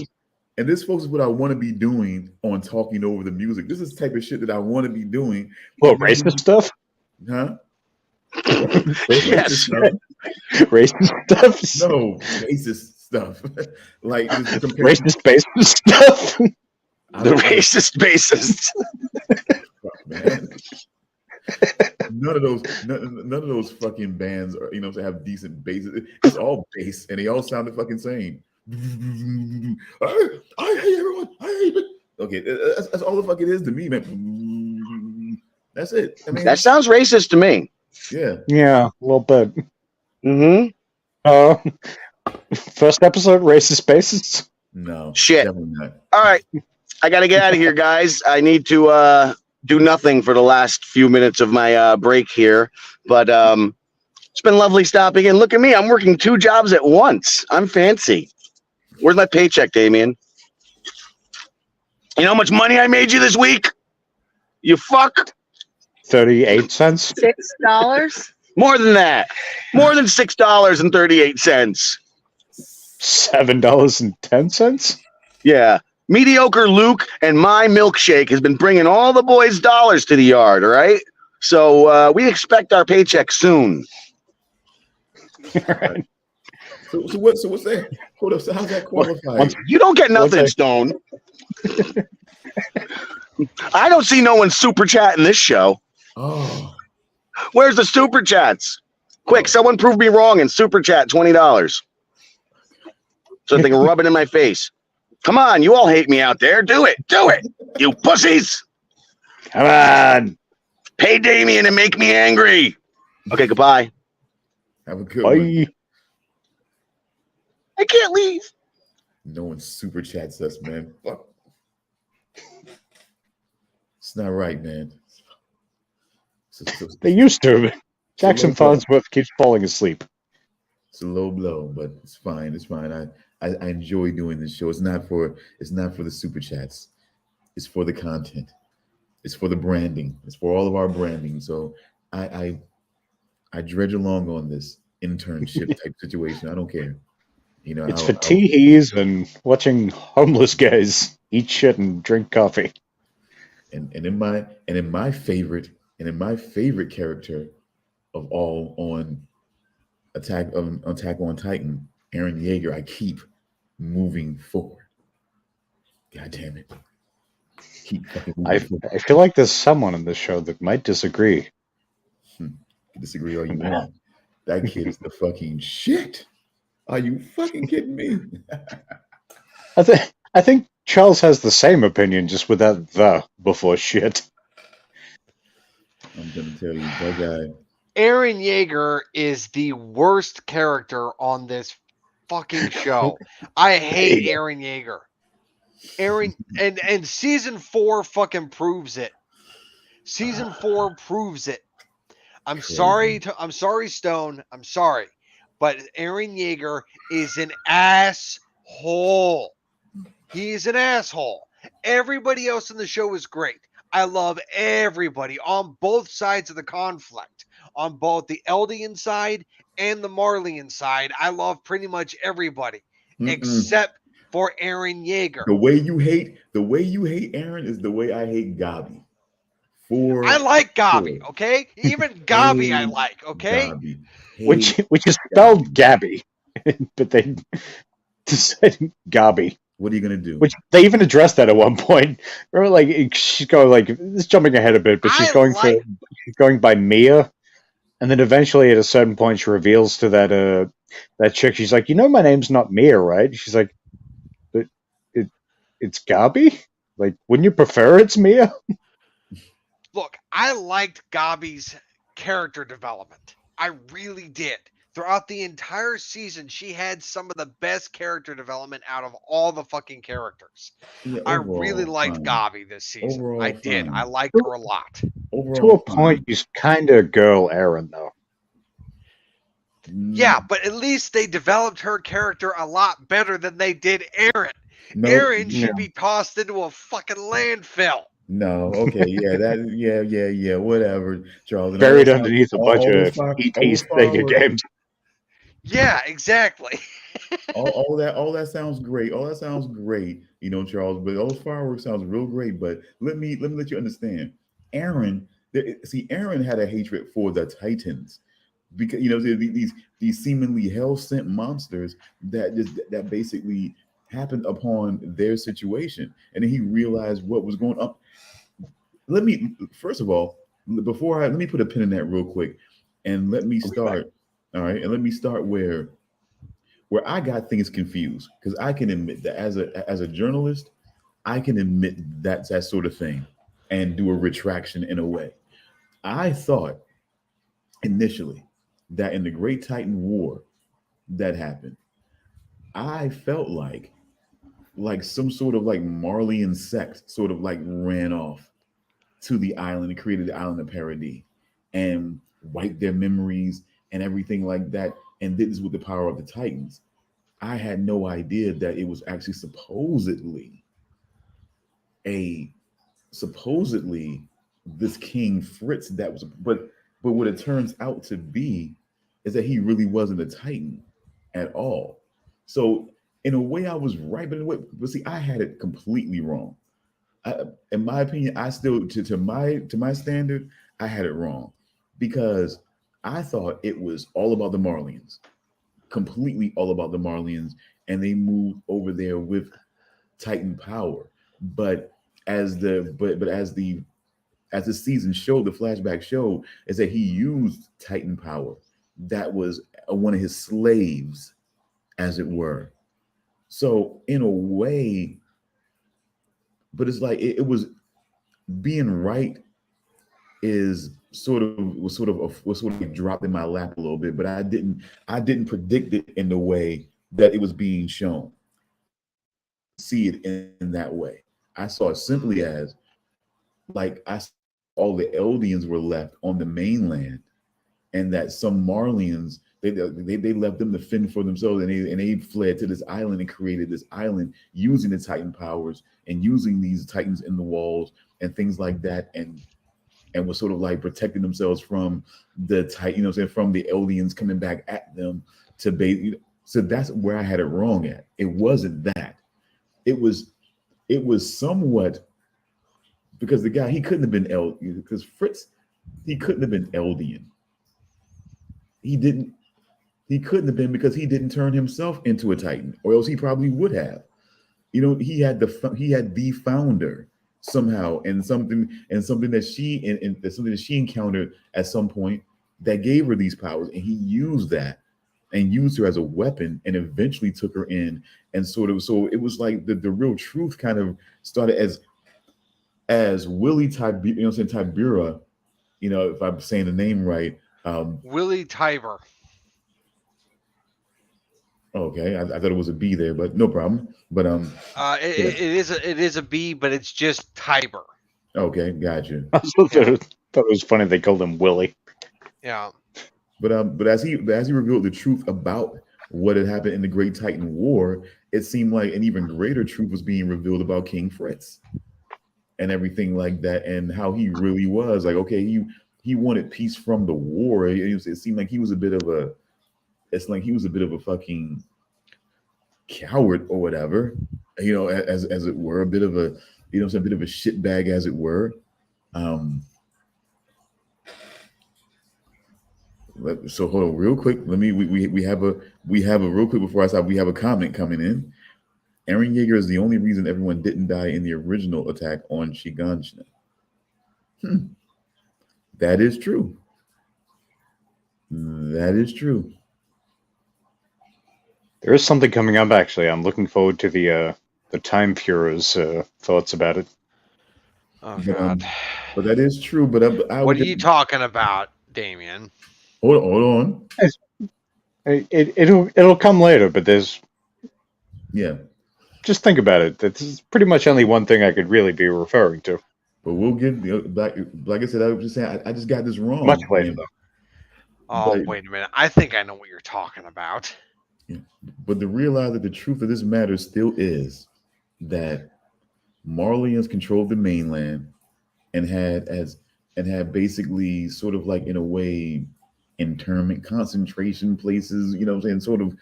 And this, folks, is what I want to be doing on talking over the music. This is the type of shit that I want to be doing. What, racist stuff? Huh? Yes. Racist stuff? No, racist stuff. Racist bassist stuff? The racist bassist. Man. None of those fucking bands are, have decent basses. It's all bass, and they all sound the fucking same. I hate everyone. I hate it. Okay, that's all the fuck it is to me, man. That's it. I mean, that sounds racist to me. Yeah, a little bit. Mm-hmm. First episode, racist bassists? No. Shit. Not. All right, I gotta get out of here, guys. I need to do nothing for the last few minutes of my break here, but it's been lovely stopping in. Look at me, I'm working 2 jobs at once. I'm fancy. Where's my paycheck, Damian? You know how much money I made you this week? You fuck. 38 cents? $6? More than that. More than $6.38. $7.10? Yeah. Mediocre Luke and my milkshake has been bringing all the boys' dollars to the yard, all right? So we expect our paycheck soon. All right. So what's that? Hold up. So how's that qualify? You don't get nothing, Stone. I don't see no one super chatting this show. Oh, Where's the super chats? Quick, someone prove me wrong and super chat $20 so they can rub it in my face. Come on, you all hate me out there. Do it, you pussies. Come on. Pay Damian and make me angry. Okay, goodbye. have a good one. Bye. I can't leave. No one super chats us, man. Fuck. It's not right, man. They used to. Jackson low blow. Farnsworth keeps falling asleep. It's a low blow, but it's fine. It's fine. I enjoy doing this show. It's not for the super chats. It's for the content. It's for the branding. It's for all of our branding. So I dredge along on this internship type situation. I don't care. You know, It's for TEE-HEEs and watching homeless guys eat shit and drink coffee. and in my favorite character of all on Attack on Titan, Eren Jaeger, I keep moving forward. God damn it. Keep fucking moving forward. I feel like there's someone in this show that might disagree. Disagree all you want. That kid is the fucking shit. Are you fucking kidding me? I think Charles has the same opinion, just without the before shit. I'm gonna tell you, that guy. Eren Jaeger is the worst character on this fucking show. I hate Eren Jaeger. Eren and season 4 fucking proves it. Season 4 proves it. I'm sorry, Stone. I'm sorry, but Eren Jaeger is an asshole. He's an asshole. Everybody else in the show is great. I love everybody on both sides of the conflict. On both the Eldian side and the Marleyan side, I love pretty much everybody except for Eren Jaeger. The way you hate Eren is the way I hate Gabi. I like Gabi, okay? Even Gabi I like, okay? Which is spelled Gabby, but they decided Gabi. What are you gonna do? Which they even addressed that at one point. Remember, like she's going like this, jumping ahead a bit, but she's going by Mia, and then eventually at a certain point she reveals to that chick, she's like, my name's not Mia, right? She's like, but it's Gabi. Like, wouldn't you prefer it's Mia? Look, I liked Gabi's character development. I really did. Throughout the entire season, she had some of the best character development out of all the fucking characters. Yeah, I really liked Gabi this season. Overall, I did. fine. I liked her a lot. To a point, she's kind of girl Eren, though. Yeah, but at least they developed her character a lot better than they did Eren. Eren should be tossed into a fucking landfill. No, okay, yeah, whatever, Charles. Buried underneath a bunch of ET Sega games. Yeah, exactly. all that sounds great. All that sounds great, Charles. But those fireworks sounds real great. But let me let you understand. Eren had a hatred for the Titans because these seemingly hell sent monsters that basically happened upon their situation, and then he realized what was going on. Let me first of all, let me put a pin in that real quick, and let me start. All right, and let me start where I got things confused, because I can admit that as a journalist, I can admit that sort of thing and do a retraction in a way. I thought initially that in the Great Titan War that happened, I felt like some sort of like Marleyan sect sort of like ran off to the island and created the island of Paradis and wiped their memories and everything like that, and did this with the power of the Titans. I had no idea that it was actually supposedly this King Fritz that was, but what it turns out to be is that he really wasn't a Titan at all. So in a way, I was right, but see, I had it completely wrong. In my opinion, I still, to my standard, I had it wrong, because I thought it was all about the Marleyans. completely all about the Marlians, and they moved over there with Titan power. But as the season showed, the flashback showed, is that he used Titan power. That was one of his slaves, as it were. So in a way, but it's like it was being right is was sort of like dropped in my lap a little bit, but I didn't predict it in the way that it was being shown. See it in that way. I saw it simply as like all the Eldians were left on the mainland, and that some Marlians they left them to fend for themselves, and they fled to this island and created this island using the Titan powers and using these Titans in the walls and things like that, and was sort of like protecting themselves from the Titan, from the Eldians coming back at them to bait. So that's where I had it wrong at. It wasn't that. It was somewhat, because the guy, he couldn't have been because Fritz, he couldn't have been Eldian. He couldn't have been, because he didn't turn himself into a Titan, or else he probably would have. He had the founder somehow, and something that she encountered at some point that gave her these powers, and he used that and used her as a weapon, and eventually took her in, and so it was like the real truth kind of started as Willie Tibera, if I'm saying the name right. Willie Tiber. Okay, I thought it was a B there, but no problem. But it is a B, but it's just Tiber. Okay, gotcha. I thought it was funny they called him Willie. Yeah. But as he revealed the truth about what had happened in the Great Titan War, it seemed like an even greater truth was being revealed about King Fritz and everything like that, and how he really was. Like, okay, he wanted peace from the war. It seemed like he was a bit of a fucking coward or whatever, as it were, a bit of a shitbag, as it were. So hold on real quick. We have a real quick before I stop. We have a comment coming in. Eren Jaeger is the only reason everyone didn't die in the original attack on Shiganshina. That is true. That is true. There is something coming up, actually. I'm looking forward to the Time Fuhrer's thoughts about it. Oh, God. But that is true. But what are you talking about, Damian? Hold on. It'll come later, but there's... Yeah. Just think about it. This is pretty much only one thing I could really be referring to. But we'll get like I said, I was just saying, I just got this wrong. Much later, though. Oh, wait a minute. I think I know what you're talking about. Yeah. But to realize that the truth of this matter still is that Marlians controlled the mainland and had basically sort of like, in a way, internment concentration places, sort of,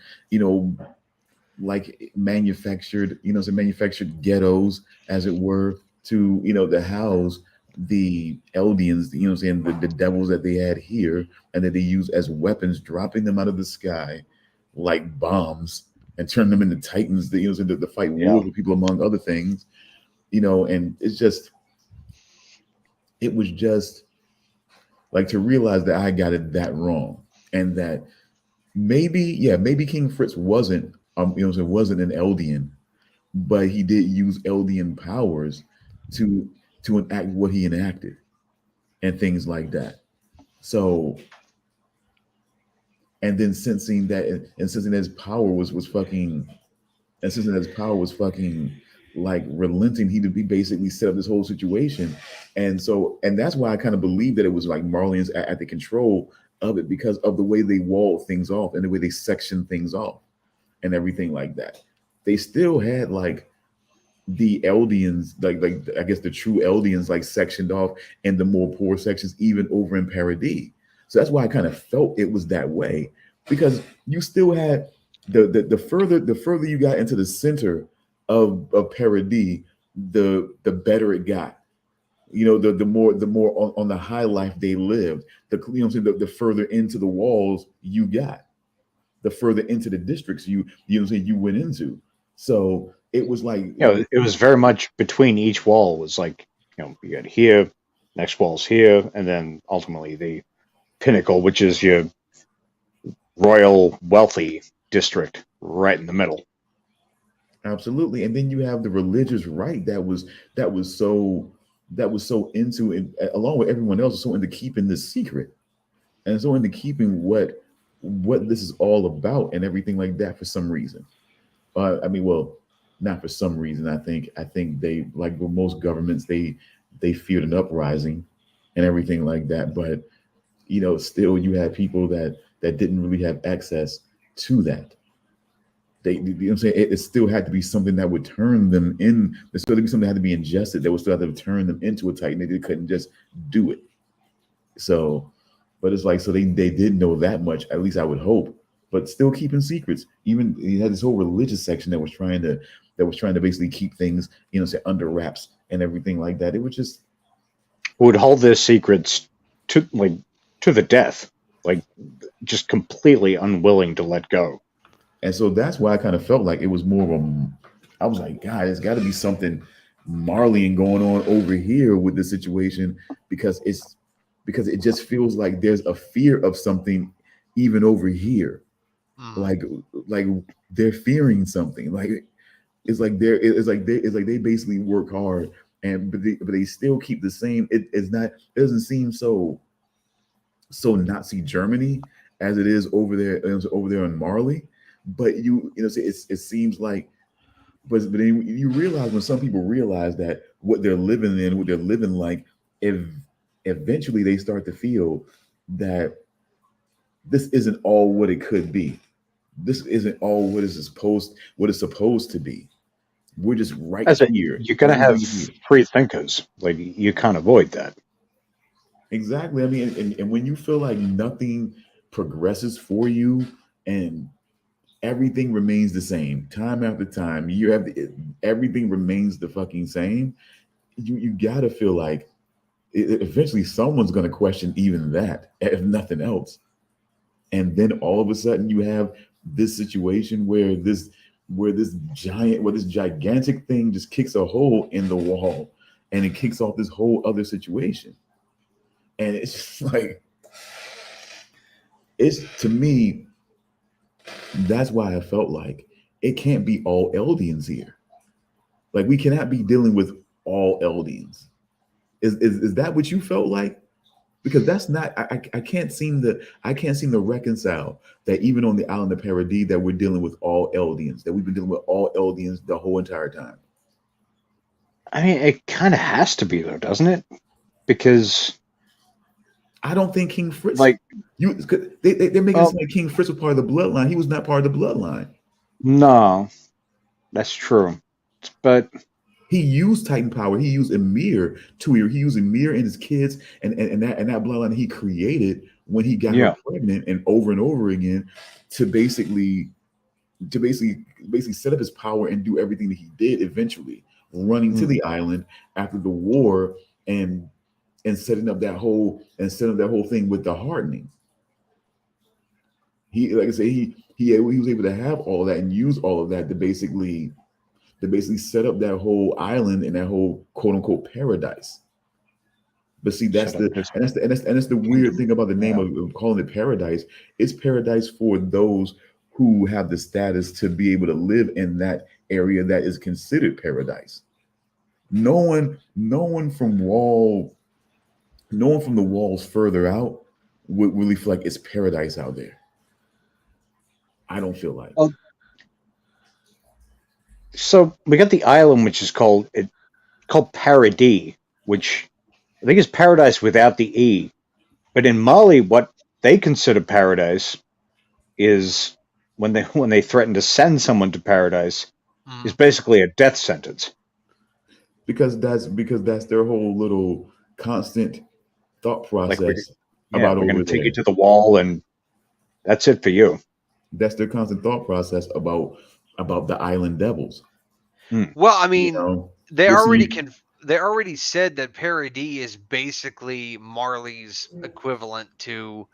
like manufactured ghettos, as it were, to, to house the Eldians, the devils that they had here, and that they use as weapons, dropping them out of the sky like bombs and turn them into Titans, to fight wars with people, among other things, and it was just like, to realize that I got it that wrong, and that maybe King Fritz wasn't wasn't an Eldian, but he did use Eldian powers to enact what he enacted and things like that. So, and then sensing that his power was fucking like relenting, he basically set up this whole situation. And that's why I kind of believe that it was like Marlians at the control of it, because of the way they walled things off and the way they sectioned things off and everything like that. They still had like the Eldians, like I guess the true Eldians, like sectioned off in the more poor sections, even over in Paradis. So that's why I kind of felt it was that way, because you still had the further you got into the center of Paradis, the better it got. The more on the high life they lived, the further into the walls you got. the further into the districts you know what I'm saying, you went into. So it was like, You know, it was very much between each wall was like, you know, you got here, next wall's here, and then ultimately the pinnacle, which is your royal wealthy district right in the middle. absolutely. And then you have the religious right that was so into it, along with everyone else, so into keeping this secret, and so into keeping what this is all about and everything like that for some reason. I mean, well, not for some reason. I think they, like with most governments, they feared an uprising and everything like that. But you know, still you had people that didn't really have access to that. They, you know what I'm saying? It still had to be something that would turn them in. There still had to be something that had to be ingested that would still have to turn them into a Titan. They couldn't just do it. So, but it's like, so they did know that much, at least I would hope, but still keeping secrets. Even you had this whole religious section that was trying to basically keep things, you know, say under wraps and everything like that. It was just, Would hold their secrets to to the death, like just completely unwilling to let go. and so that's why I kind of felt like it was more of a, I was like, God, there's got to be something Marleyan going on over here with the situation, because it just feels like there's a fear of something even over here. Like like they're fearing something. Like it's like they basically work hard, and but they still keep the same. It doesn't seem Nazi Germany as it is over there in Marley. But you know it seems like, but then you realize, when some people realize that what they're living in, what they're living like, if eventually they start to feel that this isn't all what it could be. This isn't all what it's supposed to be. We're just right As a, here. you're gonna Even though have you free thinkers. Like you can't avoid that. exactly. I mean, and when you feel like nothing progresses for you, and everything remains the same time after time, everything remains the fucking same. You gotta feel like eventually someone's gonna question even that, if nothing else. And then all of a sudden you have this situation where this gigantic thing just kicks a hole in the wall, and it kicks off this whole other situation. And it's just like, it's, to me, that's why I felt like it can't be all Eldians here. Like, we cannot be dealing with all Eldians. Is that what you felt like? Because that's not, I can't seem to reconcile that even on the island of Paradis that we're dealing with all Eldians, that we've been dealing with all Eldians the whole entire time. I mean, it kind of has to be though, doesn't it? Because I don't think King Fritz, like, they're making it well, seem like King Fritz was part of the bloodline. He was not part of the bloodline. no, that's true. But He used Titan power. He used he used Emir and his kids, and that bloodline he created when he got her yeah, pregnant, and over again, to basically set up his power and do everything that he did eventually, running to the island after the war, and setting up that whole thing with the hardening. He, like I say, he was able to have all of that and use all of that to basically set up that whole island and that whole quote unquote paradise. But see, set up this that's the weird kingdom. thing about the name Yeah. of calling it paradise. It's paradise for those who have the status to be able to live in that area that is considered paradise. No one from the walls further out would really feel like it's paradise out there. I don't feel like. Oh, so we got the island, which is called Paradis, which I think is paradise without the E. But in Mali, what they consider paradise is when they threaten to send someone to paradise is basically a death sentence. Because that's their whole little constant thought Like process we're about going over to take you there. to the wall, and that's it for you. That's their constant thought process about the island devils. Mm. Well, I You mean, know, they this already you, they already said that Paradis is basically Marley's equivalent to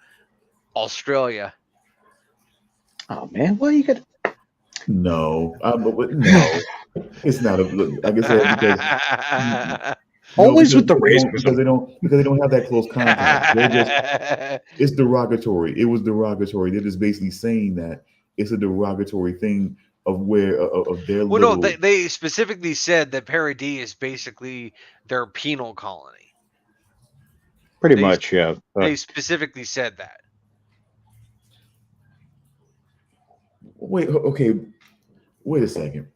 Australia. Oh man, why you got? No, but no, it's not a look. Like I said, because no, Always with the because racism. they don't have that close contact. They're just it's derogatory. It was derogatory. They're just basically saying that it's a derogatory thing of where of their Well, no, little. they specifically said that Paradis is basically their penal colony. Pretty They- much, yeah. They specifically said that. Wait, okay, wait a second.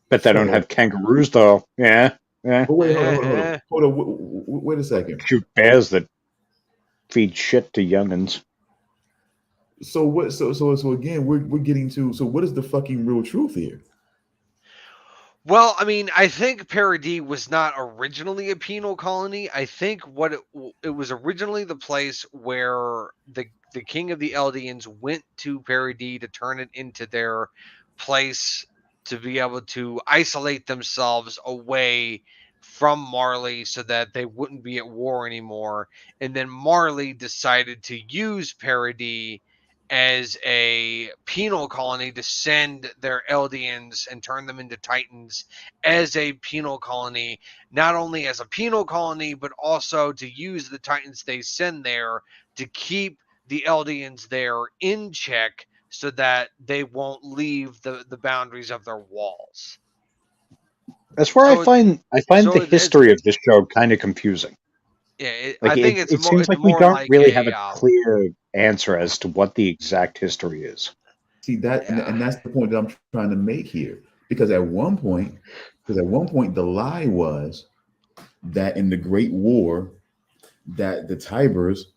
Bet they don't have kangaroos though. Yeah, yeah. But wait, hold on. Wait a second. Shoot bears that feed shit to youngins. So what? So again, we're getting to. So what is the fucking real truth here? Well, I mean, I think Paradis was not originally a penal colony. I think what it was originally the place where the king of the Eldians went to Paradis to turn it into their place to be able to isolate themselves away from Marley so that they wouldn't be at war anymore. And then Marley decided to use Paradis as a penal colony to send their Eldians and turn them into Titans as a penal colony, not only as a penal colony, but also to use the Titans they send there to keep the Eldians there in check so that they won't leave the boundaries of their walls. That's where So I find the history of this show kind of confusing. Yeah, Like I think it it's seems like we don't really have a clear answer as to what the exact history is. See that, and that's the point that I'm trying to make here. Because at one point, the lie was that in the Great War, that the Tibers,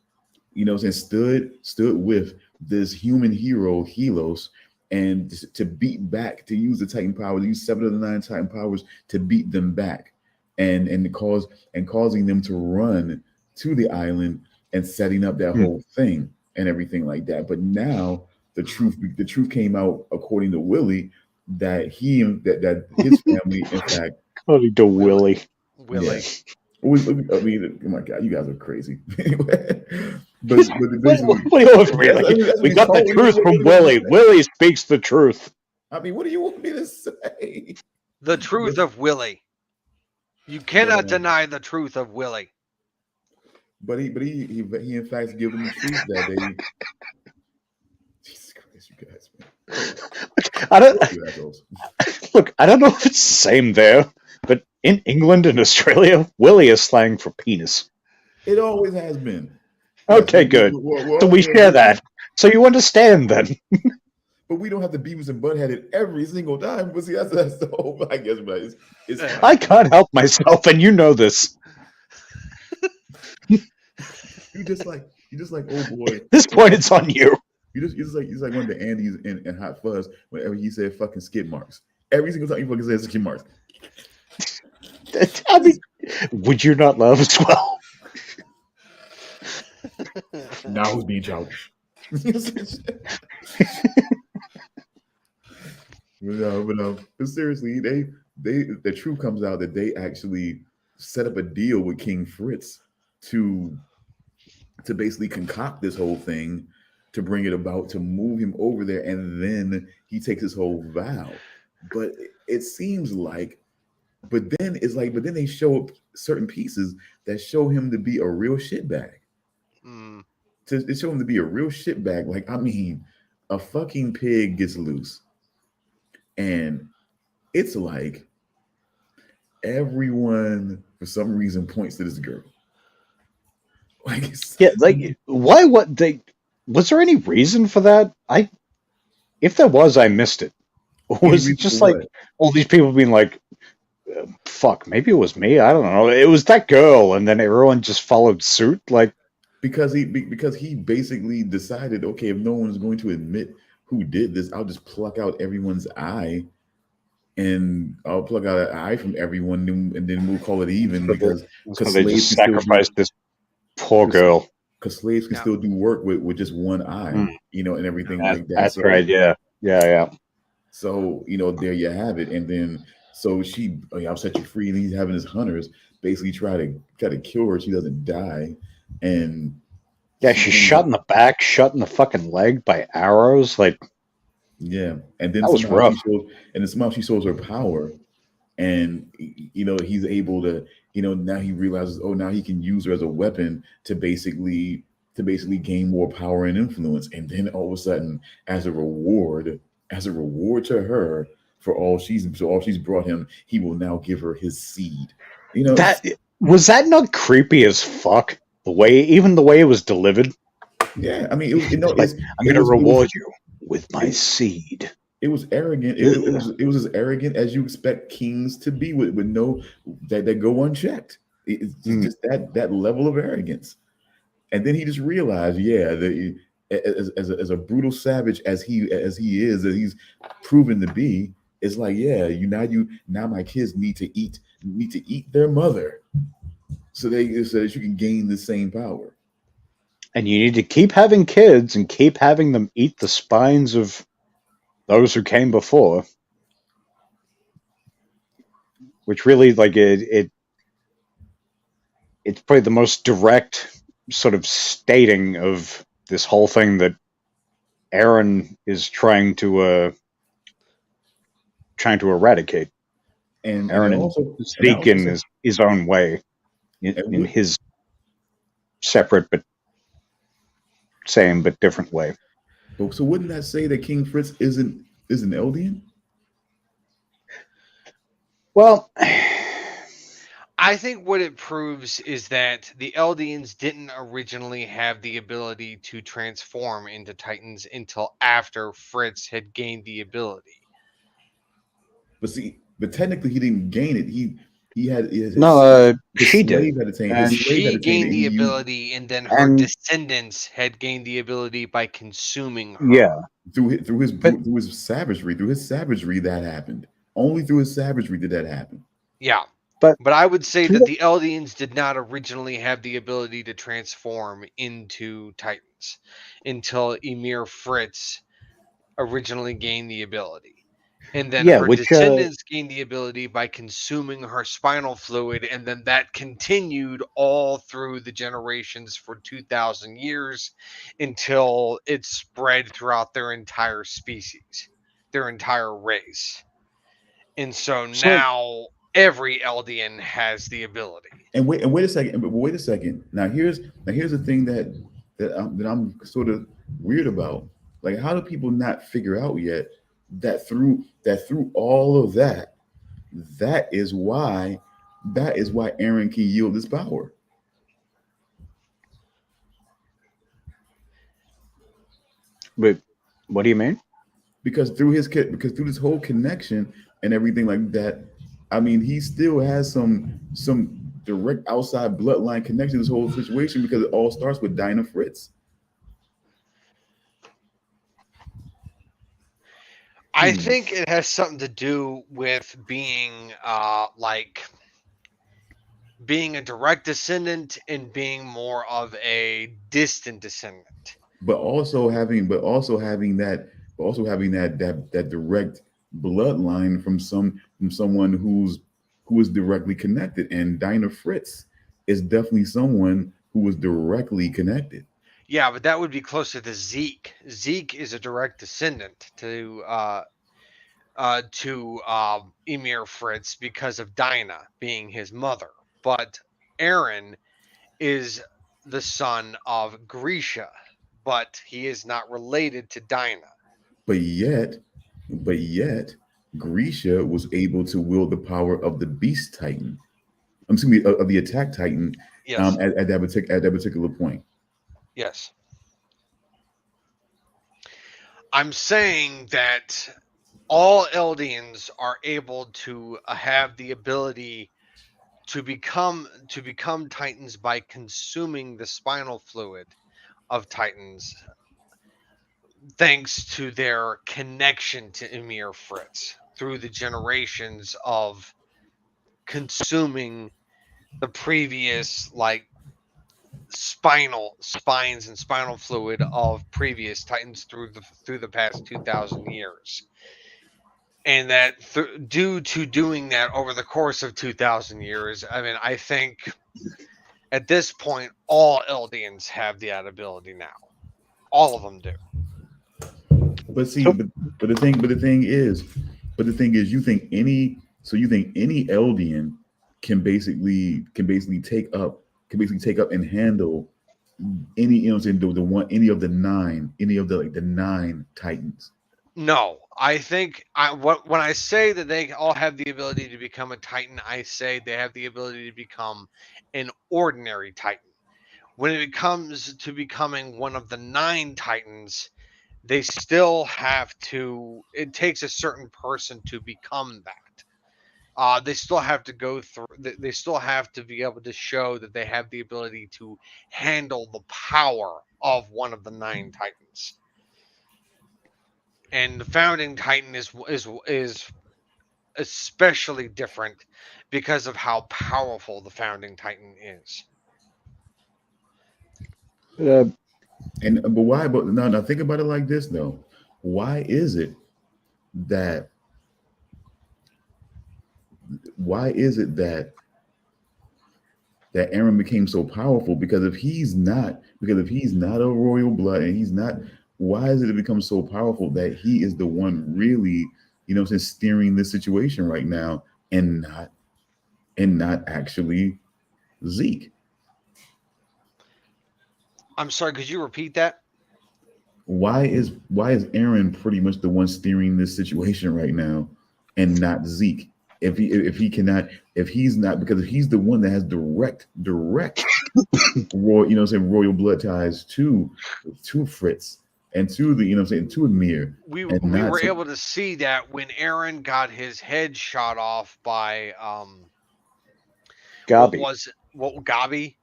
stood with this human hero Helos, and to beat back, to use the Titan powers, use 7 of the 9 Titan powers to beat them back, and causing them to run to the island and setting up that whole thing and everything like that. But now the truth came out, according to Willie, that that his family, in fact, according to Willie. Willie. Yeah. I mean, oh my God, you guys are crazy. but we got the truth from Willie. Willie speaks the truth. I mean, what do you want me to say? The truth of Willie. You cannot deny the truth of Willie. But he in fact given the truth that they. Jesus Christ, you guys, man. I don't know if it's the same there, but in England and Australia, Willie is slang for penis. It always has been. Okay, good. So we share that. So you understand then. But we don't have to Beavis and Butthead it every single time. But see, that's the whole. I guess, but it's I can't help myself, and you know this. You just like, oh boy. At this point, it's on you. You just like one of the Andys in Hot Fuzz whenever he said fucking skid marks. Every single time you fucking say skid marks. I mean, would you not love as well? Now who's being childish? But seriously, the truth comes out that they actually set up a deal with King Fritz to basically concoct this whole thing, to bring it about, to move him over there, and then he takes his whole vow. But it seems like, but then they show up certain pieces that show him to be a real shitbag. To show him to be a real shitbag. Like, I mean, a fucking pig gets loose, and it's like everyone for some reason points to this girl. Why? Was there any reason for that? If there was, I missed it. Or was it just like all these people being like, "Fuck, maybe it was me." I don't know. It was that girl, and then everyone just followed suit, like because he basically decided, okay, if no one's going to admit who did this, I'll just pluck out everyone's eye, and I'll pluck out an eye from everyone, and then we'll call it even, because they just sacrificed this poor girl. Because slaves can still do work with just one eye, and everything like that. That's right. Yeah. So, there you have it. And then, so I'll set you free. And he's having his hunters basically try to kill her. She doesn't die. And Yeah, she's shot in the back, shot in the fucking leg by arrows. Like, Yeah, and then that was somehow rough. she shows her power, and he's able to, now he realizes, oh, now he can use her as a weapon to basically gain more power and influence, and then all of a sudden, as a reward to her for all she's brought him, he will now give her his seed. That was that not creepy as fuck? The way it was delivered. Yeah, I mean, it was, Like, I'm gonna reward you with my seed. it was arrogant. It was as arrogant as you expect kings to be with no that go unchecked. It's just that level of arrogance. And then he just realized, yeah, that as a brutal savage as he is, that he's proven to be, it's like, yeah, now my kids need to eat their mother, so that you can gain the same power. And you need to keep having kids and keep having them eat the spines of those who came before. Which really, like, it's probably the most direct sort of stating of this whole thing that Eren is trying to eradicate. And Eren also, and Zeke in his own way, in would- his separate but same but different way. so wouldn't that say that King Fritz is an Eldian? Well, I think what it proves is that the Eldians didn't originally have the ability to transform into Titans until after Fritz had gained the ability. But technically he didn't gain it. He had his she did. slave had attained. And His slave had She attained gained it, the and he used it ability, and then her And- descendants had gained the ability by consuming her. Yeah, through his But- through his savagery. Through his savagery, that happened. Only through his savagery did that happen. Yeah. But- But I would say that the Eldians did not originally have the ability to transform into Titans until Emir Fritz originally gained the ability. And then Yeah, her which, descendants gained the ability by consuming her spinal fluid, and then that continued all through the generations for 2,000 years until it spread throughout their entire species, their entire race. And so now every Eldian has the ability. And wait a second. But wait a second. Now here's the thing that I'm sort of weird about. Like, how do people not figure out yet that through all of that, that is why Eren can yield his power. but what do you mean? Because through this whole connection and everything like that, I mean, he still has some direct outside bloodline connection to this whole situation, because it all starts with Dinah Fritz. I think it has something to do with being being a direct descendant and being more of a distant descendant. But also having that direct bloodline from someone who is directly connected. And Dinah Fritz is definitely someone who was directly connected. Yeah, but that would be closer to Zeke. Zeke is a direct descendant to Emir Fritz because of Dinah being his mother. But Eren is the son of Grisha, but he is not related to Dinah. But yet, Grisha was able to wield the power of the Beast Titan. Excuse me, of the Attack Titan. Yes. At that particular point. Yes. I'm saying that all Eldians are able to have the ability to become Titans by consuming the spinal fluid of Titans, thanks to their connection to Emir Fritz through the generations of consuming the previous spines and spinal fluid of previous Titans through the past 2,000 years. And that due to doing that over the course of 2,000 years, I mean, I think At this point, all Eldians have that ability now. All of them do. But see, but the thing is, you think any Eldian can basically take up and handle any, you know what I'm saying, the one, any of the nine Titans. No, I think when I say that they all have the ability to become a Titan, I say they have the ability to become an ordinary Titan. When it comes to becoming one of the 9 Titans, they still have to. It takes a certain person to become that. They still have to go through. They still have to be able to show that they have the ability to handle the power of one of the 9 Titans. And the founding Titan is especially different because of how powerful the founding Titan is. But why? But no, think about it like this though. Why is it that? That Eren became so powerful? Because if he's not a royal blood, and he's not, why is it become so powerful that he is the one really, you know, steering this situation right now, and not actually Zeke? I'm sorry, could you repeat that? Why is Eren pretty much the one steering this situation right now, and not Zeke? If he's not, because if he's the one that has direct royal, you know what I'm saying, royal blood ties to Fritz and to the, you know what I'm saying, to Amir. We were able to see that when Eren got his head shot off by Gabi. Gabi?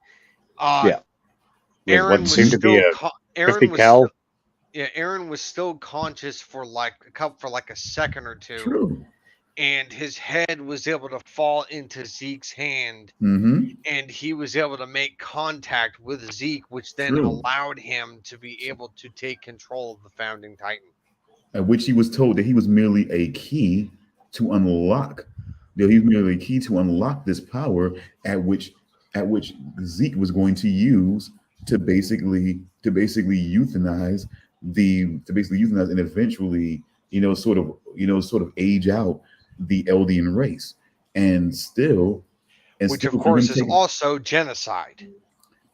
Yeah. Eren what was seemed to be still a 50 cal. Eren was still conscious for like a second or two. True. And his head was able to fall into Zeke's hand, Mm-hmm. and he was able to make contact with Zeke, which then True. allowed him to be able to take control of the founding Titan. At which he was told that he was merely a key to unlock. That he was merely a key to unlock this power, at which Zeke was going to use to basically euthanize and eventually, you know, sort of age out the Eldian race, which of course is also genocide.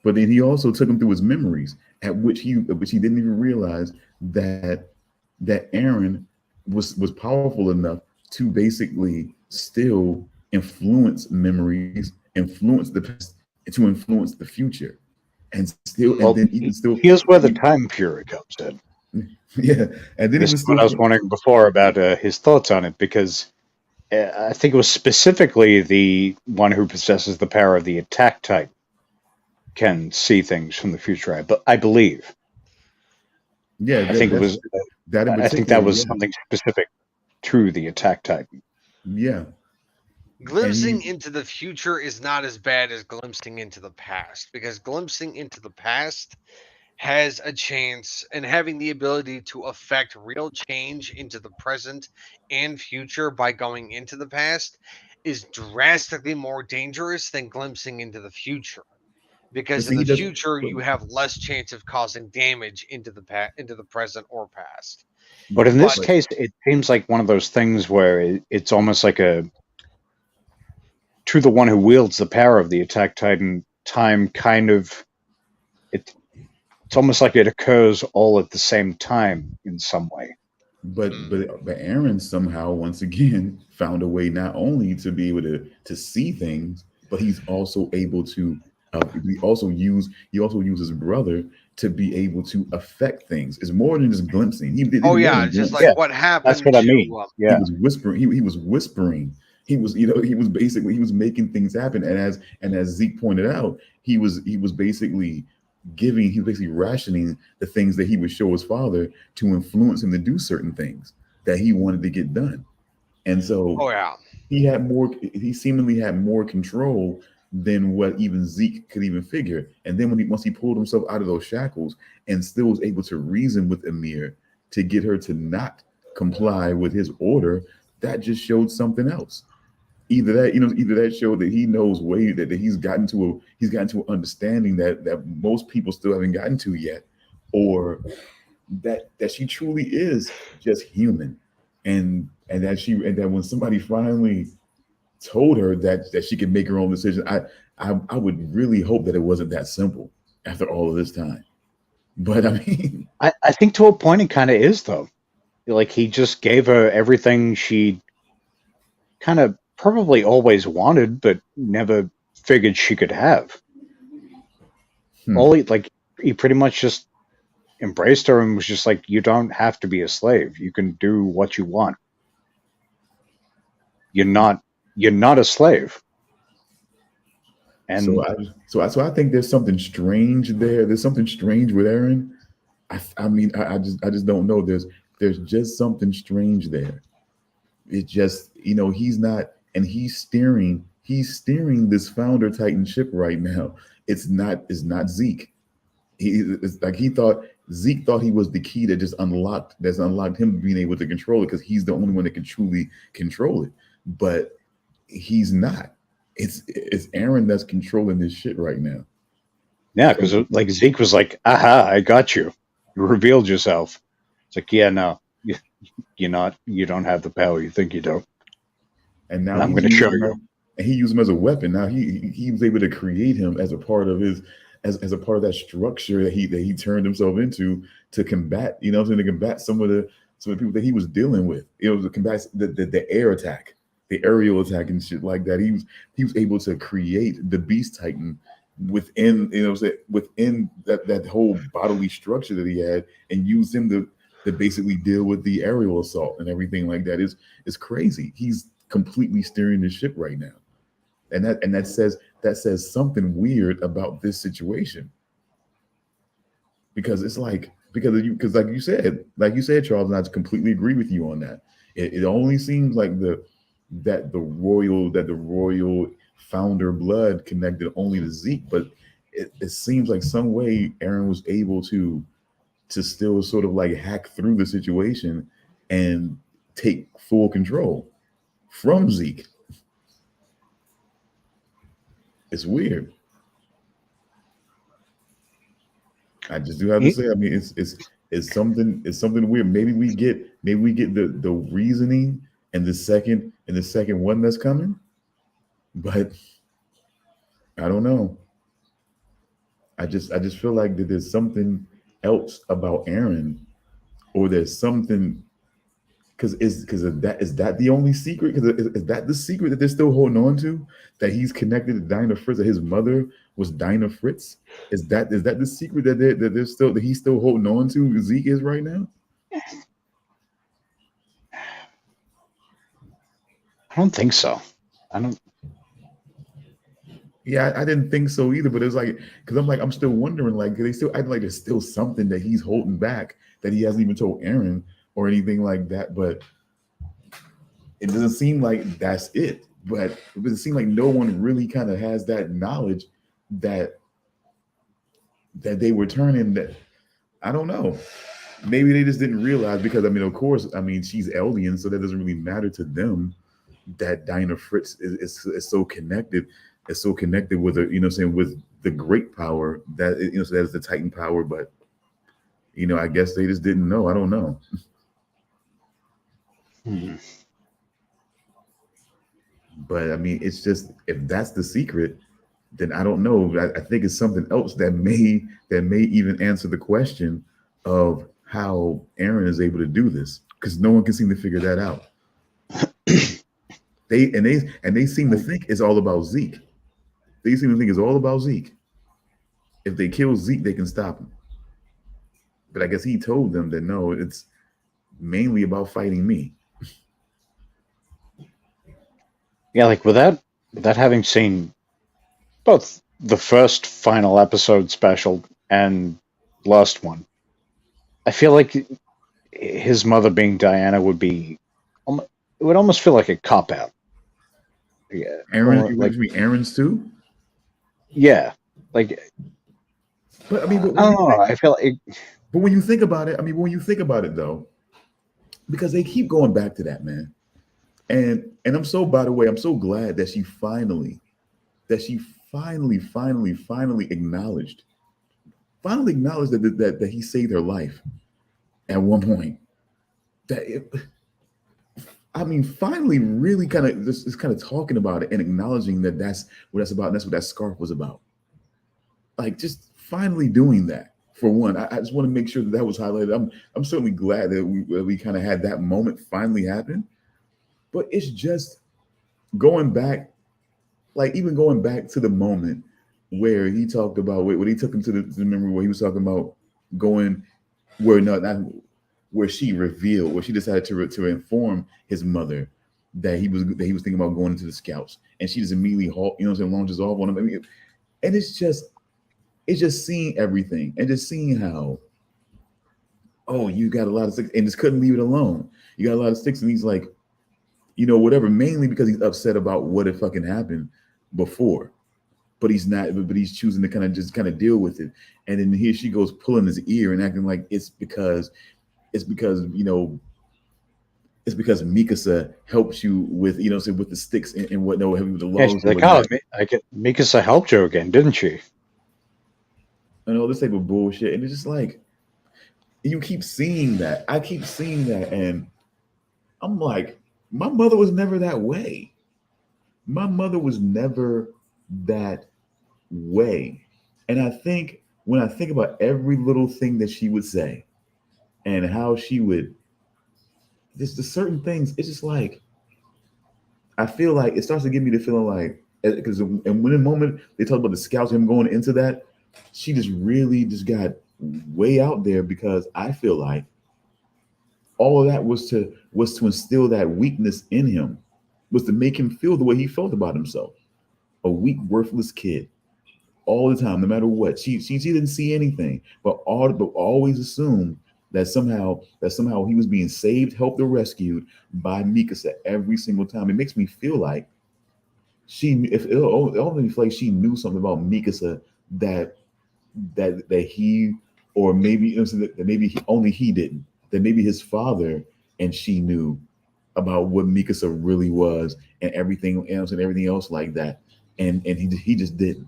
But then he also took him through his memories, at which he didn't even realize that Eren was powerful enough to basically still influence memories, influence the past, to influence the future, and still, well, and then even still. Here's where the time period comes in. Yeah, and then this is what I was wondering before about his thoughts on it, because I think it was specifically the one who possesses the power of the attack type can see things from the future. I believe. Yeah, I think it was. I think that was something specific to the attack type. Yeah. Glimpsing into the future is not as bad as glimpsing into the past, because glimpsing into the past has a chance, and having the ability to affect real change into the present and future by going into the past is drastically more dangerous than glimpsing into the future. Because in the future, you have less chance of causing damage into the present or past. But in this case, it seems like one of those things where it's almost like to the one who wields the power of the attack titan, time kind of it's almost like it occurs all at the same time in some way. But Eren somehow once again found a way not only to be able to see things, but he's also able to he also used his brother to be able to affect things. It's more than just glimpsing. Just like what happened. That's what I mean. He was whispering. He was whispering. He was making things happen. And as Zeke pointed out, he was basically rationing the things that he would show his father to influence him to do certain things that he wanted to get done. And so he seemingly had more control than what even Zeke could even figure. And then once he pulled himself out of those shackles and still was able to reason with Amir to get her to not comply with his order, that just showed something else. either that showed that he knows way that he's gotten to an understanding that most people still haven't gotten to yet, or that she truly is just human, and that when somebody finally told her that she can make her own decision, I would really hope that it wasn't that simple after all of this time. But I mean, I think to a point it kind of is, though. Like, he just gave her everything she kind of probably always wanted, but never figured she could have. He pretty much just embraced her and was just like, you don't have to be a slave. You can do what you want. You're not a slave. And so I think there's something strange there. There's something strange with Eren. I mean, I just don't know. There's just something strange there. It just, he's not, and he's steering this founder Titan ship right now. It's not Zeke. Zeke thought he was the key that unlocked him being able to control it, because he's the only one that can truly control it. But he's not. It's Eren that's controlling this shit right now. Yeah, because like Zeke was like, aha, I got you. You revealed yourself. It's like, yeah, no, you're not. You don't have the power you think you do. And now I'm going to show you. And he used him as a weapon. Now he was able to create him as a part of his as a part of that structure that he turned himself into to combat. To combat some of the people that he was dealing with. To combat the air attack, the aerial attack and shit like that. He was able to create the Beast Titan within within that whole bodily structure that he had, and use him to basically deal with the aerial assault and everything like that. Is crazy. He's completely steering the ship right now, and that says something weird about this situation, because it's like because like you said, Charles, and I completely agree with you on that. It only seems like the royal founder blood connected only to Zeke, but it seems like some way Eren was able to still sort of like hack through the situation and take full control from Zeke. It's weird. I just do have to say, I mean, it's something weird. Maybe we get the reasoning and the second one that's coming, but I don't know. I just feel like that there's something else about Eren, or there's something, because is that the only secret? Because is that the secret that they're still holding on to? That he's connected to Dinah Fritz, that his mother was Dinah Fritz? Is that the secret that he's still holding on to? Zeke is right now. I don't think so. Yeah, I didn't think so either. But it was like, because I'm still wondering, like, they still act like there's still something that he's holding back that he hasn't even told Eren or anything like that. But it doesn't seem like that's it. But it doesn't seem like no one really kind of has that knowledge that they were turning. That, I don't know. Maybe they just didn't realize, because I mean, of course, I mean, she's Eldian, so that doesn't really matter to them that Dinah Fritz is so connected. It's so connected with with the great power that so that is the Titan power. But I guess they just didn't know. I don't know. But I mean, it's just, if that's the secret, then I don't know. I think it's something else that may even answer the question of how Eren is able to do this, because no one can seem to figure that out. They seem to think it's all about Zeke. They seem to think it's all about Zeke. If they kill Zeke, they can stop him. But I guess he told them that no, it's mainly about fighting me. Yeah, like without having seen both the first final episode special and last one, I feel like his mother being Diana would almost feel like a cop out. Yeah, Eren, like Eren's too. Yeah, like. But I mean, I don't know. I feel like. But when you think about it, though, because they keep going back to that, man. And I'm so, by the way, I'm so glad that she finally acknowledged that he saved her life at one point. That it, I mean, finally, really kind of just kind of talking about it and acknowledging that that's what that's about. And that's what that scarf was about. Like, just finally doing that. For one, I just want to make sure that was highlighted. I'm certainly glad that we kind of had that moment finally happen. But it's just going back, like even going back to the moment where he talked about when he took him to the memory where he was talking about going where not where she revealed, where she decided to inform his mother that he was thinking about going into the scouts, and she just immediately launches off on him. I mean, and it's just seeing everything and just seeing how, oh, you got a lot of sticks, and just couldn't leave it alone. You got a lot of sticks, and he's like, whatever, mainly because he's upset about what had fucking happened before. But he's not, but he's choosing to kind of deal with it. And then here she goes pulling his ear and acting like it's because Mikasa helps you with, with the sticks and whatnot, with the Yeah, logs she's and like, oh, whatnot. Mikasa helped you again, didn't she? And all this type of bullshit. And it's just like, you keep seeing that. I keep seeing that. And I'm like, my mother was never that way. My mother was never that way. And I think when I think about every little thing that she would say and how she would, there's the certain things, it's just like, I feel like it starts to give me the feeling like, because and when the moment they talk about the scouts, him going into that, she just really just got way out there, because I feel like all of that was to instill that weakness in him, was to make him feel the way he felt about himself, a weak, worthless kid, all the time, no matter what. She didn't see anything, but always assumed that somehow he was being saved, helped, or rescued by Mikasa every single time. It makes me feel like it only feels like she knew something about Mikasa that he, or maybe that maybe only he didn't. That maybe his father and she knew about what Mikasa really was and everything else like that, and he just didn't.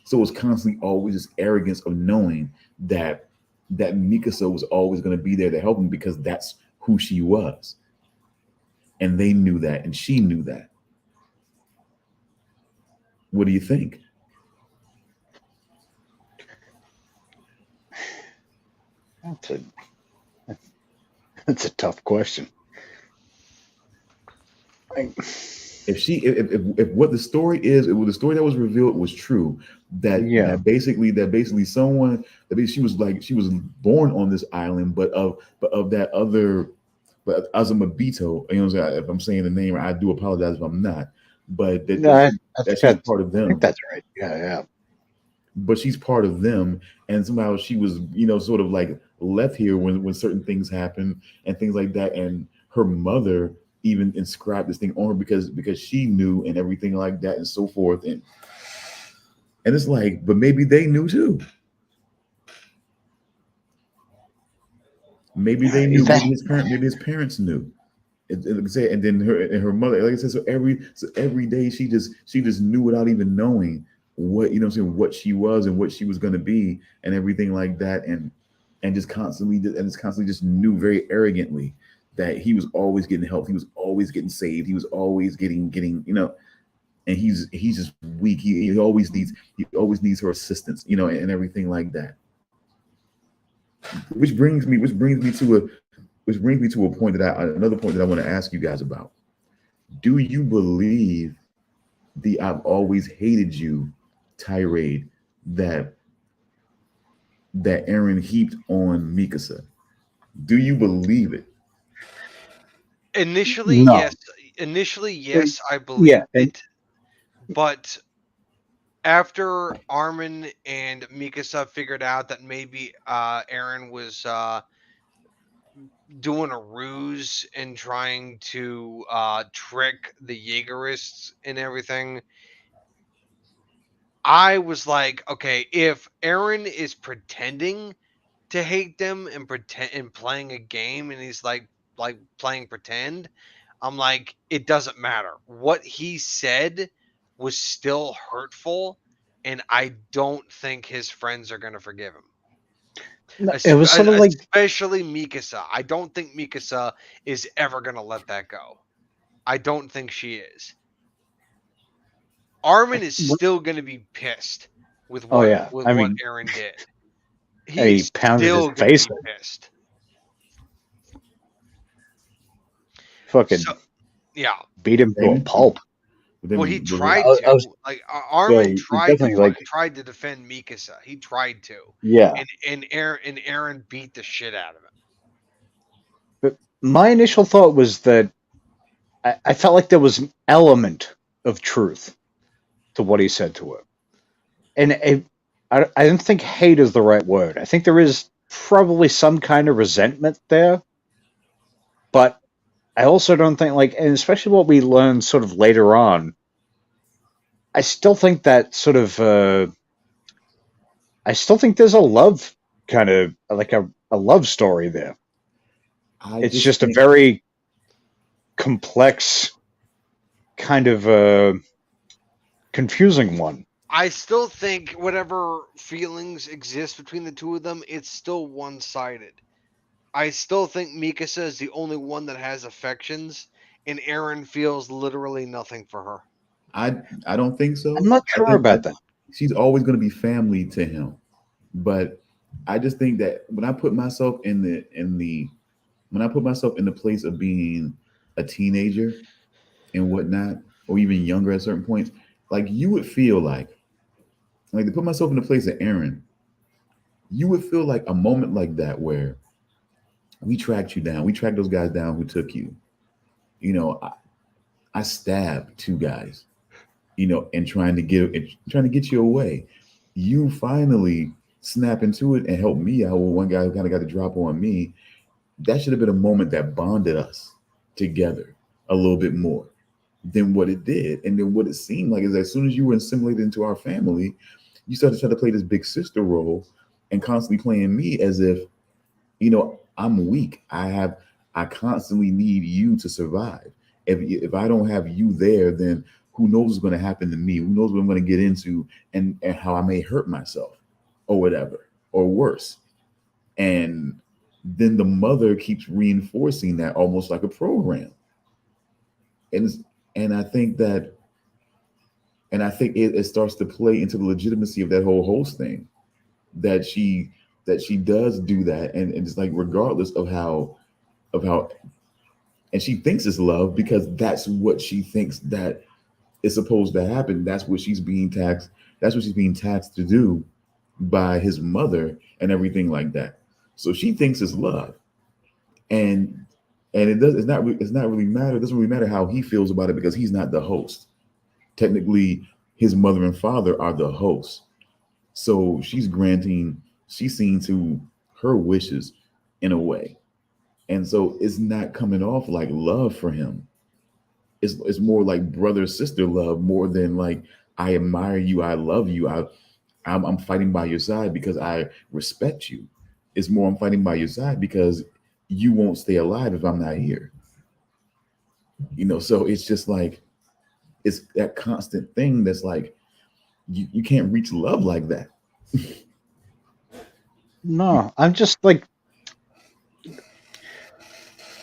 So it was constantly always this arrogance of knowing that Mikasa was always going to be there to help him, because that's who she was. And they knew that, and she knew that. What do you think? That's a tough question. If what the story is, if the story that was revealed was true, that basically someone, that she was born on this island, but of that other, but Azumabito, if I'm saying the name, I do apologize if I'm not, but that she's part of them. I think that's right. Yeah. But she's part of them, and somehow she was, sort of like left here when certain things happen and things like that, and her mother even inscribed this thing on her because she knew and everything like that and so forth, and it's like, but maybe they knew too. Maybe they knew. Maybe his parents knew. And then her mother, like I said, so every day she just knew without even knowing what, what she was and what she was going to be and everything like that, and just constantly just knew very arrogantly that he was always getting help, he was always getting saved, he was always getting, and he's just weak. He always needs her assistance, and everything like that. Which brings me to another point that I want to ask you guys about. Do you believe the "I've always hated you" tirade that Eren heaped on Mikasa? Do you believe it? Initially, No. yes. Initially, yes, I believe it. But after Armin and Mikasa figured out that maybe Eren was doing a ruse and trying to trick the Jaegerists and everything, I was like, okay, if Eren is pretending to hate them and playing a game, and he's like playing pretend, I'm like, it doesn't matter. What he said was still hurtful, and I don't think his friends are going to forgive him. It was sort of like, Especially Mikasa. I don't think Mikasa is ever going to let that go. I don't think she is. Armin is still going to be pissed with what Eren did. He pounded his face. Pissed. Fucking beat him to a pulp. Well, he tried to. Armin tried to defend Mikasa. He tried to. Yeah. And Eren beat the shit out of him. But my initial thought was that I felt like there was an element of truth to what he said to her. And I don't think hate is the right word. I think there is probably some kind of resentment there. But I also don't think, and especially what we learned sort of later on, I still think that sort of, I still think there's a love kind of, like a love story there. It's just a very complex, kind of confusing one. I still think whatever feelings exist between the two of them, it's still one-sided. I still think Mikasa is the only one that has affections, and Eren feels literally nothing for her. I don't think so. I'm not sure about that. She's always going to be family to him, but I just think that when I put myself in the place of being a teenager and whatnot, or even younger at certain points, like you would feel like to put myself in the place of Eren, you would feel like a moment like that where we tracked you down. We tracked those guys down who took you. I stabbed 2 guys, and trying to get you away. You finally snap into it and help me out with one guy who kind of got the drop on me. That should have been a moment that bonded us together a little bit more than what it did. And then what it seemed like is as soon as you were assimilated into our family, you started trying to play this big sister role and constantly playing me as if, I'm weak. I constantly need you to survive. If I don't have you there, then who knows what's going to happen to me? Who knows what I'm going to get into and how I may hurt myself or whatever, or worse. And then the mother keeps reinforcing that almost like a program. And I think it starts to play into the legitimacy of that whole host thing, that she does do that, and it's like regardless of how, and she thinks it's love because that's what she thinks that is supposed to happen. That's what she's being taxed. That's what she's being taxed to do by his mother and everything like that. So she thinks it's love, and it's not really matter. It doesn't really matter how he feels about it because he's not the host. Technically, his mother and father are the hosts. So she's seeing to her wishes in a way. And so it's not coming off like love for him. It's more like brother-sister love more than like, I admire you, I love you, I'm fighting by your side because I respect you. It's more I'm fighting by your side because you won't stay alive if I'm not here. So it's just like, it's that constant thing that's like, you can't reach love like that. No, I'm just like, the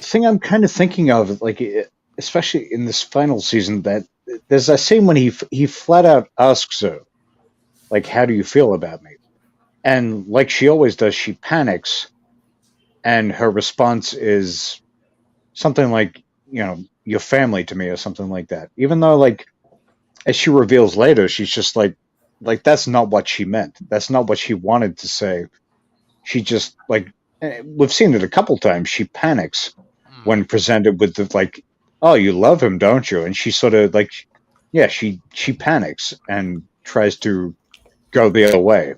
thing I'm kind of thinking of, like, especially in this final season, that there's a scene when he flat out asks her, like, how do you feel about me? And like she always does, she panics, and her response is something like, your family to me, or something like that. Even though, like, as she reveals later, she's just like that's not what she meant. That's not what she wanted to say. She just, like, we've seen it a couple times. She panics when presented with the, like, oh, you love him, don't you? And she sort of, like, yeah, she panics and tries to go the other way.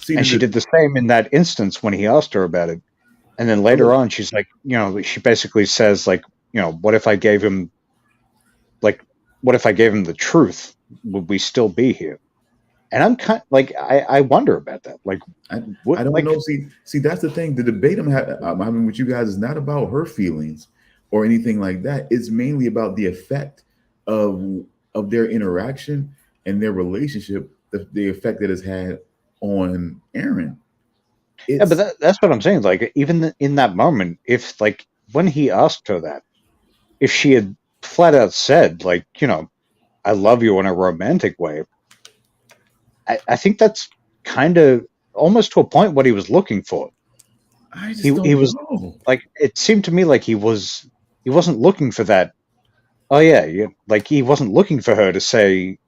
And she did the same in that instance when he asked her about it. And then later on, she's like, she basically says, like, what if I gave him the truth? Would we still be here? And I'm kind like, I wonder about that. Like, I don't know. See, that's the thing. The debate I'm having with you guys is not about her feelings, or anything like that. It's mainly about the effect of their interaction and their relationship, the effect that it's had on Eren. Yeah, but that's what I'm saying. Like, even in that moment, if like when he asked her that, if she had flat out said, like, I love you in a romantic way, I think that's kind of almost to a point what he was looking for. I He just don't was know. like, it seemed to me like he wasn't looking for that. Oh yeah, like he wasn't looking for her to say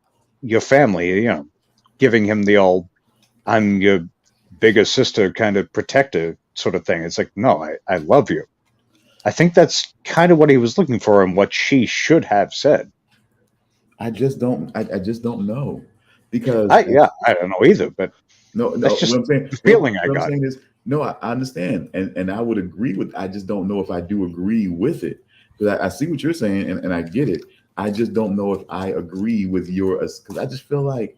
your family, giving him the old "I'm your bigger sister" kind of protector sort of thing. It's like, no, I love you. I think that's kind of what he was looking for and what she should have said. I just don't. I just don't know because I don't know either, but no. that's What just I'm saying, the feeling I what I'm got. saying is, no. I understand, and I would agree with. I just don't know if I do agree with it because I see what you're saying, and I get it. I just don't know if I agree with your because I just feel like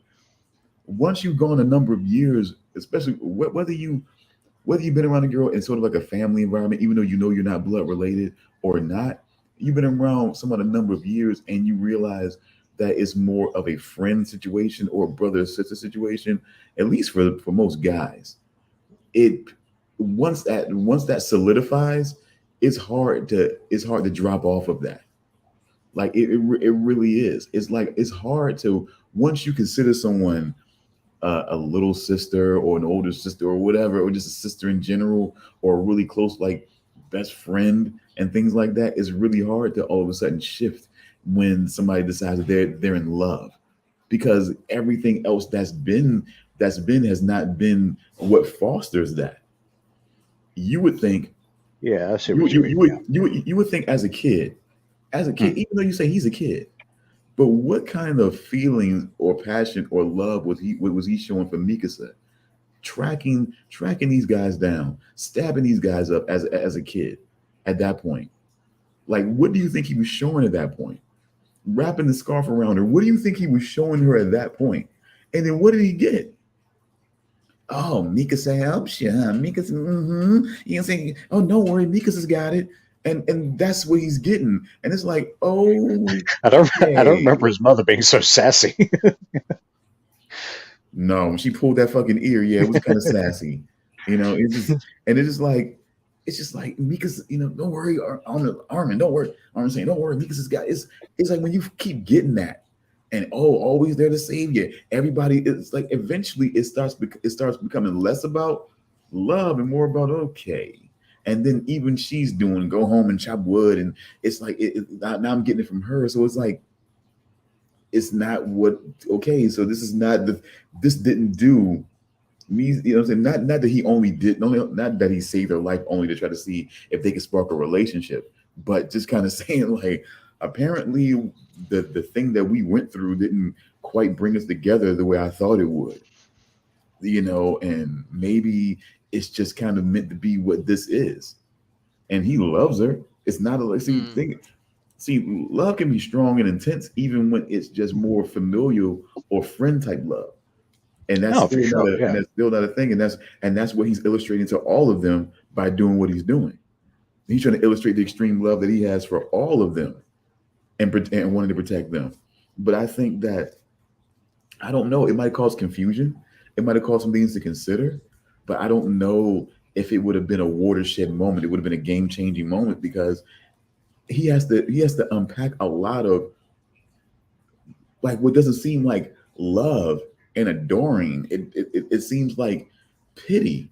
once you've gone a number of years, especially whether you've been around a girl in sort of like a family environment, even though you're not blood related or not, you've been around someone a number of years and you realize that it's more of a friend situation or a brother or sister situation, at least for most guys. It once that solidifies, it's hard to drop off of that. Like it really is. It's like it's hard to once you consider someone a little sister or an older sister or whatever, or just a sister in general, or a really close like best friend and things like that, it's really hard to all of a sudden shift when somebody decides that they're in love because everything else that's been has not been what fosters that. You would think Yeah, I see you what you you mean. you would you would think as a kid, even though you say he's a kid. But what kind of feelings or passion or love was he showing for Mikasa? Tracking these guys down, stabbing these guys up as a kid at that point. Like, what do you think he was showing at that point? Wrapping the scarf around her. What do you think he was showing her at that point? And then what did he get? Oh, Mikasa helps you, huh? Mikasa, You can say, oh, don't worry, Mikasa's got it. And that's what he's getting. And it's like, oh, I don't okay. remember his mother being so sassy. No, when she pulled that fucking ear, yeah, it was kind of sassy. It's just like Mika's, don't worry, Armin, don't worry. Armin saying, don't worry, Mika's got it's like when you keep getting that and always there to save you. Everybody, it's like eventually it starts becoming less about love and more about okay. And then even she's doing go home and chop wood, and it's like now I'm getting it from her. So it's like it's not what okay. So this didn't do me, what I'm saying? Not that he only did, not that he saved her life only to try to see if they could spark a relationship, but just kind of saying like, apparently the thing that we went through didn't quite bring us together the way I thought it would, and maybe it's just kind of meant to be what this is. And he loves her. It's not a love can be strong and intense even when it's just more familial or friend type love. And that's No, for still not sure. a and Yeah. that's still not a thing. And that's what he's illustrating to all of them by doing what he's doing. He's trying to illustrate the extreme love that he has for all of them and wanting to protect them. But I think that I don't know, it might cause confusion. It might have caused some things to consider, but I don't know if it would have been a watershed moment. It would have been a game-changing moment because he has to unpack a lot of like what doesn't seem like love and adoring. It seems like pity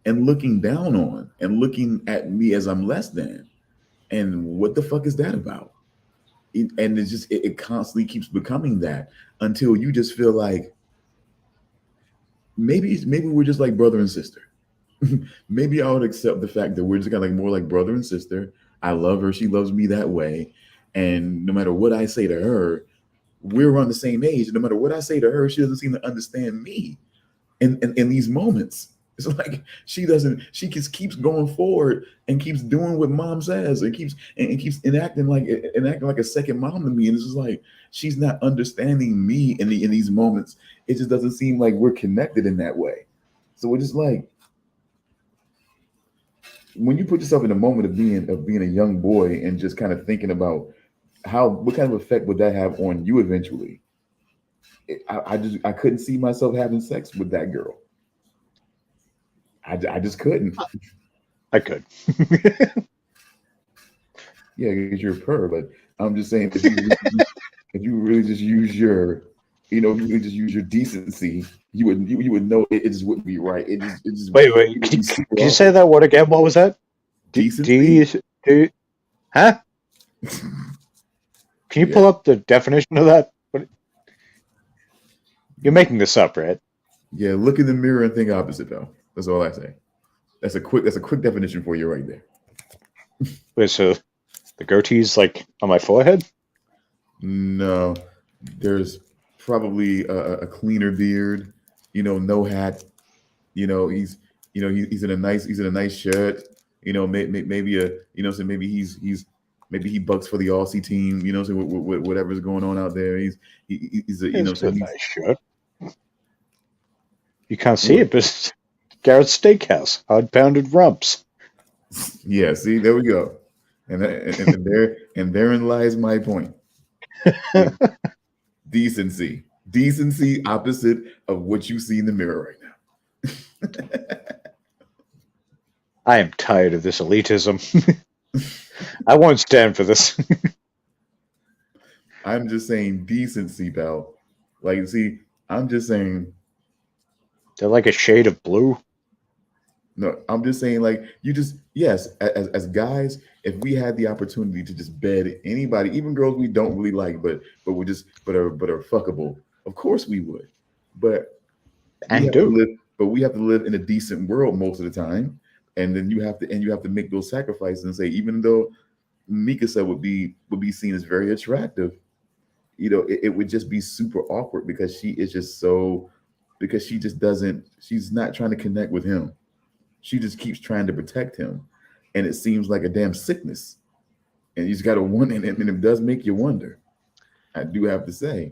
and looking down on and looking at me as I'm less than. And what the fuck is that about? And it constantly keeps becoming that until you just feel like maybe we're just like brother and sister. Maybe I would accept the fact that we're just kind of like more like brother and sister. I love her, she loves me that way, and no matter what I say to her, we're on the same age. No matter what I say to her, she doesn't seem to understand me in these moments. It's like she just keeps going forward and keeps doing what mom says and keeps enacting like a second mom to me. And it's just like she's not understanding me in these moments. It just doesn't seem like we're connected in that way. So we're just like when you put yourself in the moment of being a young boy and just kind of thinking about what kind of effect would that have on you eventually? I couldn't see myself having sex with that girl. I just couldn't. I could. Yeah, because you're a per, but I'm just saying if you really just use your, if you really just use your decency, you would know it just wouldn't be right. It just Wait. it would be Can super you say awkward. that word again? What was that? Decency? Huh? Can you pull up the definition of that? You're making this up, right? Yeah, look in the mirror and think opposite, though. That's all I say. That's a quick definition for you right there. Wait, so the goatee's like on my forehead? No, there's probably a cleaner beard. No hat. He's in a nice shirt. Maybe so maybe maybe he bucks for the Aussie team. So whatever's going on out there, he's It's so a he's nice shirt. You can't see it, but it's Garrett's Steakhouse, hard pounded rumps. yeah. See, there we go, and therein lies my point. Decency opposite of what you see in the mirror right now. I am tired of this elitism. I won't stand for this. I'm just saying decency, pal. Like, see, I'm just saying. They're like a shade of blue. No, I'm just saying, like, yes, as guys, if we had the opportunity to just bed anybody, even girls we don't really like, but are fuckable, of course we would. But we have to live in a decent world most of the time, and then you have to make those sacrifices and say, even though Mikasa would be seen as very attractive, it would just be super awkward because she's not trying to connect with him. She just keeps trying to protect him, and it seems like a damn sickness. And you just got to wonder, and it does make you wonder. I do have to say.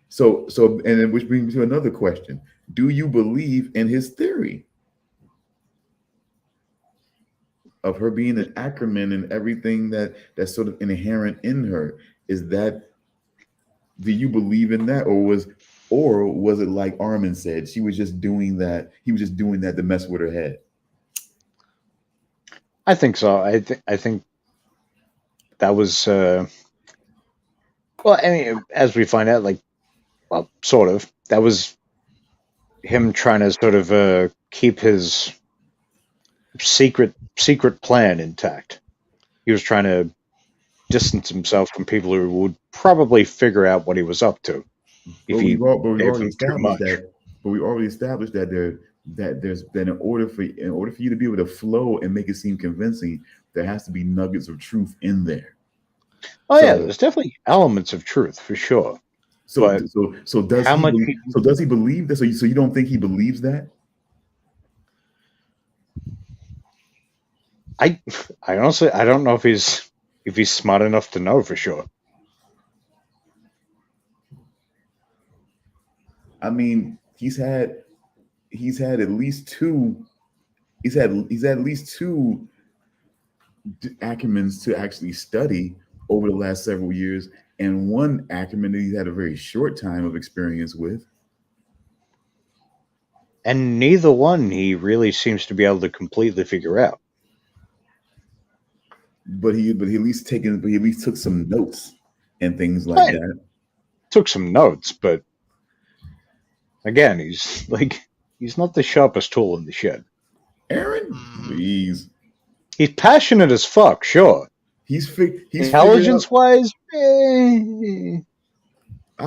So, and then which brings me to another question: do you believe in his theory of her being an Ackerman and everything that's sort of inherent in her? Do you believe in that, or was it like Armin said, she was just doing that? He was just doing that to mess with her head. I think so. I think that was well. I mean, as we find out, sort of. That was him trying to sort of keep his secret plan intact. He was trying to distance himself from people who would probably figure out what he was up to if he gave them too much. But we already established that in order for you to be able to flow and make it seem convincing, there has to be nuggets of truth in there. Oh yeah, there's definitely elements of truth for sure. So does he believe that? So you don't think he believes that? I honestly I don't know if he's smart enough to know for sure. I mean, he's had at least two. He's had at least two Ackermans to actually study over the last several years, and one Ackerman that he had a very short time of experience with. And neither one he really seems to be able to completely figure out. But he at least took some notes and things like that. Took some notes, but again, he's not the sharpest tool in the shed. Eren, please. He's passionate as fuck, sure. He's intelligence-wise. I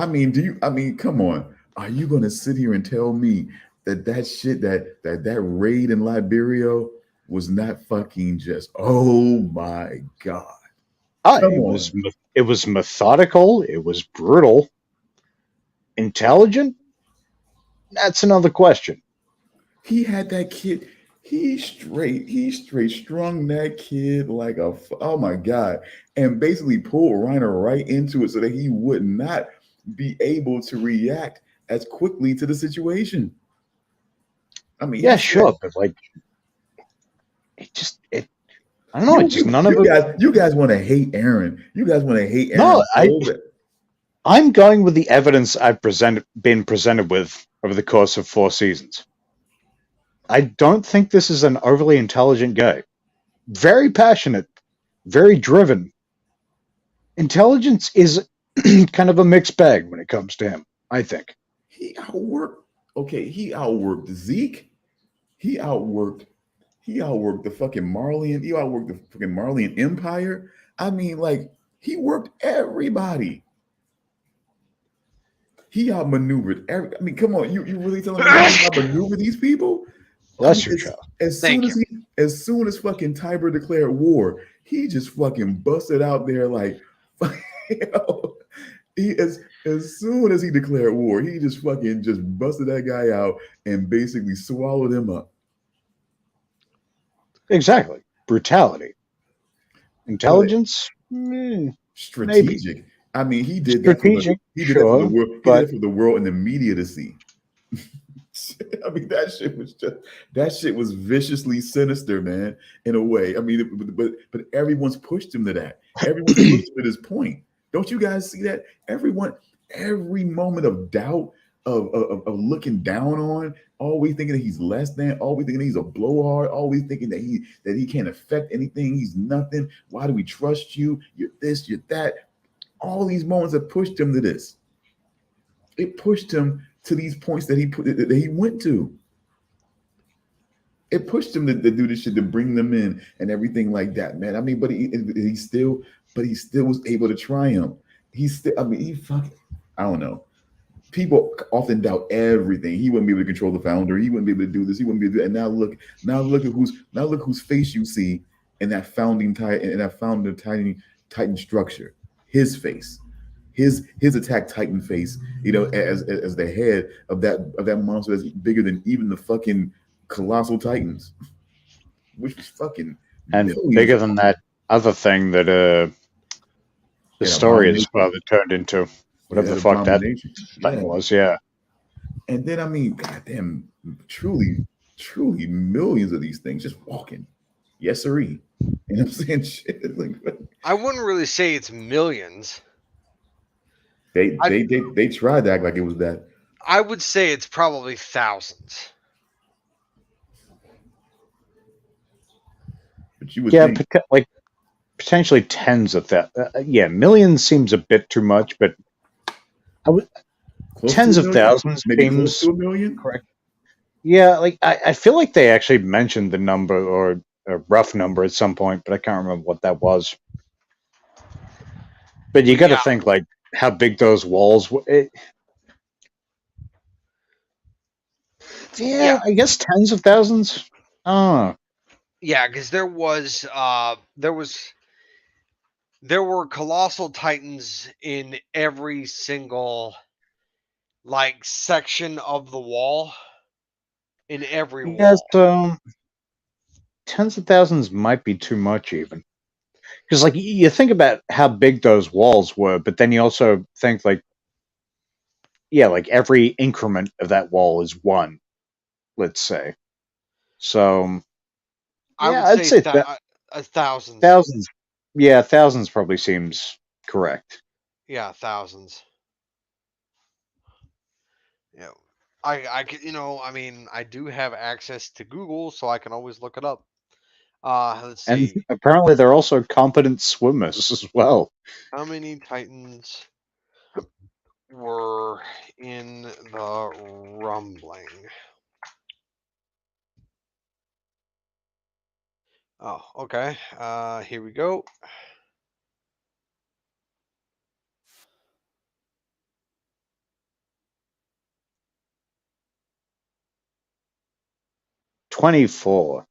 mean, come on. Are you gonna sit here and tell me that shit that raid in Liberia was not fucking just? Oh my god! It was methodical. It was brutal. Intelligent? That's another question. He had that kid. He straight strung that kid like oh my god, and basically pulled Reiner right into it so that he would not be able to react as quickly to the situation. I mean, Yeah, sure, but like, I don't know. It just none of it. you guys want to hate Eren. You guys want to hate No, Eren so bad. I'm going with the evidence I've been presented with over the course of 4 seasons. I don't think this is an overly intelligent guy. Very passionate, very driven. Intelligence is kind of a mixed bag when it comes to him, I think. He outworked. Okay, he outworked Zeke. He outworked. He outworked the fucking Marlian. He outworked the fucking Marlian Empire. I mean, like he worked everybody. He outmaneuvered every. I mean, come on, you really telling me he outmaneuvered these people? I Bless mean, your child. as soon as fucking Tiber declared war, he just fucking busted out there like, you know, he as soon as he declared war, he just fucking just busted that guy out and basically swallowed him up. Exactly. Brutality. But Intelligence? Maybe. strategic. I mean, Strategic, he did that for the sure, world. He did but it for the world and the media to see. I mean, that shit was viciously sinister, man. In a way, I mean, but everyone's pushed him to that. Everyone's pushed him to this point. Don't you guys see that? Every moment of doubt, of looking down on, always thinking that he's less than, always thinking that he's a blowhard, always thinking that he can't affect anything. He's nothing. Why do we trust you? You're this, you're that. All these moments have pushed him to this. It pushed him to these points that he went to. It pushed him to do this shit, to bring them in and everything like that, man. I mean, but he still was able to triumph. I mean, he fucking, I don't know. People often doubt everything. He wouldn't be able to control the founder. He wouldn't be able to do this. He wouldn't be able to do that. And now look whose face you see in that founding titan structure. His face. His attack titan face, you know, as the head of that monster that's bigger than even the fucking colossal titans, which was fucking and millions. bigger than that other thing that the story is father turned into. Whatever the fuck that thing was, yeah. And then I mean, goddamn, truly millions of these things just walking. Yes, sirree. You know what I'm saying? Shit, like, I wouldn't really say it's millions. they tried to act like it was that. I would say it's probably thousands. But you would Yeah, think, like potentially tens of that. Yeah, millions seems a bit too much, but tens of thousands maybe seems close to a million. correct. Yeah, like I feel like they actually mentioned the number or a rough number at some point, but I can't remember what that was. But you got to think like how big those walls were. Yeah, I guess tens of thousands. Oh, yeah, because there were colossal titans in every single like section of the wall. In every yes. wall. Tens of thousands might be too much even. Because like you think about how big those walls were, but then you also think like, yeah, like every increment of that wall is one, let's say. So yeah, I'd say thousands. thousands. Yeah, thousands probably seems correct. Yeah, thousands. Yeah, I can, I mean, I do have access to Google, so I can always look it up. Let's And see. apparently they're also competent swimmers as well. How many titans were in the rumbling? Oh, okay. Here we go. $24.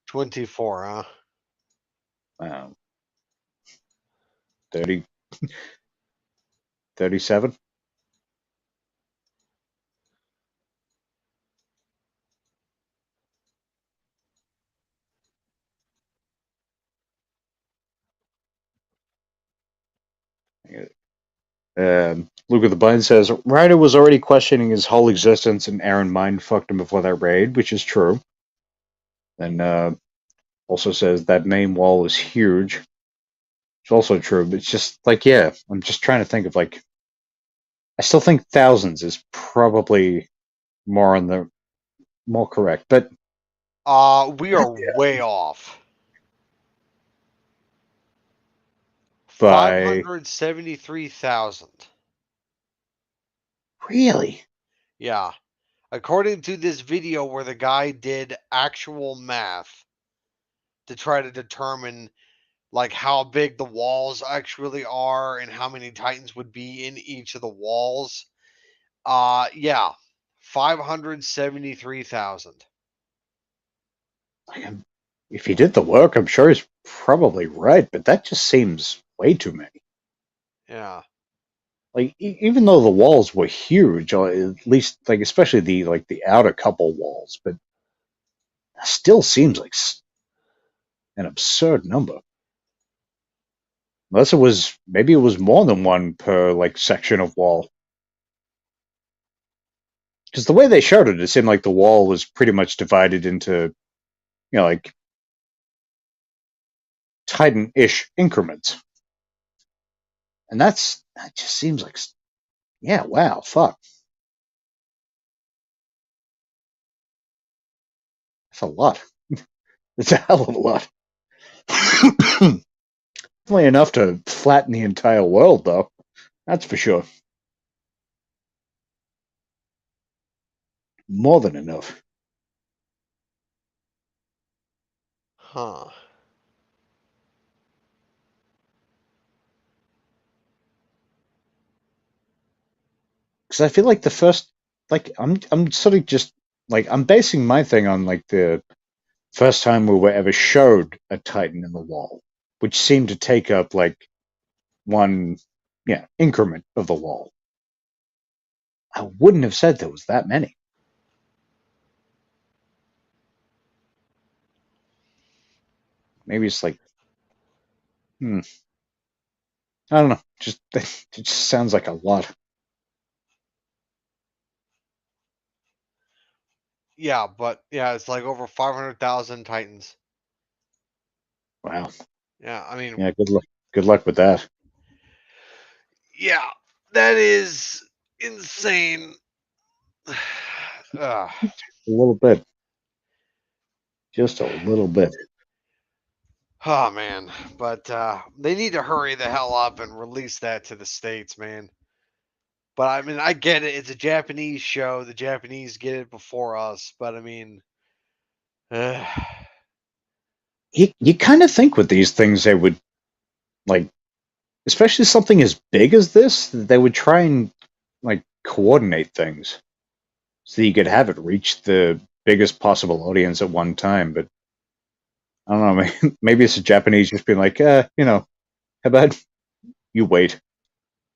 24, huh? Wow. 30. 37. Luke of the Bind says, Ryder was already questioning his whole existence and Eren mind fucked him before that raid, which is true. And also says that main wall is huge. It's also true, but it's just like, yeah, I'm just trying to think of like, I still think thousands is probably more correct, but we are way off. by 573,000. really? Yeah. According to this video where the guy did actual math to try to determine like how big the walls actually are and how many titans would be in each of the walls. Yeah. 573,000. If he did the work, I'm sure he's probably right, but that just seems way too many. Yeah. Like even though the walls were huge, or at least like especially the outer couple walls, but that still seems like an absurd number. Unless maybe it was more than one per like section of wall. Because the way they showed it seemed like the wall was pretty much divided into, like Titan-ish increments. And that just seems like, yeah, wow, fuck. That's a lot. It's a hell of a lot. Definitely enough to flatten the entire world, though. That's for sure. More than enough. Huh. Because I feel like the first, like, I'm sort of just, like, I'm basing my thing on, like, the first time we were ever showed a Titan in the wall, which seemed to take up, like, one, increment of the wall. I wouldn't have said there was that many. Maybe it's like, I don't know. It just sounds like a lot. Yeah, but yeah, it's like over 500,000 titans. Wow. Yeah, I mean, Yeah, good luck. Good luck with that. yeah, that is insane. A little bit. Just a little bit. Oh man, but they need to hurry the hell up and release that to the States, man. But I mean, I get it. It's a Japanese show. The Japanese get it before us. But I mean, You kind of think with these things they would, like, especially something as big as this, they would try and, like, coordinate things so you could have it reach the biggest possible audience at one time. But I don't know, maybe it's the Japanese just being like, how about you wait?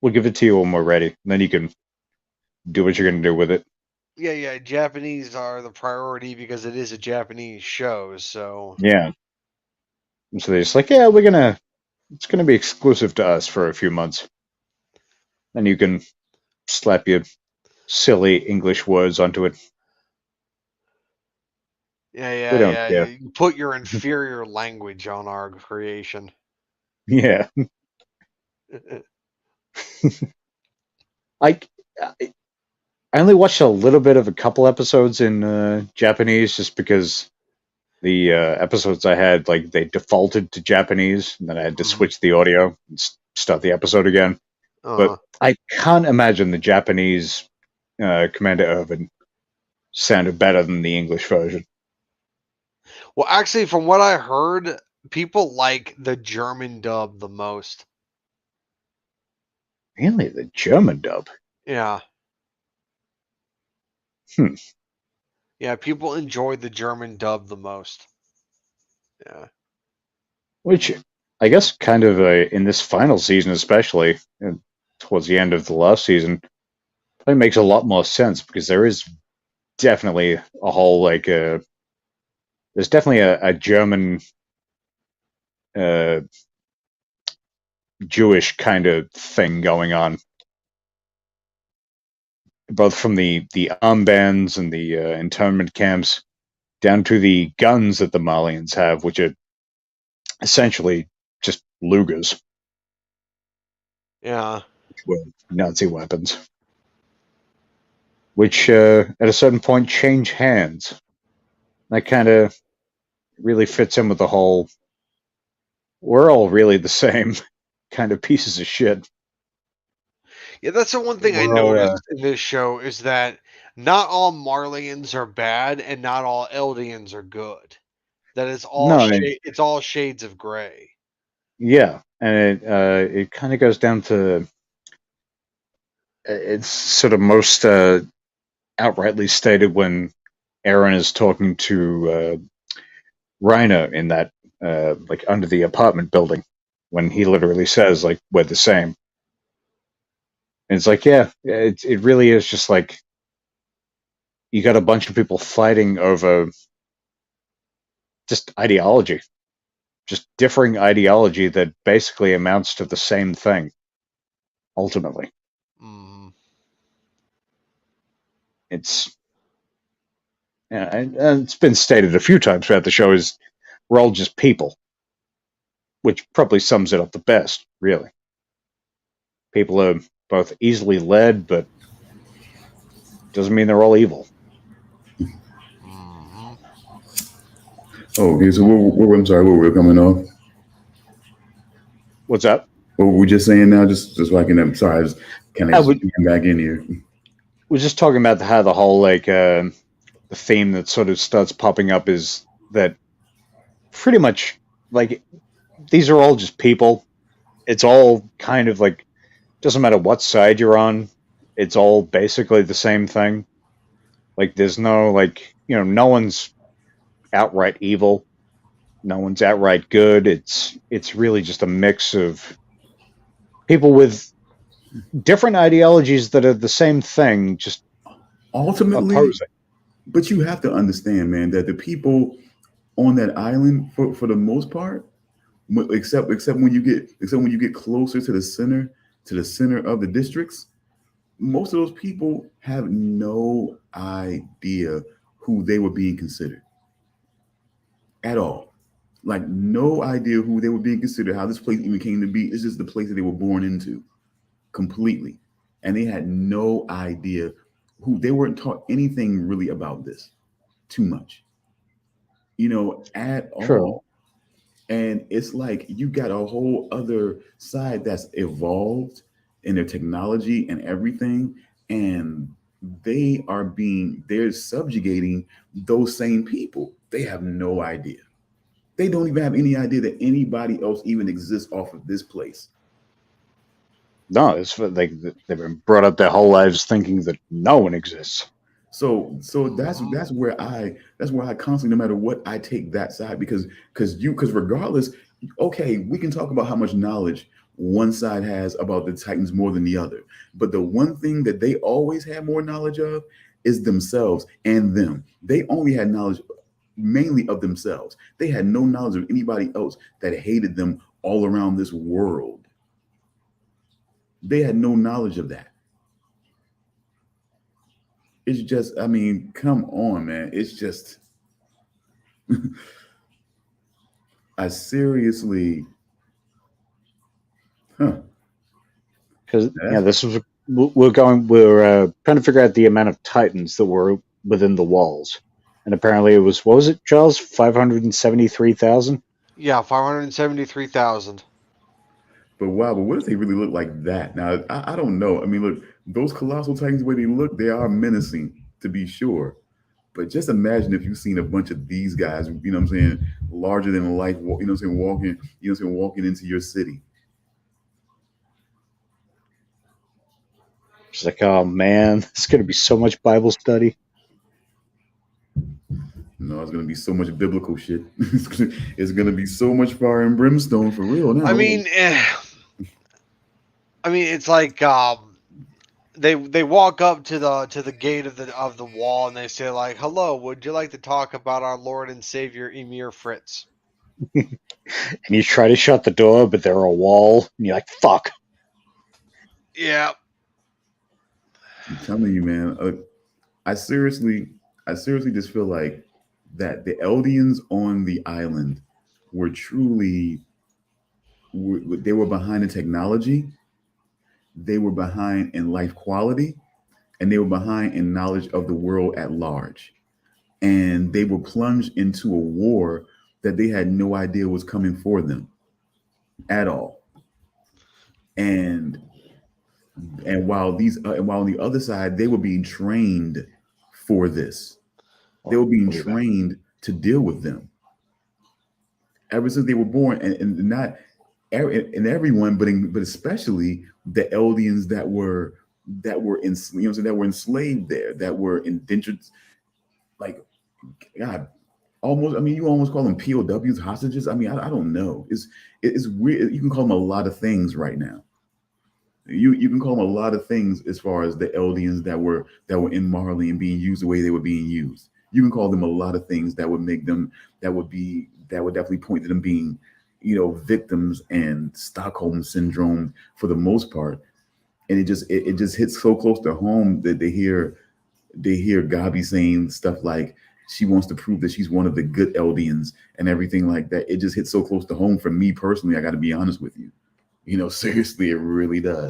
We'll give it to you when we're ready. And then you can do what you're going to do with it. yeah, Japanese are the priority because it is a Japanese show. So Yeah. And so they're just like, it's going to be exclusive to us for a few months. Then you can slap your silly English words onto it. yeah. You put your inferior language on our creation. Yeah. I only watched a little bit of a couple episodes in Japanese just because the episodes I had, like, they defaulted to Japanese, and then I had to switch the audio and start the episode again. But I can't imagine the Japanese Commander Irvin sounded better than the English version. Well, actually, from what I heard, people like the German dub the most. Really? The German dub? Yeah. Yeah, people enjoy the German dub the most. Yeah. Which, I guess, kind of in this final season, especially towards the end of the last season, probably makes a lot more sense because there is definitely a whole, like, there's definitely a German Jewish kind of thing going on both from the armbands and the internment camps down to the guns that the Malians have, which are essentially just Lugers. Yeah. Which were Nazi weapons. Which, at a certain point, change hands. That kind of really fits in with the whole, we're all really the same kind of pieces of shit. Yeah, that's the one thing I Well, noticed in this show is that not all Marlians are bad and not all Eldians are good. That it's all No, it's all shades of gray. yeah, and it kind of goes down to it's sort of most outrightly stated when Eren is talking to Reiner in that like under the apartment building when he literally says like we're the same. And it's like yeah, it really is just like you got a bunch of people fighting over just ideology, just differing ideology that basically amounts to the same thing ultimately. Mm. It's and it's been stated a few times throughout the show is we're all just people, which probably sums it up the best, really. People are both easily led, but doesn't mean they're all evil. Mm-hmm. Oh, okay. So I'm sorry, what were we coming off? What's up? What were we just saying now? Just so I can. I'm sorry, I just kind of would- came back in here. We're just talking about how the whole like the theme that sort of starts popping up is that pretty much like these are all just people. It's all kind of like doesn't matter what side you're on. It's all basically the same thing. Like there's no like no one's outright evil. No one's outright good. It's really just a mix of people with different ideologies that are the same thing, just Ultimately, opposing. but you have to understand, man, that the people on that island, for the most part, except when you get closer to the center of the districts, most of those people have no idea who they were being considered at all. Like no idea who they were being considered, how this place even came to be. It's just the place that they were born into completely. And they had no idea who they weren't taught anything really about this too much, at True. all. And it's like you got a whole other side that's evolved in their technology and everything. And they're subjugating those same people. They have no idea. They don't even have any idea that anybody else even exists off of this place. No, it's they've been brought up their whole lives thinking that no one exists. So that's where I constantly, no matter what, I take that side because regardless, okay, we can talk about how much knowledge one side has about the Titans more than the other, but the one thing that they always had more knowledge of is themselves and them. They only had knowledge mainly of themselves. They had no knowledge of anybody else that hated them all around this world. They had no knowledge of that. It's just, I mean, come on, man. It's just, I seriously, Because this was we're trying to figure out the amount of Titans that were within the walls, and apparently it was what was it, Charles? 573,000. Yeah, 573,000. But wow, but what if they really look like that? Now, I don't know. I mean, look, those colossal titans, the way they look, they are menacing, to be sure. But just imagine if you've seen a bunch of these guys, you know what I'm saying, larger than life, you know what I'm saying, walking into your city. She's like, oh man, it's going to be so much Bible study. No, it's going to be so much biblical shit. It's going to be so much fire and brimstone for real now. I mean, it's like they walk up to the gate of the wall and they say like, "Hello, would you like to talk about our Lord and Savior Emir Fritz?" And you try to shut the door, but they're a wall, and you're like, fuck. Yeah. I'm telling you, man. I seriously, I seriously just feel like that the Eldians on the island were truly, they were behind in technology, they were behind in life quality, and they were behind in knowledge of the world at large. And they were plunged into a war that they had no idea was coming for them at all. And and while on the other side they were being trained for this, they were being trained to deal with them ever since they were born, and not and everyone, but especially the Eldians that were in, you know, so that were enslaved there, that were indentured, like, God, almost. I mean, you almost call them POWs, hostages. I mean, I don't know. It's weird. You can call them a lot of things right now. You can call them a lot of things as far as the Eldians that were in Marley and being used the way they were being used. You can call them a lot of things that would make them that would definitely point to them being, you know, victims and Stockholm syndrome for the most part. And it just hits so close to home that they hear Gabi saying stuff like she wants to prove that she's one of the good Eldians and everything like that. It just hits so close to home for me personally. I got to be honest with you. You know, seriously, it really does.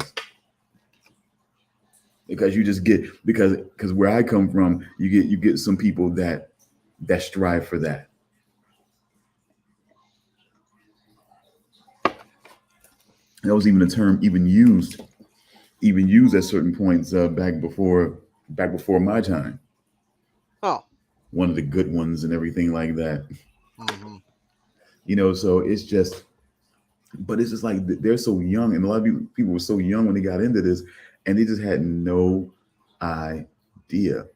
Because you just get, because where I come from, you get some people that strive for that. That was even a term even used at certain points back before my time. Oh. One of the good ones and everything like that. Mm-hmm. You know, so it's just, but it's just like they're so young, and a lot of people were so young when they got into this, and they just had no idea.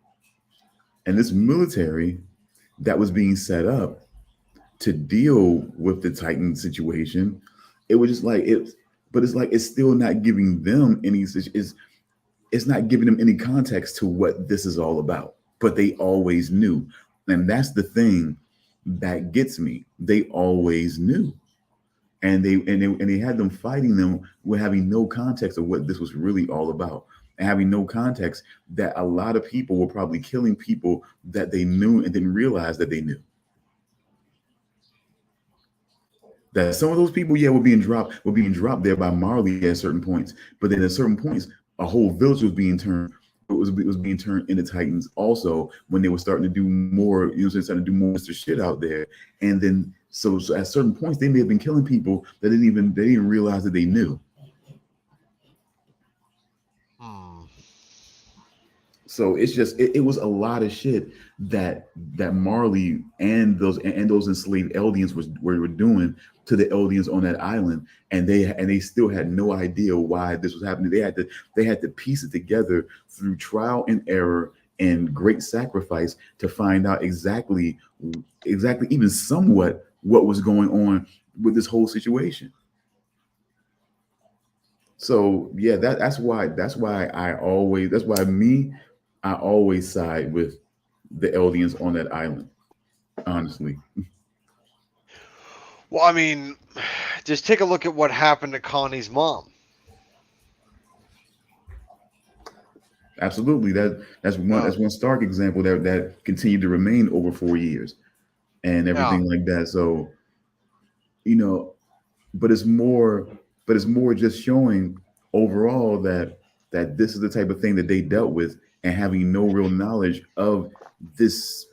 And this military that was being set up to deal with the Titan situation, it was just like it, but it's like it's still not giving them any. It's not giving them any context to what this is all about. But they always knew, and that's the thing that gets me. They always knew. And they had them fighting them with having no context of what this was really all about, and having no context that a lot of people were probably killing people that they knew and didn't realize that they knew. That some of those people, yeah, were being dropped there by Marley at certain points, but then at certain points, a whole village was being turned. It was being turned into Titans also when they were starting to do more, you know, starting to do more Mr. Shit out there. And then so at certain points they may have been killing people that they didn't realize that they knew. So it's just it was a lot of shit that Marley and those enslaved Eldians were doing to the Eldians on that island, and they still had no idea why this was happening. They had to piece it together through trial and error and great sacrifice to find out exactly even somewhat what was going on with this whole situation. So yeah, that's why I always side with the Eldians on that island, honestly. Well, I mean, just take a look at what happened to Connie's mom. Absolutely, that's one stark example that continued to remain over 4 years and everything like that. So, you know, but it's more just showing overall that this is the type of thing that they dealt with, and having no real knowledge of this,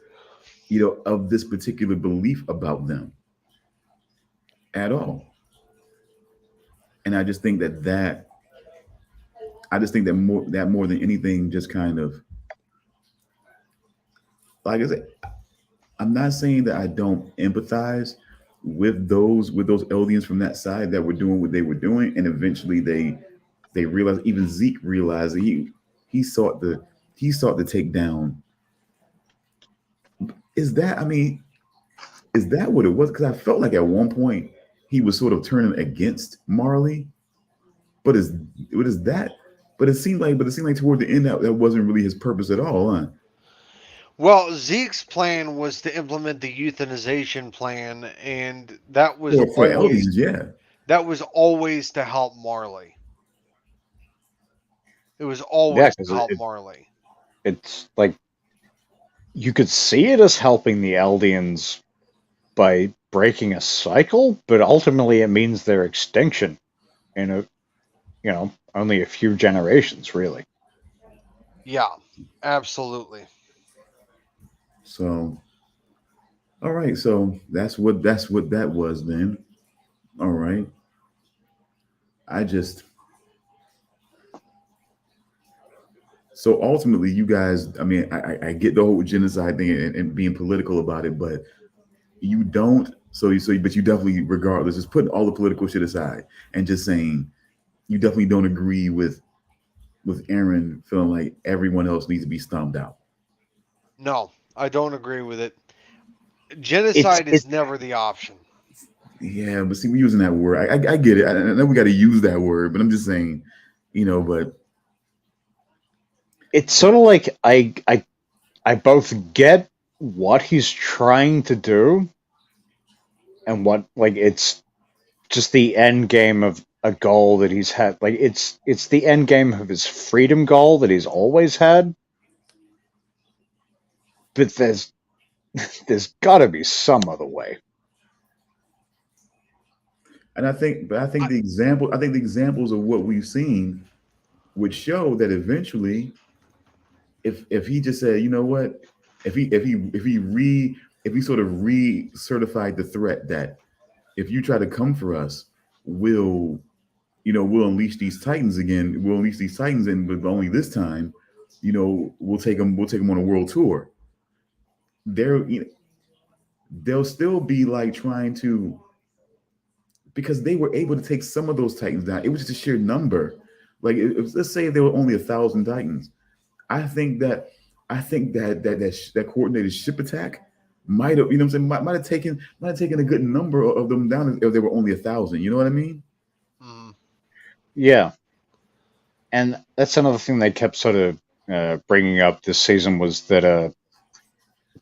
you know, of this particular belief about them at all. And I just think that more than anything, just kind of, like I said, I'm not saying that I don't empathize with those Eldians from that side that were doing what they were doing, and eventually they realized. Even Zeke realized that he sought to take down. Is that, I mean, is that what it was? Because I felt like at one point he was sort of turning against Marley, but what is that? But it seemed like toward the end that wasn't really his purpose at all, huh? Well, Zeke's plan was to implement the euthanization plan, and that was For Eldians, yeah. that was always to help Marley. It was Yeah, always because to help Marley. it's like you could see it as helping the Eldians by breaking a cycle, but ultimately it means their extinction in only a few generations, really. Yeah, absolutely. So, all right. So that's what that was then. All right. I just so ultimately, you guys. I mean, I get the whole genocide thing and being political about it, but you don't. But you definitely, regardless, just putting all the political shit aside and just saying you definitely don't agree with Eren feeling like everyone else needs to be stomped out. No, I don't agree with it. It's Genocide is never the option. Yeah, but see, we're using that word. I get it. I know we got to use that word, but I'm just saying, but it's sort of like I both get what he's trying to do and what like it's just the end game of a goal that he's had. Like it's the end game of his freedom goal that he's always had. But there's got to be some other way. and I think the examples of what we've seen would show that eventually, if he just said, you know what, if he sort of re-certified the threat that if you try to come for us, we'll we'll unleash these titans again. We'll unleash these titans, and but only this time, we'll take them on a world tour. They're they'll still be like trying to, because they were able to take some of those titans down. It was just a sheer number. Like let's say there were only 1,000 titans. I think that that coordinated ship attack might have, what I'm saying, might have taken a good number of them down if there were only 1,000. You know what I mean? Mm. Yeah, and that's another thing they kept sort of bringing up this season was that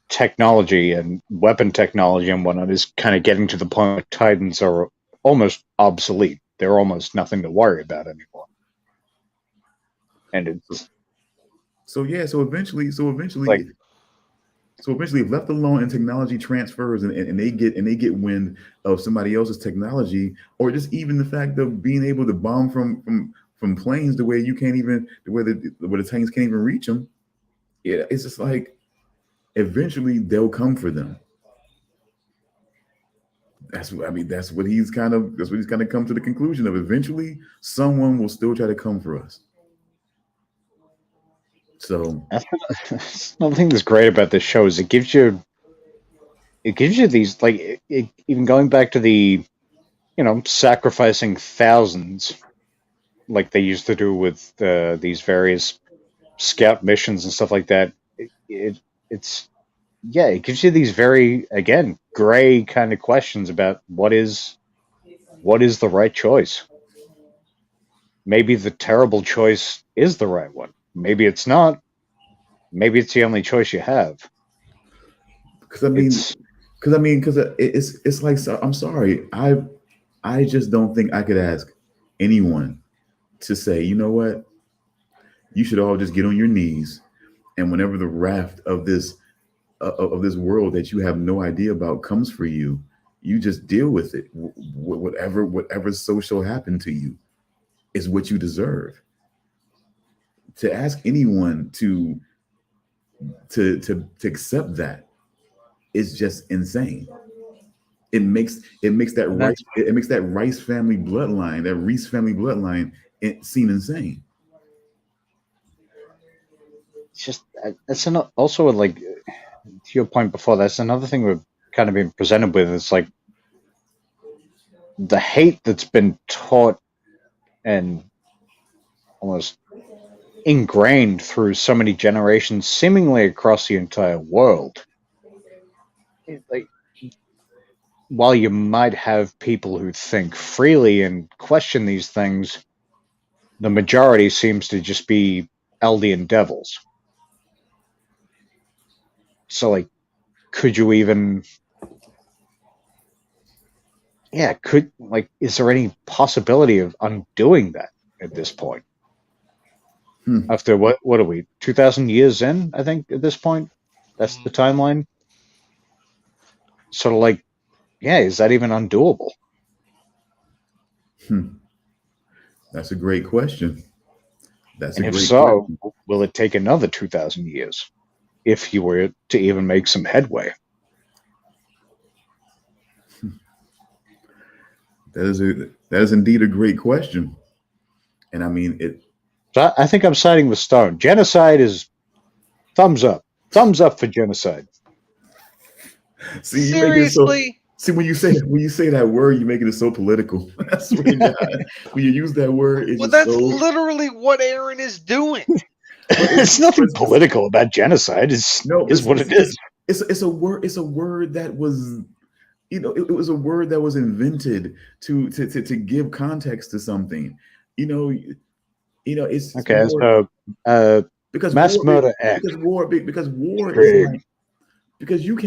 technology and weapon technology and whatnot is kind of getting to the point where Titans are almost obsolete. They're almost nothing to worry about anymore. And it's So yeah, like, so eventually, if left alone and technology transfers and they get wind of somebody else's technology, or just even the fact of being able to bomb from planes the way you can't even where the tanks can't even reach them, yeah, it's just like eventually they'll come for them. That's what he's kind of come to the conclusion of. Eventually, someone will still try to come for us. So that's another thing that's great about this show is it gives you these like even going back to the sacrificing thousands like they used to do with these various scout missions and stuff like that. It's yeah, it gives you these very again gray kind of questions about what is the right choice. Maybe the terrible choice is the right one. Maybe it's not. Maybe it's the only choice you have. because I mean, It's because it's like, so, I'm sorry, I just don't think I could ask anyone to say, you know what, you should all just get on your knees, and whenever the raft of this world that you have no idea about comes for you, you just deal with it. Whatever social happened to you is what you deserve. To ask anyone to accept that is just insane. It makes that and Rice that's it makes that Rice family bloodline, that Reese family bloodline, seem insane. it's just that's also like to your point before. That's another thing we've kind of been presented with. It's like the hate that's been taught and almost ingrained through so many generations, seemingly across the entire world. Like, while you might have people who think freely and question these things, the majority seems to just be Eldian devils. So, like, could you even? Yeah, is there any possibility of undoing that at this point? After what are we, 2,000 years in, I think, at this point? That's the timeline? Sort of like, yeah, is that even undoable? That's a great question. That's And a if great so, question. will it take another 2,000 years if you were to even make some headway? That is indeed a great question. And I mean it. So I think I'm siding with Stone. Genocide is thumbs up. Thumbs up for genocide. See, you make it so. Seriously? See, when you say that word, you make it so political. I swear to God, when you use that word, it's Well, just that's so. literally what Eren is doing. It's nothing political about genocide. It's No, is what it is. It's a word. It's a word that was, it was a word that was invented to give context to something. You know, it's Okay, war, so because mass war murder act. because war is Big. like, because you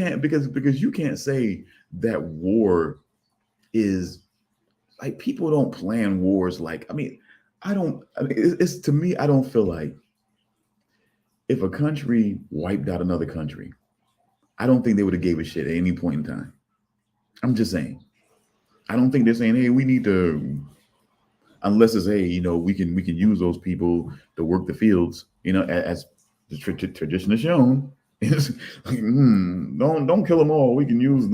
can't say that war is like, people don't plan wars like, I mean, it's to me, I don't feel like if a country wiped out another country, I don't think they would have gave a shit at any point in time. I'm just saying. I don't think they're saying, hey, we need to, unless it's, hey, we can use those people to work the fields, as the tradition has shown. It's like, don't kill them all. We can use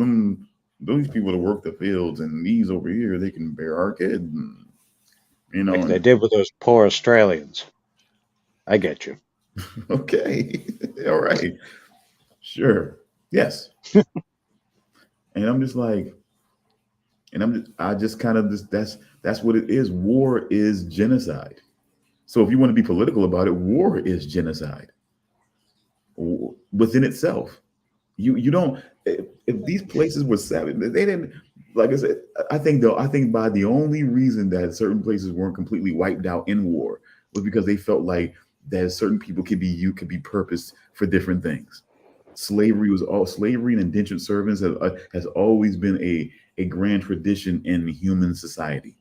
those people to work the fields, and these over here, they can bear our kids. Like they did with those poor Australians. I get you. Okay. All right. Sure. Yes. And I'm just like, I just kind of just, that's what it is. War is genocide. So if you want to be political about it, war is genocide within itself. You don't, if these places were savage, they didn't, like I said, I think by the only reason that certain places weren't completely wiped out in war was because they felt like that certain people could be purposed for different things. Slavery and indentured servants has always been a grand tradition in human society.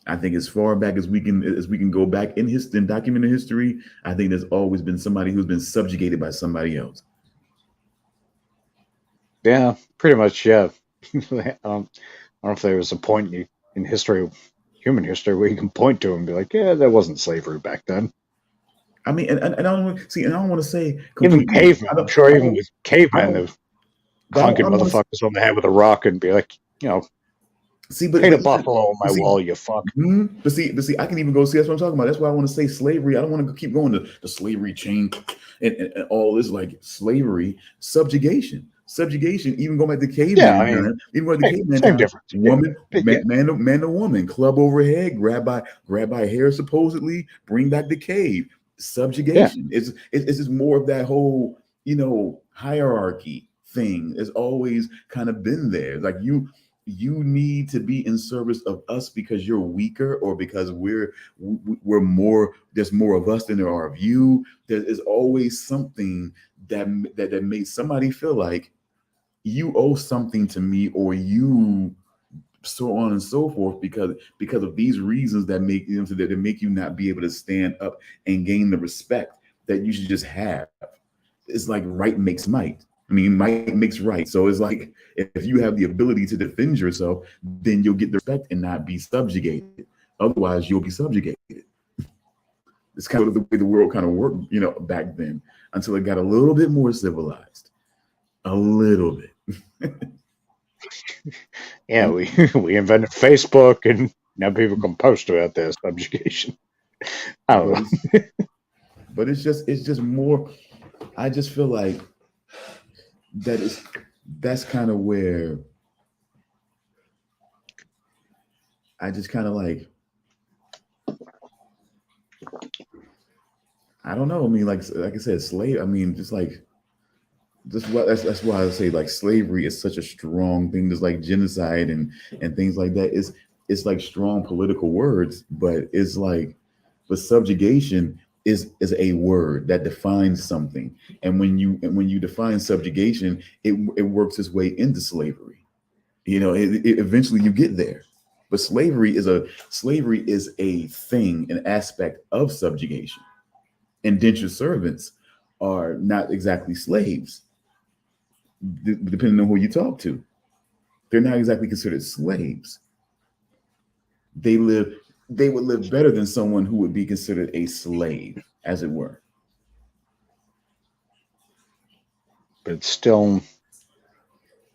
I think as far back as we can go back in history and documented history, I think there's always been somebody who's been subjugated by somebody else. Yeah, pretty much. Yeah. I don't know if there was a point in history, human history, where you can point to and be like, yeah, there wasn't slavery back then. I mean, and I don't want to say Even completely. cavemen. I'm sure even with cavemen, they've But clunking motherfuckers on the head with a rock and be like, paint a buffalo on my wall, you fuck. But see, I can even go see. That's what I'm talking about. That's why I want to say slavery. I don't want to keep going to the slavery chain and all this, like slavery, subjugation. Even going back to caveman. Yeah, I mean, even going to caveman same time, difference. woman, Yeah. man to woman, club overhead, grab by hair, supposedly, bring back the cave. Subjugation. Yeah. It's just more of that whole, hierarchy thing. It's always kind of been there. Like you need to be in service of us because you're weaker, or because we're more, there's more of us than there are of you. There is always something that makes somebody feel like you owe something to me, or you, so on and so forth, because of these reasons that make that make you not be able to stand up and gain the respect that you should just have. It's like right makes might. I mean, might makes right. So it's like, if you have the ability to defend yourself, then you'll get the respect and not be subjugated. Otherwise, you'll be subjugated. It's kind of the way the world kind of worked, back then, until it got a little bit more civilized. A little bit. Yeah, we invented Facebook, and now people can post about their subjugation. I don't know. But it's just more. I just feel like that's kind of where I just kind of like, I don't know. I mean, like I said, slave. I mean, that's why I say, like, slavery is such a strong thing. There's like genocide and things like that. It's like strong political words, but it's like, but subjugation is a word that defines something. And when you define subjugation, it works its way into slavery. Eventually you get there. But slavery is a thing, an aspect of subjugation. Indentured servants are not exactly slaves, depending on who you talk to. They're not exactly considered slaves. They would live better than someone who would be considered a slave, as it were. But still,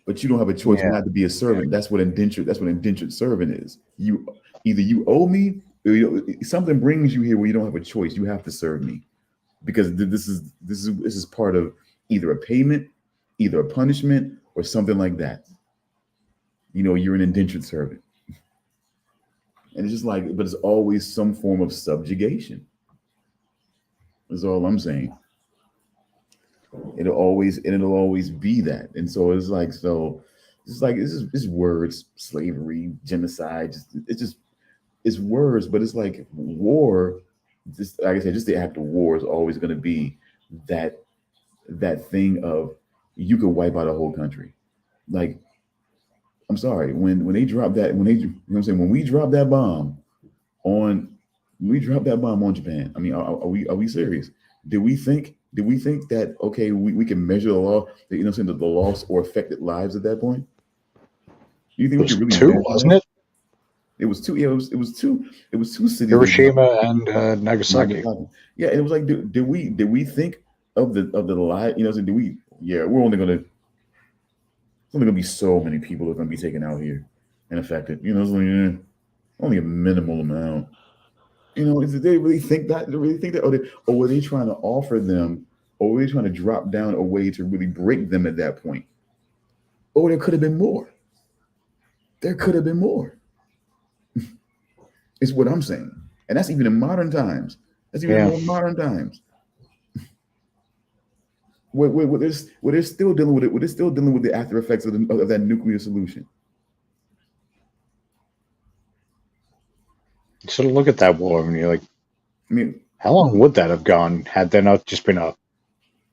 but you don't have a choice not to be a servant. That's what indentured servant is. Either you owe me, or something brings you here where you don't have a choice. You have to serve me, because this is part of either a payment, either a punishment, or something like that. You're an indentured servant. And it's just like, but it's always some form of subjugation. That's all I'm saying. It'll always be that. And so it's words, slavery, genocide. It's words, but it's like war. Just like I said, just the act of war is always going to be that thing of you could wipe out a whole country. Like, I'm sorry, when we drop that bomb on Japan. I mean, are we serious? Did we think that, okay, we can measure the law, that the loss or affected lives at that point? Do you think we could really two, wasn't it? It was two. Yeah, it was two cities. Hiroshima and Nagasaki. Yeah, and it was like, did we think of the lie? Did we? Yeah, we're only gonna. There's only gonna be so many people that are gonna be taken out here and affected. It's like, only a minimal amount. Did they really think that? Did they really think that? Or were they trying to offer them, or were they trying to drop down a way to really break them at that point? Or there could have been more. There could have been more. Is what I'm saying. And that's even in modern times. That's even more modern times. Where they're still dealing with it. Where they're still dealing with the after effects of that nuclear solution. So look at that war, and you're like, I mean, how long would that have gone had there not just been a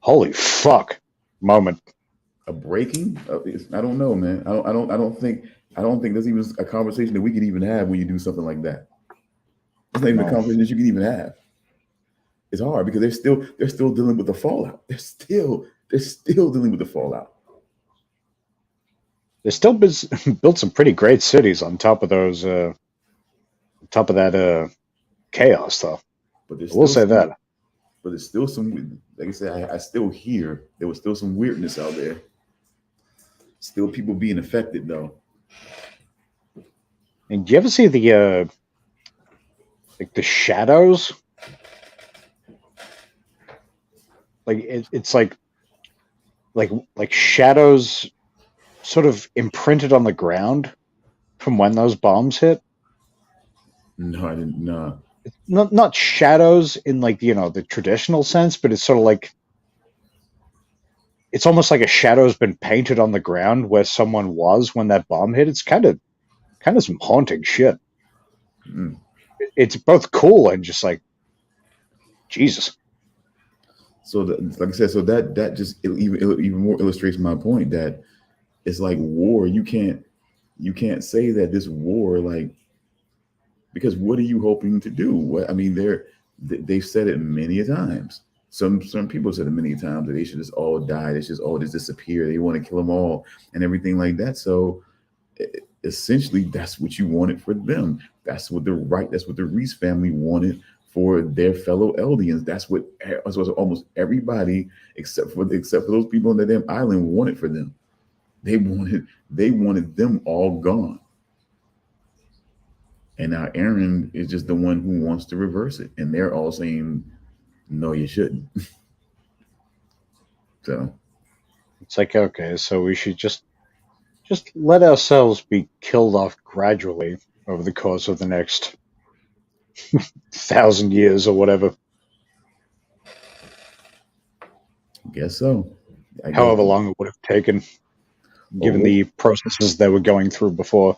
holy fuck moment? A breaking? I don't know, man. I don't think there's even a conversation that we could even have when you do something like that. It's not even a conversation that you can even have. It's hard because they're still dealing with the fallout. They're still dealing with the fallout. They still built some pretty great cities on top of those. Top of that chaos, though. But we'll say that. But there's still some, like I said, I still hear there was still some weirdness out there. Still people being affected, though. And do you ever see the shadows? Like it's like shadows sort of imprinted on the ground from when those bombs hit. No, I didn't. No, not shadows in the traditional sense, but it's sort of like it's almost like a shadow's been painted on the ground where someone was when that bomb hit. It's kind of some haunting shit. Mm. It's both cool and just like Jesus. So like I said, so that just even more illustrates my point that it's like war. You can't say that this war, like, because what are you hoping to do? I mean, they've said it many a times. Some people said it many times that they should just all die. They should just all just disappear. They want to kill them all and everything like that. So essentially, that's what you wanted for them. That's what the Reese family wanted for their fellow Eldians. That's what almost everybody except for those people on the damn island wanted for them. They wanted them all gone. And now Eren is just the one who wants to reverse it. And they're all saying, no, you shouldn't. So it's like, okay, so we should just let ourselves be killed off gradually over the course of the next 1,000 years or whatever. I guess so. However long it would have taken, given the processes they were going through before.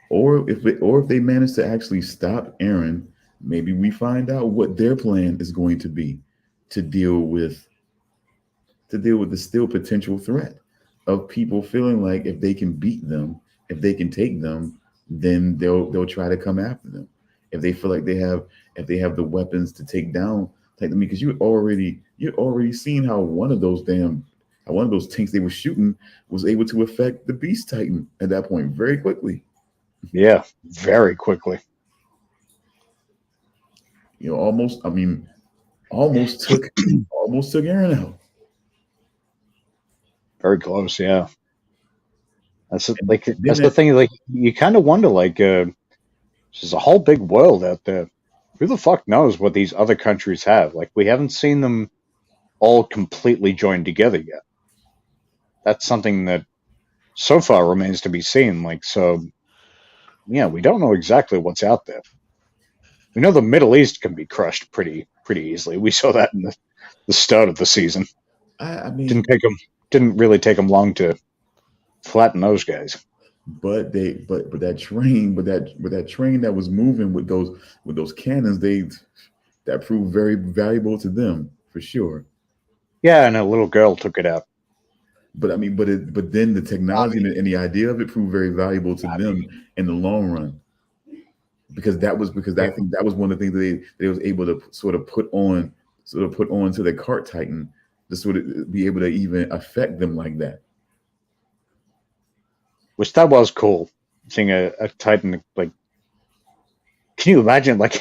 Or if they manage to actually stop Eren, maybe we find out what their plan is going to be to deal with the still potential threat of people feeling like if they can beat them, if they can take them, then they'll try to come after them if they feel like they have the weapons to take down Titan. Because you'd already seen how one of those tanks they were shooting was able to affect the Beast Titan at that point very quickly. Yeah, very quickly. You know, almost took Eren out. Very close, yeah. That's And that's the thing. Like, you kind of wonder, like, there's a whole big world out there. Who the fuck knows what these other countries have? Like, we haven't seen them all completely joined together yet. That's something that so far remains to be seen. Like, so, yeah, we don't know exactly what's out there. We know the Middle East can be crushed pretty easily. We saw that in the start of the season. I mean, didn't really take them long to flatten those guys. But that train that was moving with those cannons, that proved very valuable to them for sure. Yeah, and a little girl took it out. But I mean, but then the technology and the idea of it proved very valuable to them in the long run. Because I think that was one of the things that they was able to sort of put on to the cart Titan to sort of be able to even affect them like that. Which that was cool, seeing a Titan. Like, can you imagine? Like,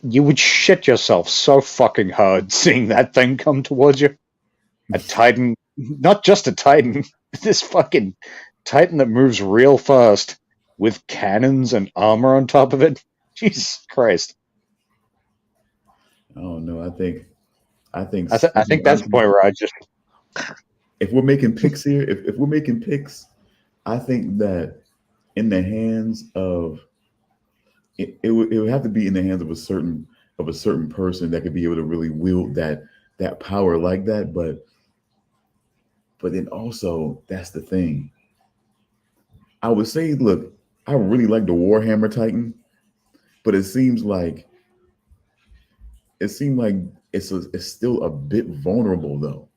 you would shit yourself so fucking hard seeing that thing come towards you. A Titan, not just a Titan, this fucking Titan that moves real fast with cannons and armor on top of it. Jesus Christ! Oh no, I think I think that's the point where I just. If we're making picks here, if we're making picks, I think that in the hands of it would have to be in the hands of a certain person that could be able to really wield that power like that. But then also, that's the thing. I would say, look, I really like the Warhammer Titan, but it seemed like it's still a bit vulnerable though,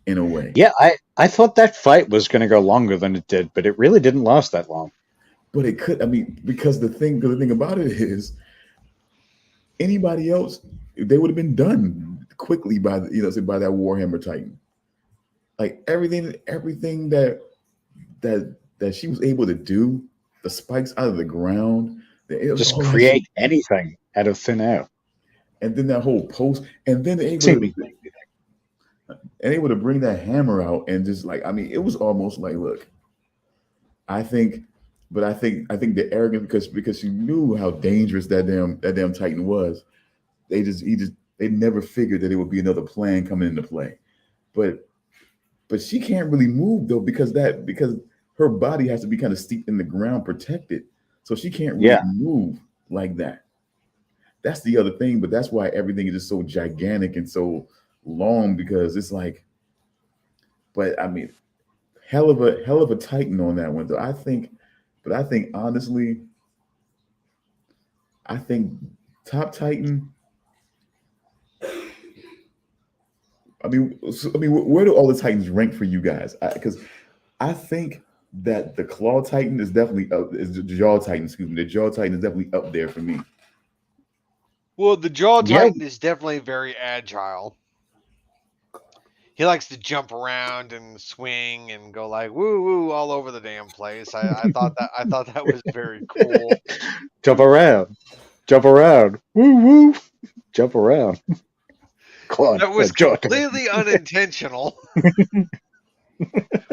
in a way. Yeah, I thought that fight was going to go longer than it did, but it really didn't last that long. But it could, I mean, because the thing about it is, anybody else, they would have been done quickly by that Warhammer Titan. Like everything that she was able to do, the spikes out of the ground, just create anything out of thin air, and then that whole post, and then able to bring that hammer out and just like, I mean, it was almost like, look, I think the arrogance, because she knew how dangerous that damn Titan was. They never figured that it would be another plan coming into play. But she can't really move though, because her body has to be kind of steeped in the ground, protected. So she can't really move like that. That's the other thing, but that's why everything is just so gigantic and so long, because it's like, but I mean, hell of a Titan on that one. So I think honestly, top Titan. I mean, where do all the Titans rank for you guys? Because I think that the Claw Titan is definitely up. Is the Jaw Titan? Excuse me, the Jaw Titan is definitely up there for me. Well, the Jaw Titan is definitely very agile. He likes to jump around and swing and go like woo woo all over the damn place. I thought that was very cool. Jump around, woo woo, jump around. That was completely unintentional,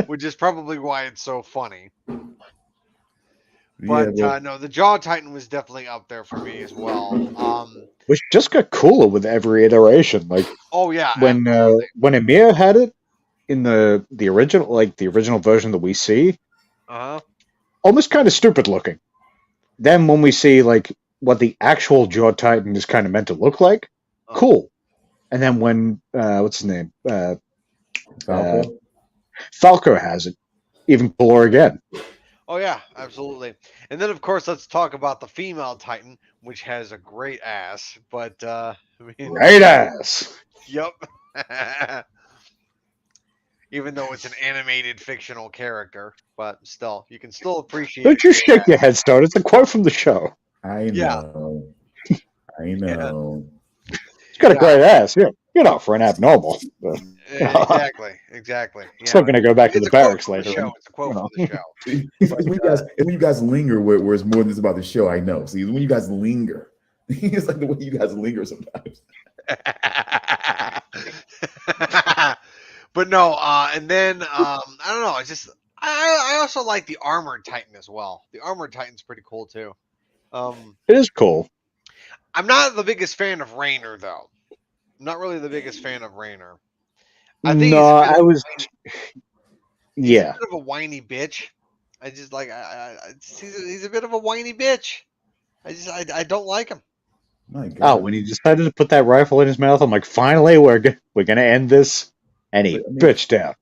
which is probably why it's so funny. But no, the Jaw Titan was definitely up there for me as well. Which just got cooler with every iteration. Like, oh yeah, when Emir had it in the original version that we see, almost kind of stupid looking. Then when we see like what the actual Jaw Titan is kind of meant to look like, cool. And then when what's his name, Falco has it, even cooler again. Oh yeah, absolutely. And then of course let's talk about the female Titan, which has a great ass. But I mean, great ass. Yep. even though it's an animated fictional character. But still, you can still appreciate Don't it. you shake your head, Stone. It's a quote from the show. I Yeah. know. I Yeah. know. He's got a Yeah. great ass. Yeah, for an abnormal. But, Exactly. Exactly. Yeah. still gonna go back to It's the a quote barracks from the later. show. and, It's a quote you know. from the show. It's when you guys where it's more than just about the show. I know. See, when you guys linger, it's like the way you guys linger sometimes. But no, and then I don't know. It's just I also like the armored titan as well. The armored titan's pretty cool too. It is cool. I'm not the biggest fan of Rainer though. I'm not really the biggest fan of Rainer. I think No, I was. he's a Yeah. bit of a whiny bitch. I just like he's a bit of a whiny bitch. I don't like him. My Oh, God. when he decided to put that rifle in his mouth, I'm like, finally, we're gonna end this, and he But, I mean- bitched out.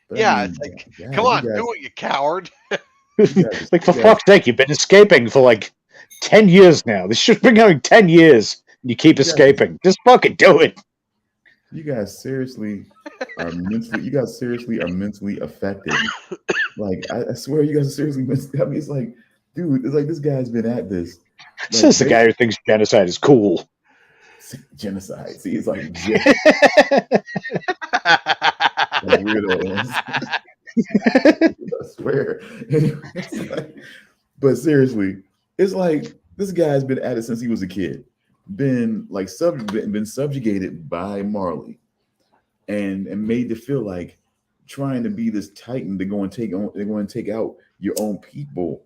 But Yeah, I mean, it's like, yeah, come you on, guys- do it, you coward. Like, for you guys- fuck's sake, you've been escaping for like 10 years now. This shit's been going 10 years, and you keep escaping. Just fucking do it. You guys seriously are mentally affected. Like I swear, you guys are seriously mentally. I mean, it's like, dude, it's like this guy's been at this. Like, Says the guy who thinks genocide is cool. genocide. See, it's like weirdo ass. I swear. It's like- but seriously, it's like this guy's been at it since he was a kid. Been like been subjugated by Marley, and made to feel like trying to be this titan to go and take out your own people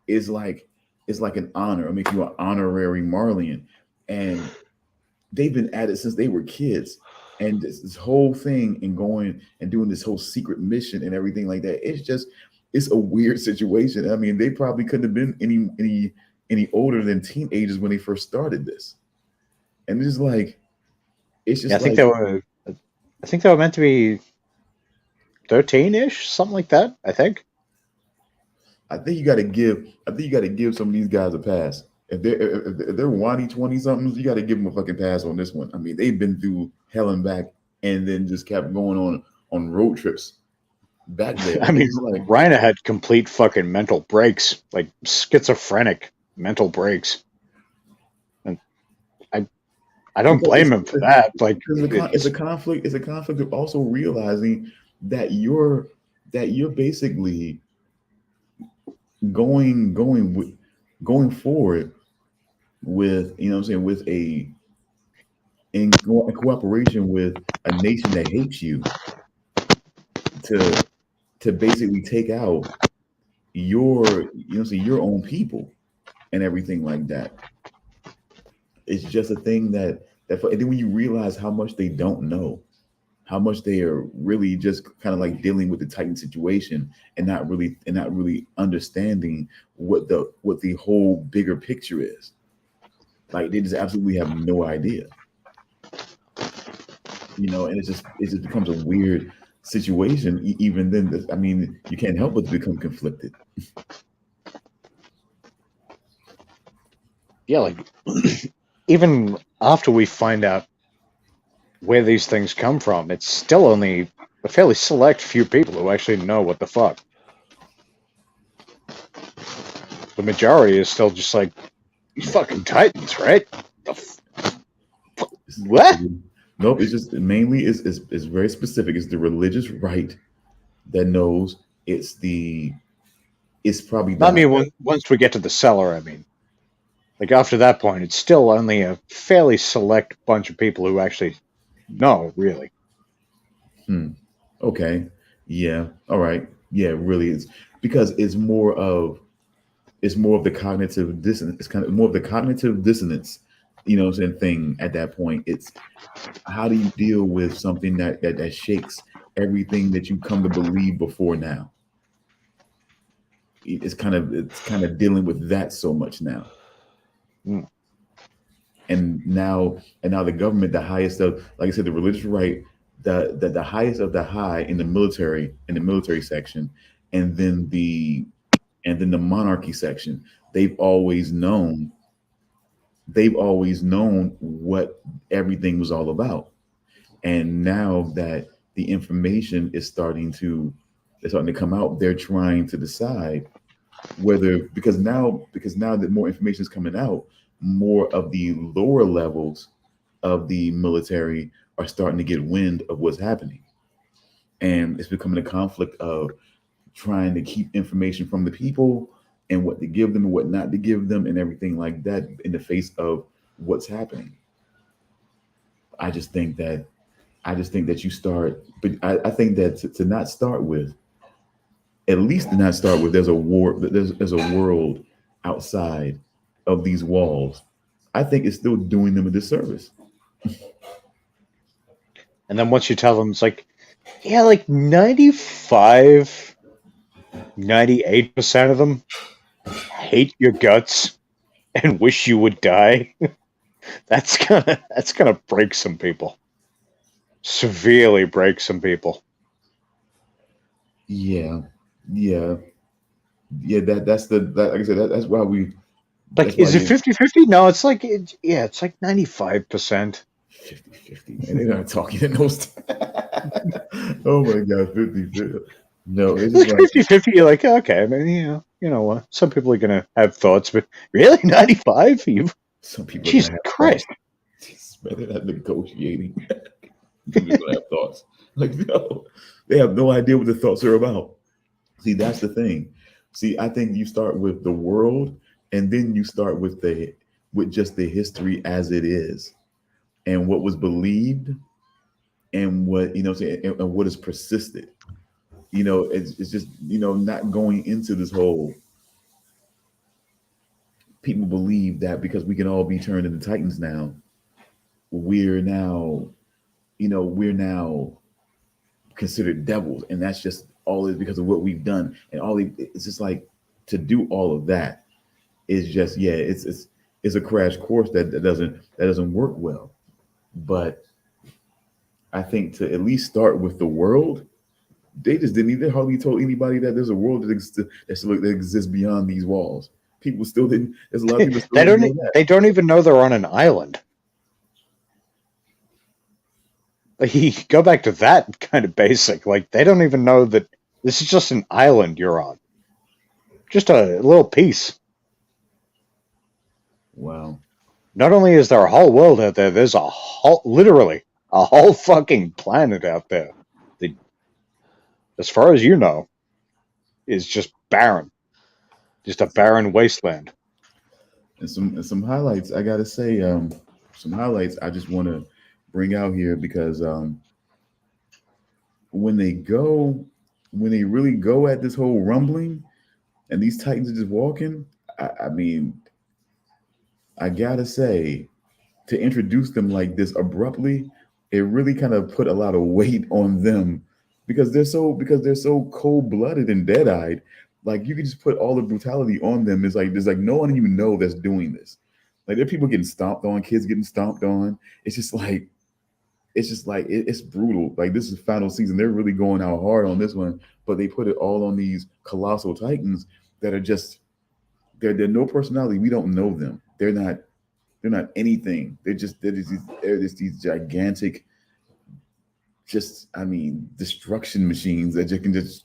is like an honor. It makes you an honorary Marleyan, and they've been at it since they were kids. And this whole thing and going and doing this whole secret mission and everything like that, it's a weird situation. I mean, they probably couldn't have been any older than teenagers when they first started this. And it's like, it's just Yeah, I think they were meant to be 13-ish, something like that. I think. I think you got to give some of these guys a pass. If they're whiny 20 somethings, you got to give them a fucking pass on this one. I mean, they've been through hell and back, and then just kept going on road trips back there. I mean, It's like, Reiner had complete fucking mental breaks, like schizophrenic mental breaks, and I don't blame him for that. Like, it's a conflict. It's a conflict of also realizing that you're basically going forward with, you know what I'm saying, with in cooperation with a nation that hates you to basically take out your, you know, your own people and everything like that. It's just a thing that and then when you realize how much they don't know, how much they are really just kind of like dealing with the Titan situation and not really understanding what the whole bigger picture is. Like they just absolutely have no idea. You know, and it just becomes a weird situation. Even then, I mean, you can't help but become conflicted. yeah, like even after we find out where these things come from, it's still only a fairly select few people who actually know what the fuck. The majority is still just like, you fucking Titans, right? What? Nope, it's just mainly is very specific. It's the religious right that knows. It's probably I mean, once we get to the cellar, I mean, like after that point, it's still only a fairly select bunch of people who actually know, really. Okay. Yeah. All right. Yeah, really is, because it's more of the cognitive dissonance. It's kind of more of the cognitive dissonance, you know what I'm saying, thing at that point. It's how do you deal with something that shakes everything that you come to believe before now? It's kind of dealing with that so much now. And now the government, the highest of, like I said, the religious right, the highest of the high in the military section, and then the monarchy section, they've always known what everything was all about. And now that the information is starting to come out. They're trying to decide whether, because now that more information is coming out, more of the lower levels of the military are starting to get wind of what's happening, and it's becoming a conflict of trying to keep information from the people and what to give them and what not to give them and everything like that in the face of what's happening. I just think that you start, but I think that to not start with, at least to not start with, there's a war, there's a world outside of these walls. I think it's still doing them a disservice. And then once you tell them, it's like, yeah, like 95, 98% of them hate your guts and wish you would die. That's gonna break some people. Severely break some people. Yeah. That's like I said, that's why we. Like, is it 50-50? No, it's like, it's like 95%. 50-50, man. They're not talking in those. Oh my God, 50-50. No, it's just like 50-50. You're like, okay, I mean, you know what? Some people are gonna have thoughts, but really, 95? some people. Jesus Christ! They're not negotiating. People gonna have thoughts. Like, no, they have no idea what the thoughts are about. See, that's the thing. See, I think you start with the world, and then you start with just the history as it is, and what was believed, and what and what has persisted. It's just not going into this whole. People believe that because we can all be turned into titans now, we're now considered devils, and that's just all is because of what we've done, and it's just like, to do all of that is just, it's a crash course that doesn't work well. But I think to at least start with the world, they hardly told anybody that there's a world that exists beyond these walls. People still didn't. There's a lot of people still didn't know that. They don't even know they're on an island. Like, go back to that kind of basic. Like, they don't even know that this is just an island you're on. Just a little piece. Wow. Not only is there a whole world out there, there's literally a whole fucking planet out there that, as far as you know, is just barren. Just a barren wasteland. And some highlights, I gotta say, some highlights I just want to bring out here, because when they really go at this whole rumbling, and these titans are just walking, I mean, I gotta say, to introduce them like this abruptly, it really kind of put a lot of weight on them, because they're so cold-blooded and dead-eyed. Like, you can just put all the brutality on them. It's like there's like no one you know that's doing this. Like, there are people getting stomped on, kids getting stomped on. It's brutal. Like, this is final season. They're really going out hard on this one, but they put it all on these colossal titans that are just, they're no personality. We don't know them. They're not anything. They're just these gigantic, destruction machines that you can just.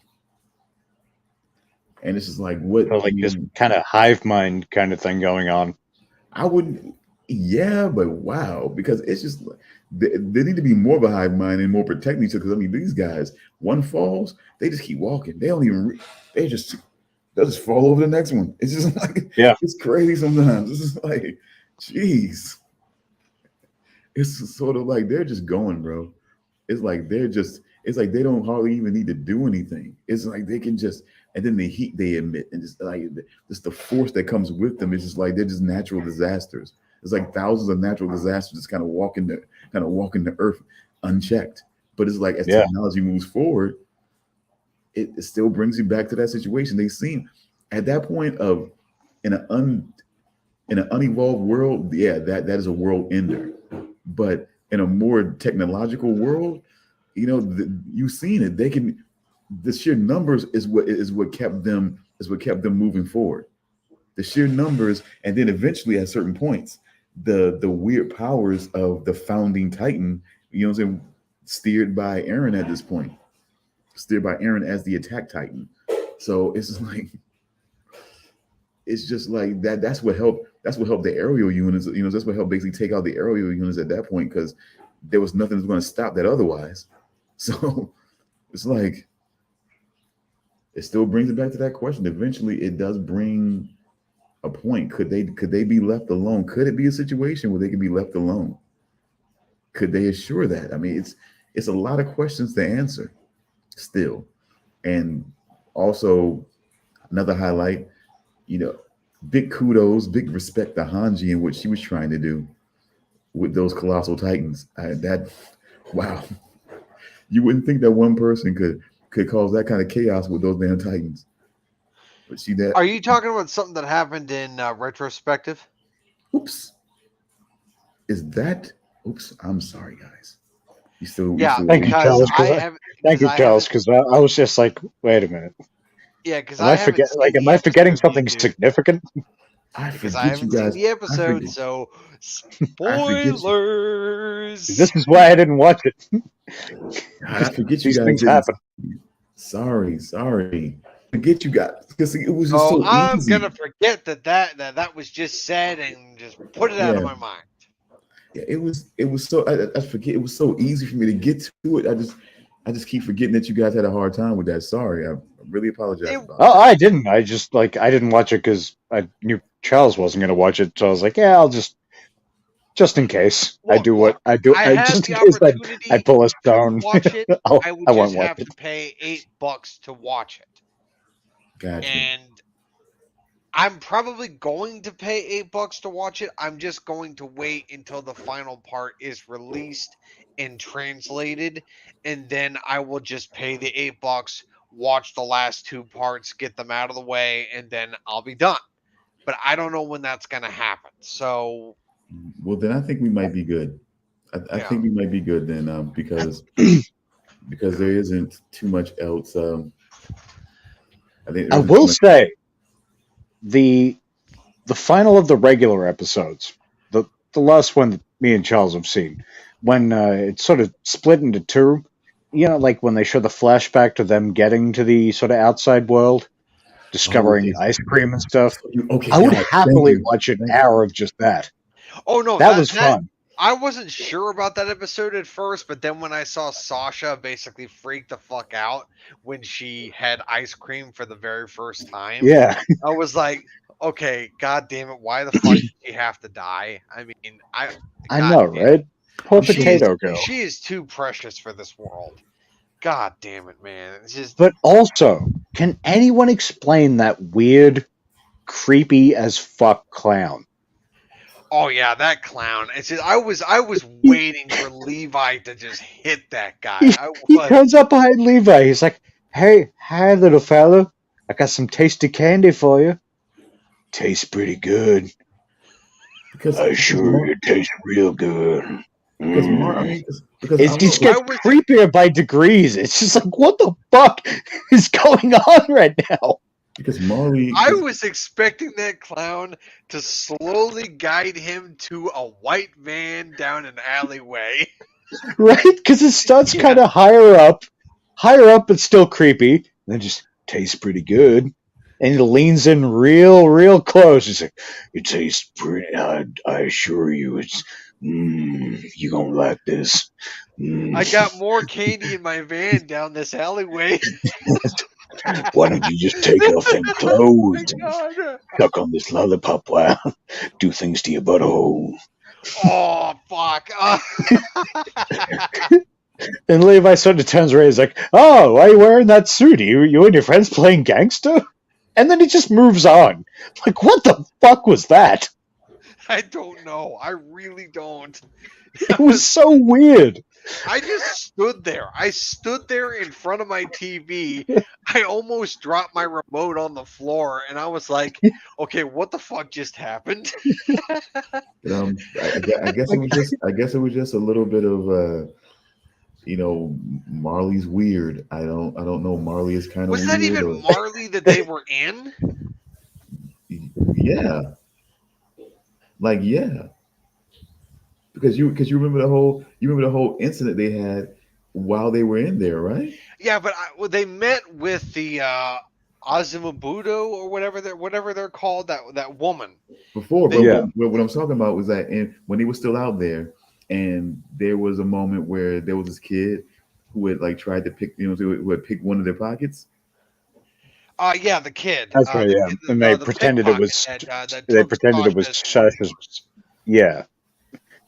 And it's just like, what? So, like, this kind of hive mind kind of thing going on. I wouldn't. Yeah, but wow, because it's just they need to be more of a hive mind and more protecting each other. Because these guys, one falls, they just keep walking. They don't even. They'll just fall over the next one. It's just like, it's crazy sometimes. It's just like, jeez. It's sort of like they're just going, bro. It's like they don't hardly even need to do anything. It's like they can just. And then the heat they emit, and just like just the force that comes with them, it's just like they're just natural disasters. It's like thousands of natural disasters just kind of walking the earth unchecked. But it's like, as technology moves forward, it still brings you back to that situation. They seem at that point of in an unevolved world, that is a world ender. But in a more technological world, you've seen it. They can. The sheer numbers is what kept them moving forward. The sheer numbers, and then eventually at certain points, the weird powers of the founding Titan, steered by Eren at this point, steered by Eren as the attack titan. So it's just like that. That's what helped. That's what helped the aerial units. That's what helped basically take out the aerial units at that point, because there was nothing that was going to stop that otherwise. So it's like it still brings it back to that question. Eventually, it does bring a point. Could they be left alone? Could it be a situation where they could be left alone? Could they assure that? I mean, it's a lot of questions to answer still. And also another highlight, big kudos, big respect to Hanji and what she was trying to do with those colossal titans. Wow. You wouldn't think that one person could cause that kind of chaos with those damn titans. But see that. Are you talking about something that happened in Retrospective? Oops. Oops. I'm sorry, guys. Thank you, Charles. Thank you, Charles, because I was just like, wait a minute. Yeah, because am I forgetting something significant? Because I haven't seen the episode, so spoilers. This is why I didn't watch it. I forget you These guys. Things happen. Sorry. Forget you guys, because it was just so I'm easy. gonna forget that was just said and just put it out of my mind. Yeah, it was so I forget. It was so easy for me to get to it. I just keep forgetting that you guys had a hard time with that. Sorry, I really apologize about it. I didn't. I just I didn't watch it because I knew Charles wasn't going to watch it. So I was like, yeah, I'll just in case I do what I do. Just in case I pull a stone. Watch it. I would just have to pay $8 to watch it. Gotcha. And I'm probably going to pay $8 to watch it. I'm just going to wait until the final part is released and translated, and then I will just pay the $8, watch the last 2 parts, get them out of the way, and then I'll be done. But I don't know when that's going to happen. So, well, then I think we might be good. I think we might be good then, because there isn't too much else. I will say the final of the regular episodes, the last one that me and Charles have seen, when it's sort of split into two, like when they show the flashback to them getting to the sort of outside world, discovering ice cream and stuff. I would happily watch an hour of just that. Oh no, that was fun. I wasn't sure about that episode at first, but then when I saw Sasha basically freak the fuck out when she had ice cream for the very first time, I was like, okay, god damn it, why the fuck did she have to die? I mean, I know, right? Poor potato girl. She is too precious for this world. God damn it, man. It's just... But also, can anyone explain that weird, creepy as fuck clown? Oh yeah, that clown. It's just, I was waiting for Levi to just hit that guy. He comes up behind Levi. He's like, "Hey, hi, little fella. I got some tasty candy for you. Tastes pretty good. I assure you, it tastes real good." It's just gets creepier by degrees. It's just like, what the fuck is going on right now? Because Marley, I was expecting that clown to slowly guide him to a white van down an alleyway. Right? Because it starts kind of higher up, but still creepy. And then just tastes pretty good. And he leans in real close. He's like, "It tastes pretty. I assure you, it's you're gonna like this." I got more candy in my van down this alleyway. Why don't you just take off them clothes and suck on this lollipop while do things to your butthole? Oh, fuck. And Levi sort of turns around. He's like, "Oh, why are you wearing that suit? You and your friends playing gangster?" And then he just moves on. Like, what the fuck was that? I don't know. I really don't. It was so weird. I just stood there. I stood there in front of my TV. I almost dropped my remote on the floor, and I was like, "Okay, what the fuck just happened?" I guess it was just a little bit of Marley's weird. I don't know. Marley is kind of. Was that even Marley that they were in? Yeah. Like, yeah. Because you remember the whole incident they had while they were in there, right? Yeah, but they met with the Azumabudo or whatever they're called. That woman. Before, but Yeah. what I'm talking about was that when he was still out there, and there was a moment where there was this kid who had like tried to pick, who had picked one of their pockets. Yeah, the kid. That's right. Yeah, and they The pretended it pickpocket was. that They took pretended it was Sasha's Sasha's. horse. Yeah,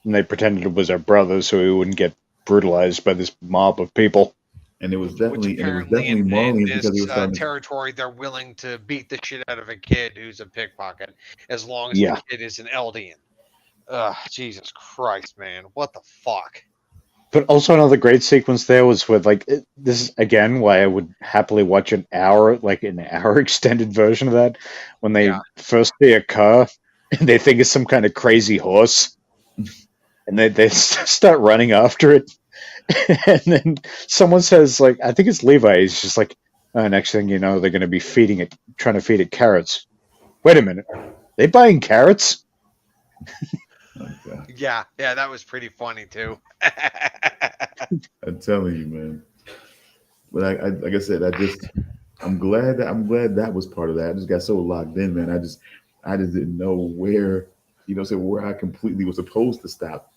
and they pretended it was her brother, so he wouldn't get brutalized by this mob of people. And it was Which apparently definitely Marley in because he this was starting. territory, they're willing to beat the shit out of a kid who's a pickpocket, as long as Yeah. the kid is an Eldian. Ugh, Jesus Christ, man. What the fuck? But also another great sequence there was with this is again why I would happily watch an hour extended version of that when they first see a car and they think it's some kind of crazy horse and they start running after it and then someone says I think it's Levi, he's just next thing you know they're going to be trying to feed it carrots. Wait a minute, they buying carrots? Oh, God. Yeah, that was pretty funny too. I'm telling you, man. But I like I said, I'm glad that was part of that. I just got so locked in, man. I just didn't know where, where I completely was supposed to stop.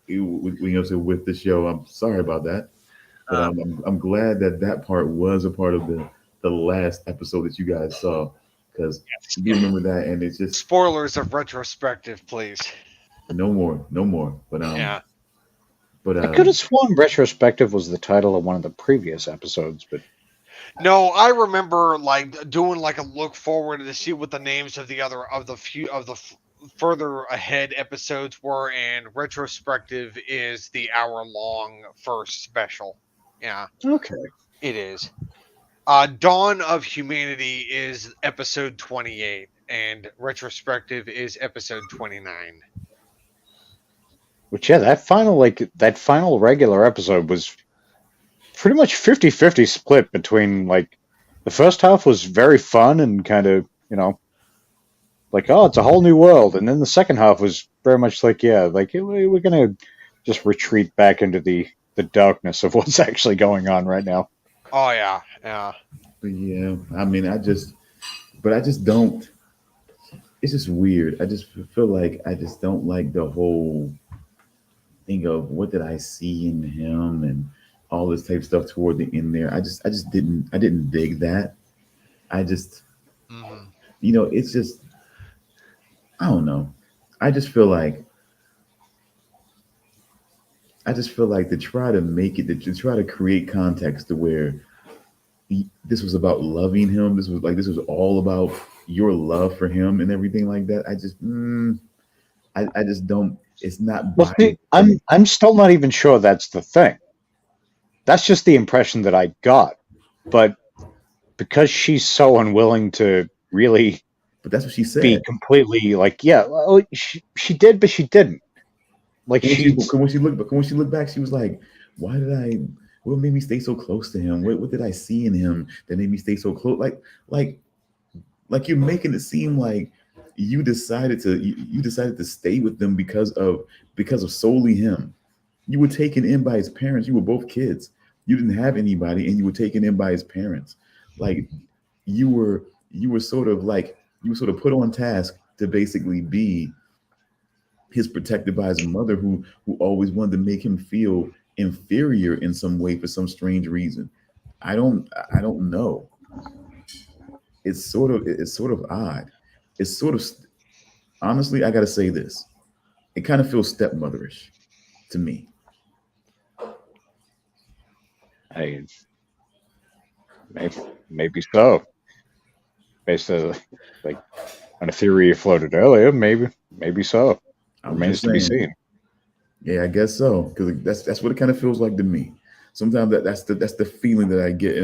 With the show. I'm sorry about that, but I'm glad that part was a part of the last episode that you guys saw, because you remember that, and it's just spoilers of Retrospective, please. No more. But But I could have sworn Retrospective was the title of one of the previous episodes, but no, I remember doing a look forward to see what the names of the further ahead episodes were, and Retrospective is the hour-long first special. Yeah. Okay. It is. Dawn of Humanity is episode 28, and Retrospective is episode 29. Which, that final regular episode was pretty much 50-50 split between, the first half was very fun and kind of, it's a whole new world. And then the second half was very much we're going to just retreat back into the darkness of what's actually going on right now. Oh, yeah. But yeah, I mean, I just don't, it's just weird. I just feel like I just don't like the whole thing of what did I see in him and all this type of stuff toward the end there. I didn't dig that. I just, it's just, I don't know. I just feel like to try to make it, to try to create context to where this was about loving him. This was all about your love for him and everything like that. I just don't. It's not. Well, see, I'm still not even sure that's the thing. That's just the impression that I got. But because she's so unwilling to really, but that's what she said. Be completely she did, but she didn't. When she looked back, she was like, "Why did I? What made me stay so close to him? What did I see in him that made me stay so close? Like you're making it seem like you decided to stay with them because of solely him. You were taken in by his parents. You were both kids. You didn't have anybody, and you were taken in by his parents. Like you were sort of put on task to basically be his protected by his mother, who always wanted to make him feel inferior in some way for some strange reason. I don't know. It's sort of odd. It's sort of, honestly, I gotta say this. It kind of feels stepmotherish to me. Maybe so. Based on a theory you floated earlier, maybe so. Remains to be seen. Yeah, I guess so, because that's what it kind of feels like to me. Sometimes that's the feeling that I get,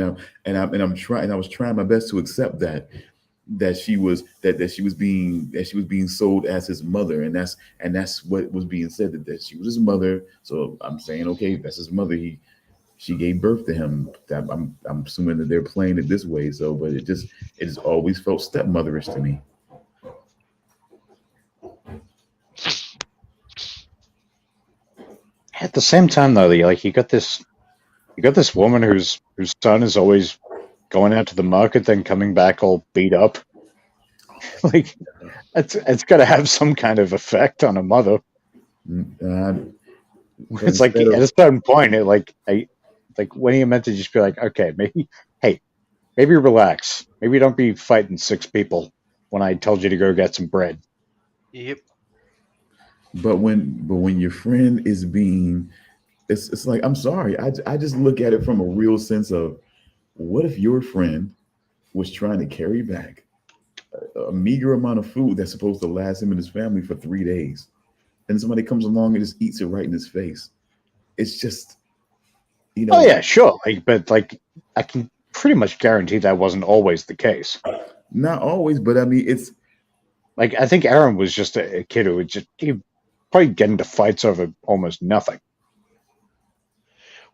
and I was trying my best to accept that she was being sold as his mother, and that's what was being said, that she was his mother. So I'm saying, okay, that's his mother. She gave birth to him. I'm assuming that they're playing it this way. So, but it just always felt stepmotherish to me. At the same time, though, you got this You got this woman whose son is always going out to the market, then coming back all beat up. Like, it's got to have some kind of effect on a mother. It's like at a certain point, like when are you meant to just be like, okay, maybe relax, maybe don't be fighting 6 people when I told you to go get some bread. Yep. But when your friend is being, it's like, I'm sorry, I just look at it from a real sense of, what if your friend was trying to carry back a meager amount of food that's supposed to last him and his family for 3 days, and somebody comes along and just eats it right in his face? It's just, Oh yeah, sure. But I can pretty much guarantee that wasn't always the case. Not always, but I mean, it's like, I think Eren was just a kid who would he'd probably get into fights over almost nothing.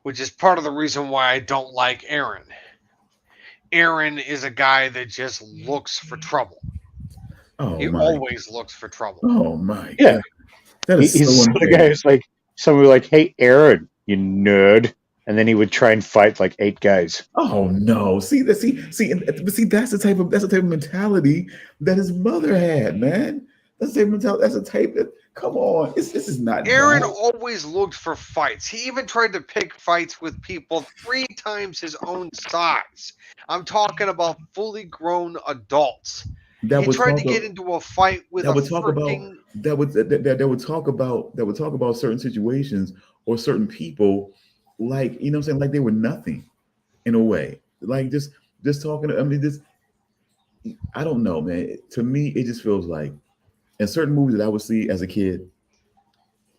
Which is part of the reason why I don't like Eren. Eren is a guy that just looks for trouble. He always looks for trouble. Oh my God. That is he's so the guy who's like, someone would be like, hey, Eren, you nerd. And then he would try and fight like 8 guys. Oh no! See, that's the type of mentality that his mother had, man. That's the type of mentality. That's the type that. Come on, this is not. Eren always looked for fights. He even tried to pick fights with people 3 times his own size. I'm talking about fully grown adults. He tried to get into a fight with that would talk about certain situations or certain people, like, you know what I'm saying, like they were nothing in a way. Like just talking. I mean, this. I don't know, man. To me, it just feels like in certain movies that I would see as a kid,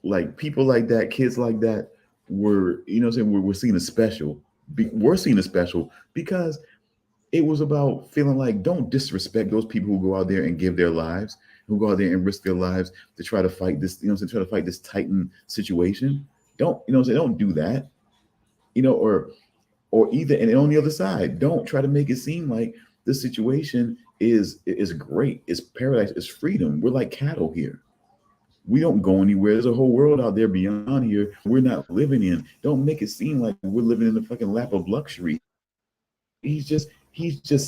like people like that, kids like that were, you know what I'm saying, we're seen as special. We're seen as special because it was about feeling like, don't disrespect those people who go out there and give their lives, who go out there and risk their lives to try to fight this, you know what I'm saying, try to fight this Titan situation. Don't, you know what I'm saying, don't do that. You know, or either, and on the other side, don't try to make it seem like this situation is great, it's paradise, it's freedom. We're like cattle here. We don't go anywhere. There's a whole world out there beyond here we're not living in. Don't make it seem like we're living in the fucking lap of luxury. He's just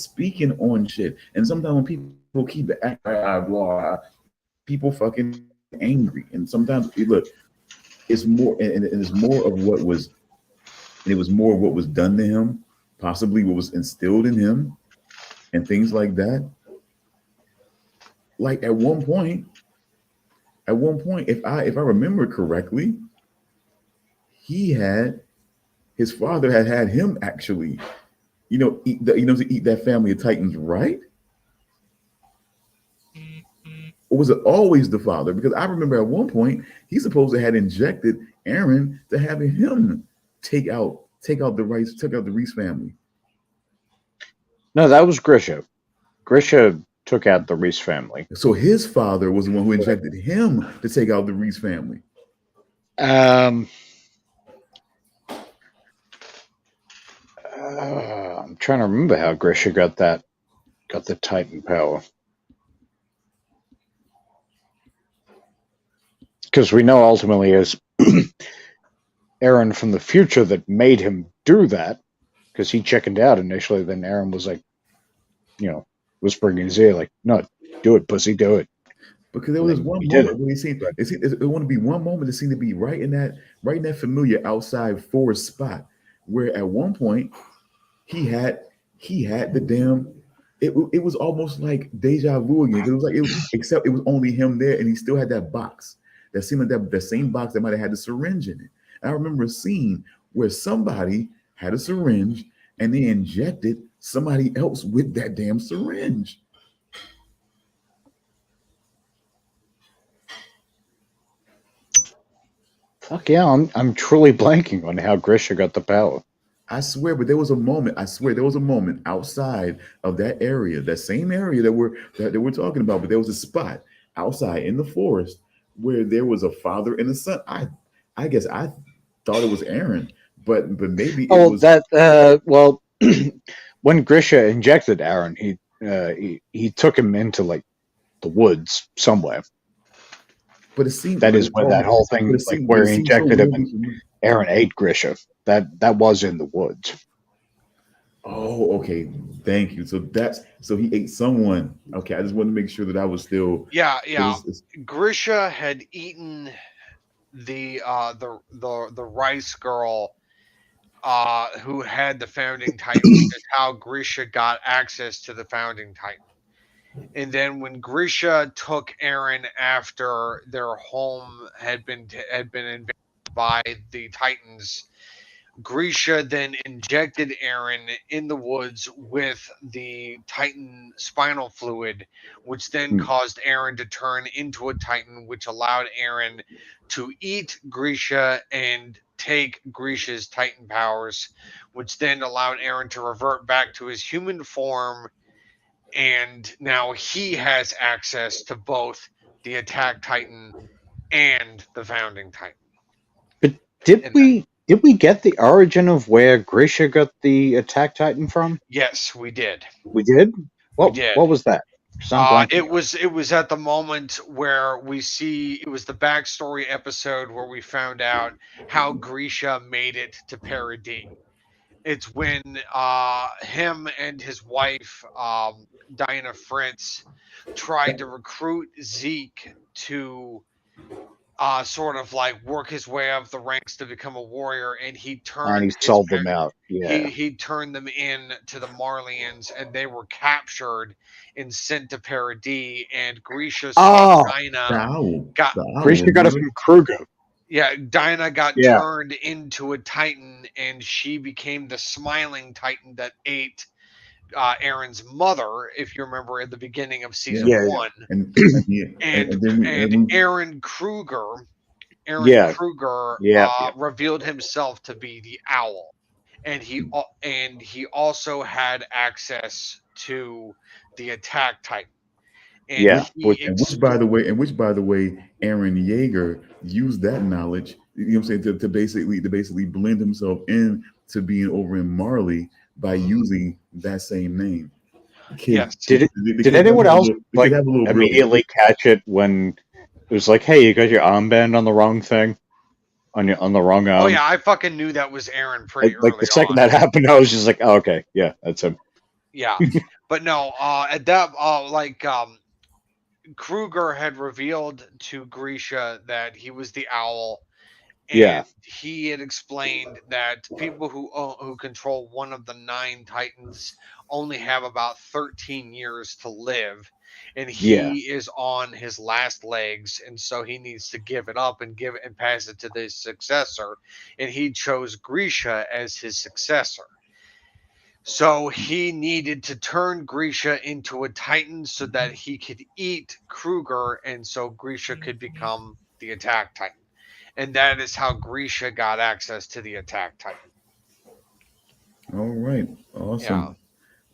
speaking on shit. And sometimes when people keep acting, people fucking angry. And sometimes, look, it's more, and it's more of what was, and it was more of what was done to him, possibly what was instilled in him, and things like that. Like at one point, if I remember correctly, his father had him actually, eat that family of Titans, right? Or was it always the father? Because I remember at one point he's supposed to have injected Eren to having him take out the Reese family. No, that was Grisha. Grisha took out the Reese family. So his father was the one who injected him to take out the Reese family. I'm trying to remember how Grisha got the Titan power. Because we know ultimately it's Eren from the future that made him do that, because he chickened out initially. Then Eren was like, whispering in his ear, like, "No, do it, pussy, do it." Because there was one moment when it wanted to be one moment that seemed to be right in that familiar outside forest spot, where at one point he had the damn. It was almost like deja vu again. Except it was only him there, and he still had that box. That seemed like that same box that might have had the syringe in it. And I remember a scene where somebody had a syringe and they injected somebody else with that damn syringe. Fuck yeah, I'm truly blanking on how Grisha got the power. I swear, but there was a moment outside of that area, that same area that we're talking about, but there was a spot outside in the forest where there was a father and a son. I guess I thought it was Eren, but maybe it was that. Well, when Grisha injected Eren, he took him into like the woods somewhere. But it seemed that is where that whole thing, like where he injected him, and Eren ate Grisha. that was in the woods. Oh, okay. Thank you. So he ate someone. Okay, I just wanted to make sure that I was still. Yeah. it's- Grisha had eaten the rice girl who had the founding titan, which is how Grisha got access to the founding titan. And then when Grisha took Eren after their home had been invaded by the Titans, Grisha then injected Eren in the woods with the Titan spinal fluid, which then caused Eren to turn into a Titan, which allowed Eren to eat Grisha and take Grisha's Titan powers, which then allowed Eren to revert back to his human form. And now he has access to both the Attack Titan and the Founding Titan. But did we get the origin of where Grisha got the Attack Titan from? Yes, we did. We did. We did. What was that? It was at the moment where we see it was the backstory episode where we found out how Grisha made it to Paradis. It's when him and his wife Diana Fritz tried to recruit Zeke to sort of like work his way up the ranks to become a warrior, and he sold them out. Yeah, he turned them in to the Marlians, and they were captured and sent to Paradis. And Grisha saw Dinah Grisha got it from Kruger. Yeah, Dinah got turned into a Titan, and she became the smiling Titan that ate Eren's mother, if you remember at the beginning of season 1. And Eren Kruger, revealed himself to be the owl, and he also had access to the Attack Titan. And which by the way, Eren Jaeger used that knowledge, you know what I'm saying, to basically blend himself in to being over in Marley by using that same name. Yes. Did anyone else immediately catch it when it was like, hey, you got your armband on the wrong thing? On the wrong arm? Oh yeah, I fucking knew that was Eren pretty early. Like the second that happened, I was just like, oh, okay, yeah, that's him. Yeah. But no, at that Kruger had revealed to Grisha that he was the owl, and he had explained that people who control one of the 9 Titans only have about 13 years to live, and he is on his last legs, and so he needs to give it up and pass it to the successor, and he chose Grisha as his successor. So he needed to turn Grisha into a Titan so that he could eat Kruger, and so Grisha could become the Attack Titan. And that is how Grisha got access to the Attack Titan. All right. Awesome.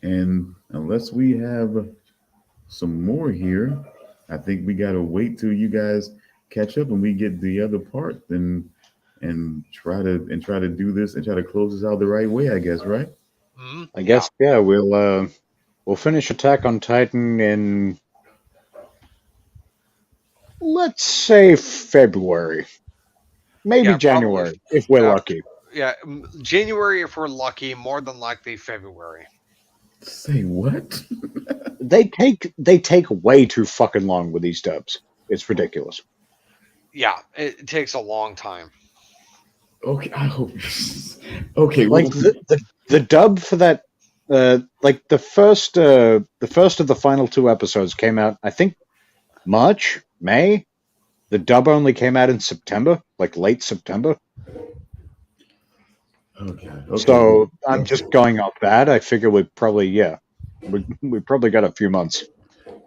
Yeah. And unless we have some more here, I think we got to wait till you guys catch up and we get the other part and try to do this and try to close this out the right way, I guess, right? I guess, we'll finish Attack on Titan in, let's say, February. Maybe January, if we're lucky. Yeah, January if we're lucky, more than likely February. Say what? They take way too fucking long with these dubs. It's ridiculous. Yeah, it takes a long time. Okay, I hope. Okay, like the dub for that, like the first of the final 2 episodes came out, I think, March, May. The dub only came out in September, like late September. Okay. So I'm just going off that. I figure we probably got a few months.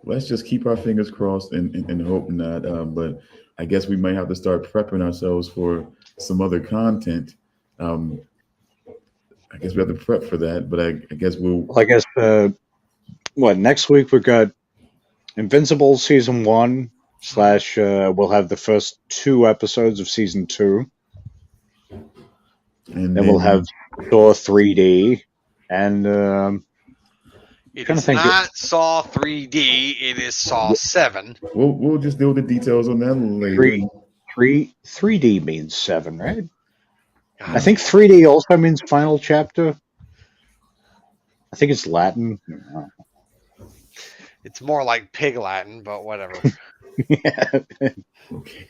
Let's just keep our fingers crossed and hope not. But I guess we might have to start prepping ourselves for some other content. I guess we have to prep for that, but I guess we'll. I guess next week we've got Invincible season 1 / we'll have the first 2 episodes of season 2, and then we'll have Thor 3D, and it is not Saw 3D. It is Saw 7. We'll just deal with the details on that later. 3D means 7, right? I think 3D also means final chapter. I think it's Latin. It's more like pig Latin, but whatever. Yeah. Okay.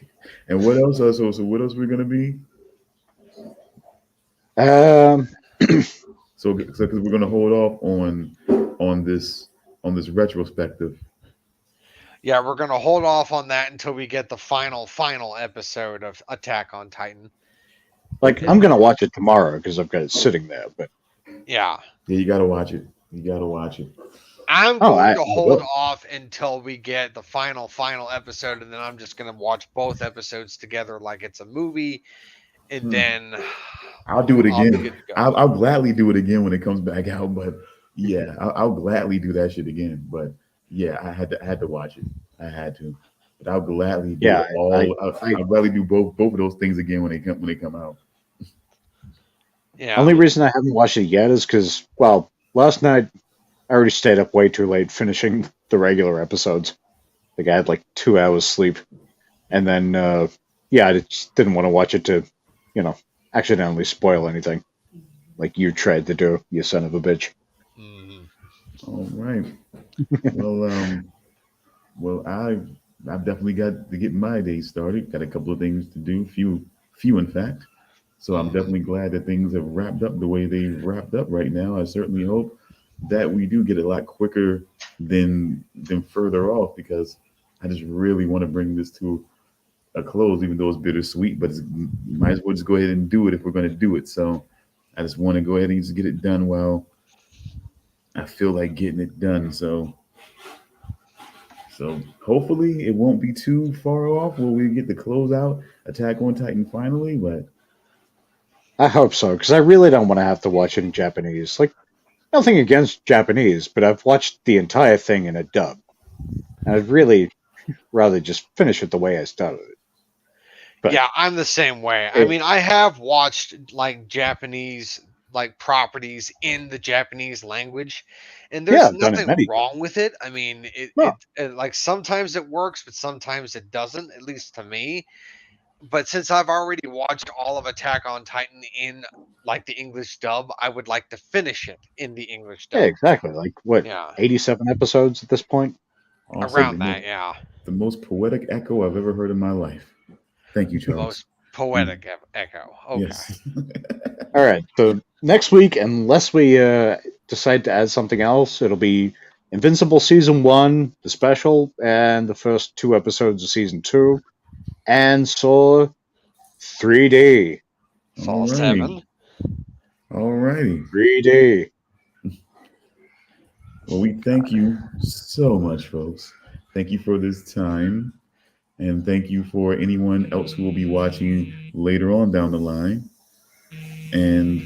And what else? So what else we're gonna be? Um, So because we're gonna hold off on this retrospective. Yeah, we're gonna hold off on that until we get the final episode of Attack on Titan. like I'm gonna watch it tomorrow because I've got it sitting there. But Yeah. Yeah, you gotta watch it. You gotta watch it. I'm Oh, going I to hold will. off until we get the final episode, and then I'm just gonna watch both episodes together like it's a movie, and then I'll do it I'll be again. good to go. I'll gladly do it again when it comes back out. But yeah, I'll gladly do that shit again. But yeah, I had to watch it. I had to. But I'll gladly do Yeah, I'll gladly do both of those things again when they come out. Yeah. Only reason I haven't watched it yet is because, well, last night I already stayed up way too late finishing the regular episodes. Like I had like 2 hours sleep, and then yeah, I just didn't want to watch it to, accidentally spoil anything, like you tried to do, you son of a bitch. Mhm. All right. Well, I've definitely got to get my day started. Got a couple of things to do, few in fact. So I'm definitely glad that things have wrapped up the way they've wrapped up right now. I certainly hope that we do get a lot quicker than further off, because I just really want to bring this to a close, even though it's bittersweet. But might as well just go ahead and do it if we're going to do it. So I just want to go ahead and just get it done while I feel like getting it done. So hopefully it won't be too far off where we get to close out Attack on Titan finally. But I hope so, because I really don't want to have to watch it in Japanese. Like, nothing against Japanese, but I've watched the entire thing in a dub. And I'd really rather just finish it the way I started it. But Yeah, I'm the same way. I mean, I have watched like Japanese like properties in the Japanese language, and yeah, there's I've done it nothing many times. wrong with it. I mean, No, it like sometimes it works, but sometimes it doesn't, at least to me. But since I've already watched all of Attack on Titan in like the English dub, I would like to finish it in the English yeah, dub. exactly. Like, what, Yeah, 87 episodes at this point? also around that, yeah. the most poetic echo I've ever heard in my life. Thank you, The Charles. most poetic echo. Okay. Yes. All right, so next week, unless we decide to add something else, it'll be Invincible Season 1, the special, and the first 2 episodes of Season 2, and Saw 3D. Saw Alrighty. 7. Alrighty. 3D. Well, we thank you so much, folks. Thank you for this time. And thank you for anyone else who will be watching later on down the line. And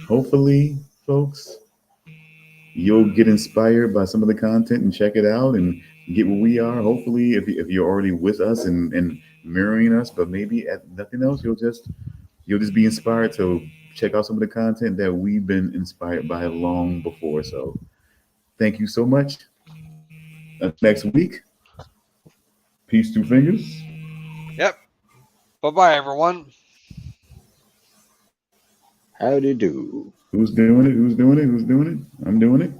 hopefully, folks, you'll get inspired by some of the content and check it out and get where we are. Hopefully, if you're already with us and mirroring us, but maybe at nothing else, you'll just be inspired to check out some of the content that we've been inspired by long before. So thank you so much. Next week, peace, two fingers. Yep. Bye-bye, everyone. Howdy do. Who's doing it? Who's doing it? Who's doing it? I'm doing it.